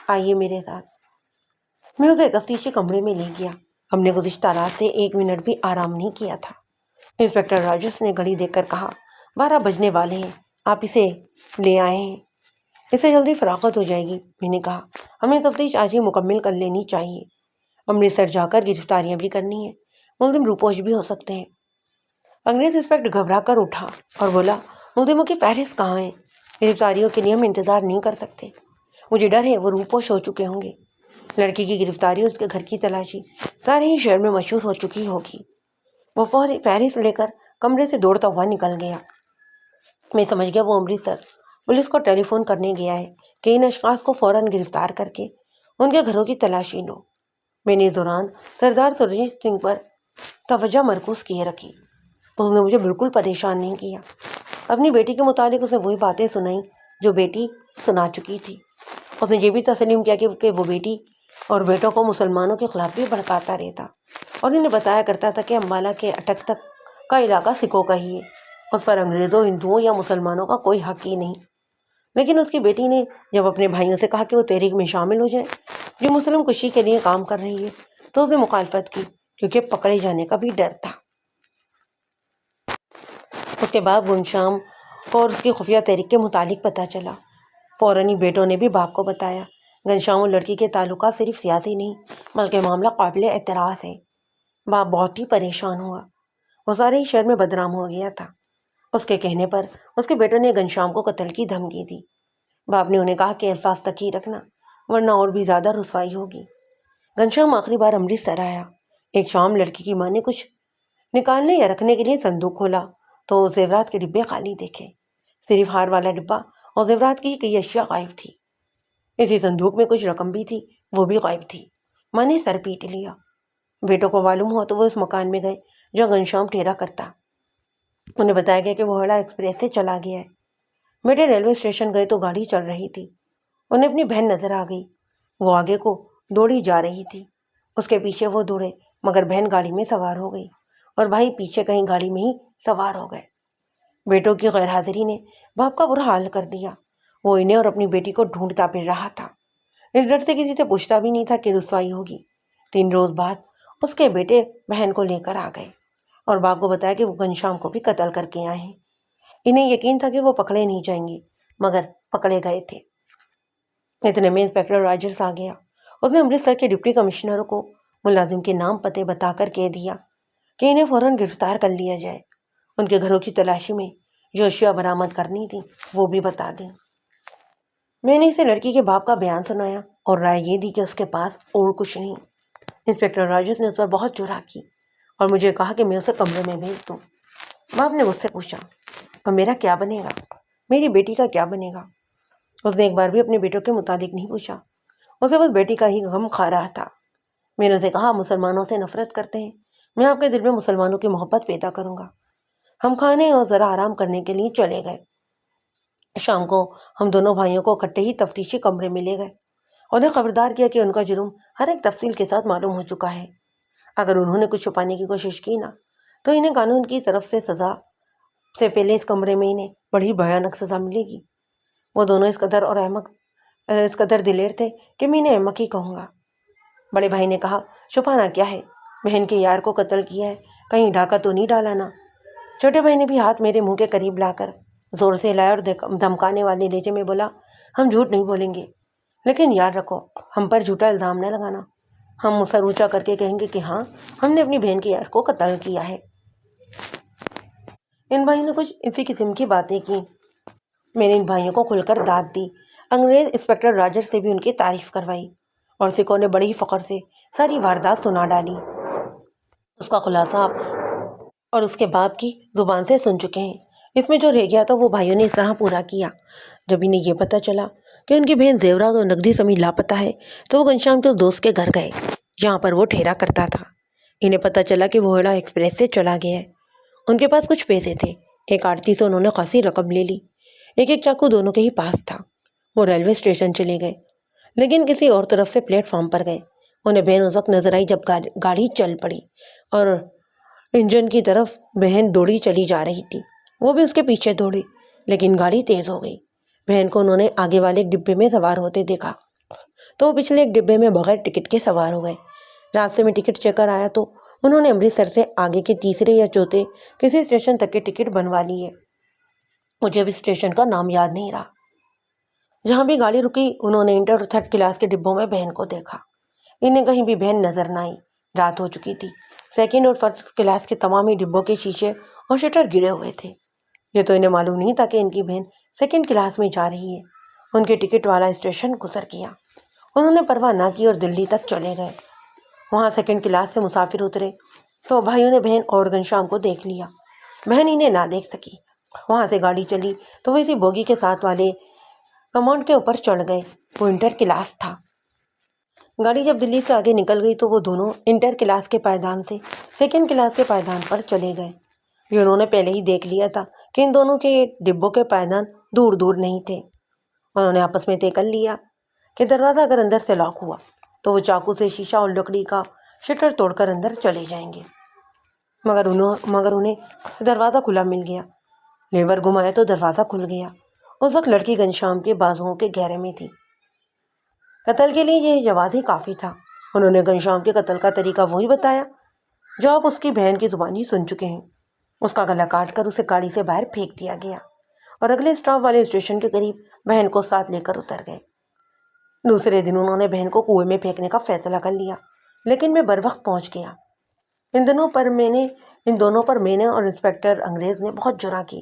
آئیے میرے ساتھ۔ میں اسے تفتیشی کمرے میں لے گیا۔ ہم نے گزشتہ رات سے 1 منٹ بھی آرام نہیں کیا تھا۔ انسپکٹر راجس نے گھڑی دیکھ کر کہا، 12 بجنے والے ہیں، آپ اسے لے آئے ہیں، اسے جلدی فراغت ہو جائے گی۔ میں نے کہا، ہمیں تفتیش آج ہی مکمل کر لینی چاہیے، امرتسر جا کر گرفتاریاں بھی کرنی ہیں، ملزم روپوش بھی ہو سکتے ہیں۔ انگریز انسپکٹر گھبرا کر اٹھا اور بولا، ملزموں کی فہرست کہاں ہے؟ گرفتاریوں کے لیے ہم انتظار نہیں کر سکتے، مجھے ڈر ہے وہ روپوش ہو چکے ہوں گے۔ لڑکی کی گرفتاری اور اس کے گھر کی تلاشی سارے ہی شہر میں مشہور ہو چکی ہوگی۔ وہ فہرست لے کر کمرے سے دوڑتا ہوا نکل گیا۔ میں سمجھ گیا وہ امرتسر پولیس کو ٹیلی فون کرنے گیا ہے کہ ان اشخاص کو فوراً گرفتار کر کے ان کے گھروں کی تلاشی لو۔ میں نے اس دوران سردار سرجیت سنگھ پر توجہ مرکوز کیے رکھی۔ اس نے مجھے بالکل پریشان نہیں کیا۔ اپنی بیٹی کے متعلق اسے وہی باتیں سنائیں جو بیٹی سنا چکی تھی۔ اس نے یہ بھی تسلیم کیا کہ وہ بیٹی اور بیٹوں کو مسلمانوں کے خلاف بھی بھڑکاتا رہتا اور انہیں بتایا کرتا تھا کہ امبالہ کے اٹک تک کا علاقہ سکھوں کا ہی ہے، اس پر انگریزوں، ہندوؤں یا مسلمانوں کا کوئی حق ہی نہیں۔ لیکن اس کی بیٹی نے جب اپنے بھائیوں سے کہا کہ وہ تحریک میں شامل ہو جائیں جو مسلم کشی کے لیے کام کر رہی ہے تو اس نے مخالفت کی، کیونکہ پکڑے جانے کا بھی ڈر تھا۔ اس کے بعد گھنشیام اور اس کی خفیہ تحریک کے متعلق پتہ چلا۔ فوراً ہی بیٹوں نے بھی باپ کو بتایا۔ گھنشیام اور لڑکی کے تعلقات صرف سیاسی نہیں بلکہ معاملہ قابل اعتراض ہے۔ باپ بہت ہی پریشان ہوا، وہ سارے ہی شہر میں بدنام ہو گیا تھا۔ اس کے کہنے پر اس کے بیٹوں نے گھنشیام کو قتل کی دھمکی دی۔ باپ نے انہیں کہا کہ الفاظ تک ہی رکھنا ورنہ اور بھی زیادہ رسوائی ہوگی۔ گھنشیام آخری بار امرتسر آیا۔ ایک شام لڑکی کی ماں نے کچھ نکالنے یا رکھنے کے لیے صندوق کھولا تو زیورات کے ڈبے خالی دیکھے، صرف ہار والا ڈبہ اور زیورات کی کئی اشیاء غائب تھی۔ اسی صندوق میں کچھ رقم بھی تھی، وہ بھی غائب تھی۔ ماں نے سر پیٹ لیا۔ بیٹوں کو معلوم ہوا تو وہ اس مکان میں گئے جو گھنشیام ٹھہرا کرتا۔ انہیں بتایا گیا کہ وہ ہڑا ایکسپریس سے چلا گیا ہے۔ بیٹے ریلوے اسٹیشن گئے تو گاڑی چل رہی تھی، انہیں اپنی بہن نظر آ گئی، وہ آگے کو دوڑی جا رہی تھی، اس کے پیچھے وہ دوڑے مگر بہن گاڑی میں سوار ہو گئی اور بھائی پیچھے کہیں گاڑی میں ہی سوار ہو گئے۔ بیٹوں کی غیر حاضری نے باپ کا برا حال کر دیا۔ وہ انہیں اور اپنی بیٹی کو ڈھونڈتا پھر رہا تھا، اس ڈر سے کسی سے پوچھتا بھی نہیں تھا کہ رسوائی ہوگی۔ 3 روز بعد اس کے بیٹے بہن کو لے کر آ گئے اور باپ کو بتایا کہ وہ گھنشیام کو بھی قتل کر کے آئے ہیں۔ انہیں یقین تھا کہ وہ پکڑے نہیں جائیں گے مگر پکڑے گئے تھے۔ اتنے میں انسپکٹر راجرز آ گیا۔ اس نے امرتسر کے ڈپٹی کمشنر کو ملازم کے نام پتے بتا کر کہہ دیا کہ انہیں فوراً گرفتار کر لیا جائے، ان کے گھروں کی تلاشی میں جو اشیاء برآمد کرنی تھی وہ بھی بتا دیں۔ میں نے اسے لڑکی کے باپ کا بیان سنایا اور رائے یہ دی کہ اس کے پاس اور کچھ نہیں۔ انسپکٹر راجرز نے اس پر بہت جرح کی اور مجھے کہا کہ میں اسے کمرے میں بھیج دوں۔ باپ نے مجھ سے پوچھا، اب میرا کیا بنے گا؟ میری بیٹی کا کیا بنے گا؟ اس نے ایک بار بھی اپنے بیٹوں کے متعلق نہیں پوچھا، اسے بس بیٹی کا ہی غم کھا رہا تھا۔ میں نے اسے کہا مسلمانوں سے نفرت کرتے ہیں، میں آپ کے دل میں مسلمانوں کی محبت پیدا کروں گا۔ ہم کھانے اور ذرا آرام کرنے کے لیے چلے گئے۔ شام کو ہم دونوں بھائیوں کو اکٹھے ہی تفتیشی کمرے میں لے گئے، انہیں خبردار کیا کہ ان کا جرم ہر ایک تفصیل کے ساتھ معلوم ہو چکا ہے۔ اگر انہوں نے کچھ چھپانے کی کوشش کی نا تو انہیں قانون کی طرف سے سزا سے پہلے اس کمرے میں انہیں بڑی بھیانک سزا ملے گی۔ وہ دونوں اس قدر دلیر تھے کہ میں انہیں احمق ہی کہوں گا۔ بڑے بھائی نے کہا چھپانا کیا ہے، بہن کے یار کو قتل کیا ہے، کہیں ڈھاکہ تو نہیں ڈالا نا؟ چھوٹے بھائی نے بھی ہاتھ میرے منہ کے قریب لا کر زور سے ہلایا اور دھمکانے والے لہجے میں بولا ہم جھوٹ نہیں بولیں گے، لیکن یاد رکھو ہم پر جھوٹا الزام نہ لگانا۔ ہم سر اونچا کر کے کہیں گے کہ ہاں ہم نے اپنی بہن کے یار کو قتل کیا ہے۔ ان بھائیوں نے کچھ اسی قسم کی باتیں کی۔ میں نے ان بھائیوں کو کھل کر داد دی، انگریز انسپکٹر راجر سے بھی ان کی تعریف کروائی، اور سکھوں نے بڑی فخر سے ساری واردات سنا ڈالی۔ اس کا خلاصہ آپ اور اس کے باپ کی زبان سے سن چکے ہیں۔ اس میں جو رہ گیا تھا وہ بھائیوں نے اس طرح پورا کیا۔ جب انہیں یہ پتہ چلا کہ ان کی بہن زیورات اور نقدی سمیت لاپتہ ہے تو وہ گھنشیام کے اس دوست کے گھر گئے جہاں پر وہ ٹھہرا کرتا تھا۔ انہیں پتہ چلا کہ وہ ہیڑا ایکسپریس سے چلا گیا ہے۔ ان کے پاس کچھ پیسے تھے، ایک آڑتی سے انہوں نے خاصی رقم لے لی، ایک چاقو دونوں کے ہی پاس تھا۔ وہ ریلوے اسٹیشن چلے گئے، لیکن کسی اور طرف سے پلیٹ فارم پر گئے۔ انہیں بہن اس وقت نظر آئی جب گاڑی چل پڑی اور انجن کی طرف بہن دوڑی چلی جا رہی تھی۔ وہ بھی اس کے پیچھے دوڑی، لیکن گاڑی تیز ہو گئی۔ بہن کو انہوں نے آگے والے ایک ڈبے میں سوار ہوتے دیکھا تو وہ پچھلے ایک ڈبے میں بغیر ٹکٹ کے سوار ہو گئے۔ راستے میں ٹکٹ چیکر آیا تو انہوں نے امرتسر سے آگے کے تیسرے یا چوتھے کسی اسٹیشن تک کے ٹکٹ بنوا لیے۔ مجھے اب اسٹیشن کا نام یاد نہیں رہا۔ جہاں بھی گاڑی رکی انہوں نے انٹر اور تھرڈ کلاس کے ڈبوں میں بہن کو دیکھا۔ انہیں کہیں بھی بہن نظر نہ آئی، رات ہو چکی تھی۔ سیکنڈ اور فرسٹ کلاس کے تمام ہی ڈبوں کے شیشے اور شٹر گرے ہوئے تھے۔ یہ تو انہیں معلوم نہیں تھا کہ ان کی بہن سیکنڈ کلاس میں جا رہی ہے۔ ان کے ٹکٹ والا اسٹیشن گزر گیا، انہوں نے پرواہ نہ کی اور دلی تک چلے گئے۔ وہاں سیکنڈ کلاس سے مسافر اترے تو بھائیوں نے بہن اور گھنشیام کو دیکھ لیا۔ بہن انہیں نہ دیکھ سکی۔ وہاں سے گاڑی چلی تو وہ اسی بوگی کے ساتھ والے کمانڈ کے اوپر چڑھ گئے، وہ انٹر کلاس تھا۔ گاڑی جب دلی سے آگے نکل گئی تو وہ دونوں انٹر کلاس کے پائیدان سے سیکنڈ کلاس کے پائیدان پر چلے گئے۔ یہ انہوں نے پہلے ہی دیکھ لیا تھا کہ ان دونوں کے ڈبوں کے پائیدان دور دور نہیں تھے۔ انہوں نے آپس میں طے کر لیا کہ دروازہ اگر اندر سے لاک ہوا تو وہ چاقو سے شیشہ اور لکڑی کا شٹر توڑ کر اندر چلے جائیں گے۔ مگر انہیں دروازہ کھلا مل گیا۔ لیور گھمایا تو دروازہ کھل گیا۔ اس وقت لڑکی گھنشیام کے بازوؤں کے گہرے میں تھی۔ قتل کے لیے یہ جواز ہی کافی تھا۔ انہوں نے گھنشیام کے قتل کا طریقہ وہی بتایا جو آپ اس کی بہن کی زبان ہی سن چکے ہیں۔ اس کا گلا کاٹ کر اسے گاڑی سے باہر پھینک دیا گیا اور اگلے اسٹاپ والے اسٹیشن کے قریب بہن کو ساتھ لے کر اتر گئے۔ دوسرے دن انہوں نے بہن کو کنویں میں پھینکنے کا فیصلہ کر لیا، لیکن میں بروقت پہنچ گیا۔ ان دونوں پر میں نے اور انسپکٹر انگریز نے بہت جرح کی،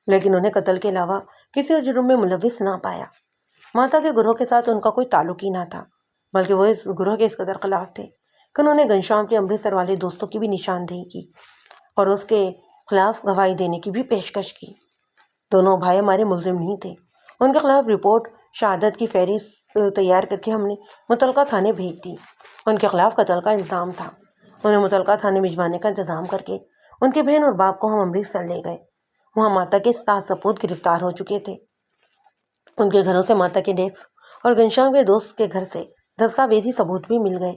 لیکن انہیں قتل کے علاوہ کسی اور جرم میں ملوث نہ پایا۔ ماتا کے گروہ کے ساتھ ان کا کوئی تعلق ہی نہ تھا، بلکہ وہ اس گروہ کے اس قدر خلاف تھے کہ انہوں نے گھنشیام کے امرتسر والے دوستوں کی بھی نشاندہی کی اور اس کے خلاف گواہی دینے کی بھی پیشکش کی۔ دونوں بھائی ہمارے ملزم نہیں تھے۔ ان کے خلاف رپورٹ شہادت کی فہرست تیار کر کے ہم نے متعلقہ تھانے بھیج دی۔ ان کے خلاف قتل کا الزام تھا۔ انہیں متعلقہ تھانے بھجوانے کا انتظام کر کے ان کی بہن اور باپ کو ہم امرتسر لے گئے۔ وہاں ماتا کے 7 سپوت گرفتار ہو چکے تھے۔ ان کے گھروں سے ماتا کے ڈیسک اور گھنشیام کے دوست کے گھر سے دستاویزی ثبوت بھی مل گئے۔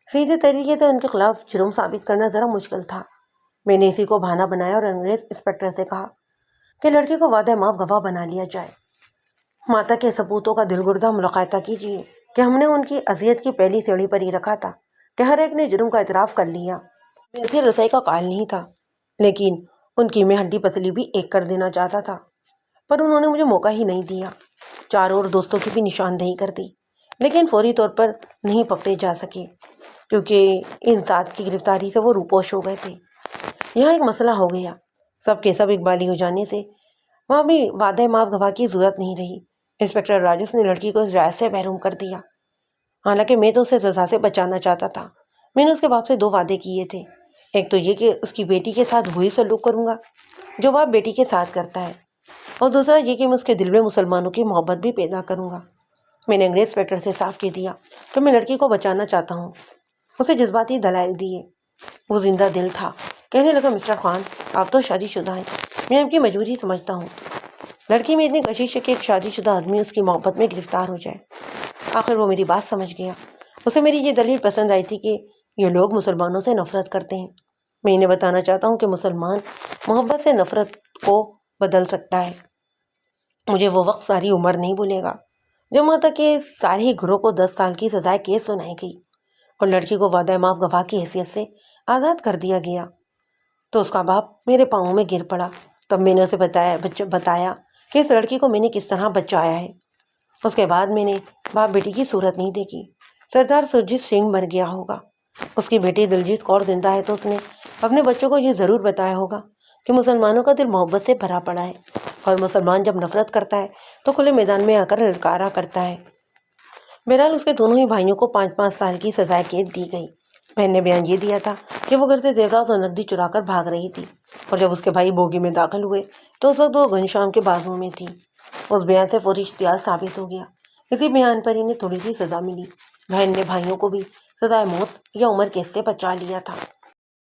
سیدھے طریقے سے ان کے خلاف جرم ثابت کرنا ذرا مشکل تھا۔ میں نے اسی کو بہانہ بنایا اور انگریز انسپکٹر سے کہا کہ لڑکی کو وعدہ معاف گواہ بنا لیا جائے۔ ماتا کے سپوتوں کا دل گردہ ملاقاتہ کیجیے کہ ہم نے ان کی اذیت کی پہلی سیڑھی پر ہی رکھا تھا کہ ہر ایک نے جرم کا اعتراف کر لیا۔ میں اسے رسائی کا قائل نہیں تھا، لیکن ان کی میں ہڈی پسلی بھی ایک کر دینا چاہتا تھا، پر انہوں نے مجھے موقع ہی نہیں دیا۔ 4 اور دوستوں کی بھی نشاندہی کر دی، لیکن فوری طور پر نہیں پکڑے جا سکے کیونکہ ان 7 کی گرفتاری سے وہ روپوش ہو گئے تھے۔ یہاں ایک مسئلہ ہو گیا، سب کے سب اقبالی ہو جانے سے وہاں بھی وعدہ معاف گواہ کی ضرورت نہیں رہی۔ انسپکٹر راجس نے لڑکی کو اس رعایت سے محروم کر دیا، حالانکہ میں تو اسے سزا سے بچانا چاہتا تھا۔ میں نے اس کے باپ سے 2 وعدے کیے تھے، ایک تو یہ کہ اس کی بیٹی کے ساتھ وہی سلوک کروں گا جو باپ بیٹی کے ساتھ کرتا ہے، اور دوسرا یہ کہ میں اس کے دل میں مسلمانوں کی محبت بھی پیدا کروں گا۔ میں نے انگریز انسپکٹر سے صاف کہہ دیا کہ میں لڑکی کو بچانا چاہتا ہوں، اسے جذباتی دلائل دیے۔ وہ زندہ دل تھا، کہنے لگا مسٹر خان آپ تو شادی شدہ ہیں، میں آپ کی مجبوری سمجھتا ہوں۔ لڑکی میں اتنی کشش ہے کہ ایک شادی شدہ آدمی اس کی محبت میں گرفتار ہو جائے۔ آخر وہ میری بات سمجھ گیا۔ اسے میری یہ دلیل پسند آئی تھی کہ یہ لوگ مسلمانوں سے نفرت کرتے ہیں۔ میں انہیں بتانا چاہتا ہوں کہ مسلمان محبت سے نفرت کو بدل سکتا ہے۔ مجھے وہ وقت ساری عمر نہیں بھولے گا جب وہاں تک کہ سارے گروہ کو 10 سال کی سزائے کیس سنائی گئی اور لڑکی کو وعدہ معاف گواہ کی حیثیت سے آزاد کر دیا گیا تو اس کا باپ میرے پاؤں میں گر پڑا۔ تب میں نے اسے بتایا کہ اس لڑکی کو میں نے کس طرح بچایا ہے۔ اس کے بعد میں نے باپ بیٹی کی صورت نہیں دیکھی۔ سردار سرجیت سنگھ مر گیا ہوگا، اس کی بیٹی دلجیت کور زندہ ہے تو اس نے اپنے بچوں کو یہ ضرور بتایا ہوگا کہ مسلمانوں کا دل محبت سے بھرا پڑا ہے اور مسلمان جب نفرت کرتا ہے تو کھلے میدان میں آ کر للکارا کرتا ہے۔ بہرحال اس کے دونوں ہی بھائیوں کو 5-5 سال کی سزائے قید دی گئی۔ بہن نے بیان یہ دیا تھا کہ وہ گھر سے زیورات اور نقدی چرا کر بھاگ رہی تھی اور جب اس کے بھائی بوگی میں داخل ہوئے تو اس وقت وہ گھنشیام کے بازوؤں میں تھی۔ اس بیان سے فوری اشتعال ثابت ہو گیا۔ اسی بیان پر انہیں تھوڑی سی سزا ملی۔ بہن نے بھائیوں کو بھی سزائے موت یا عمر قید سے بچا لیا تھا۔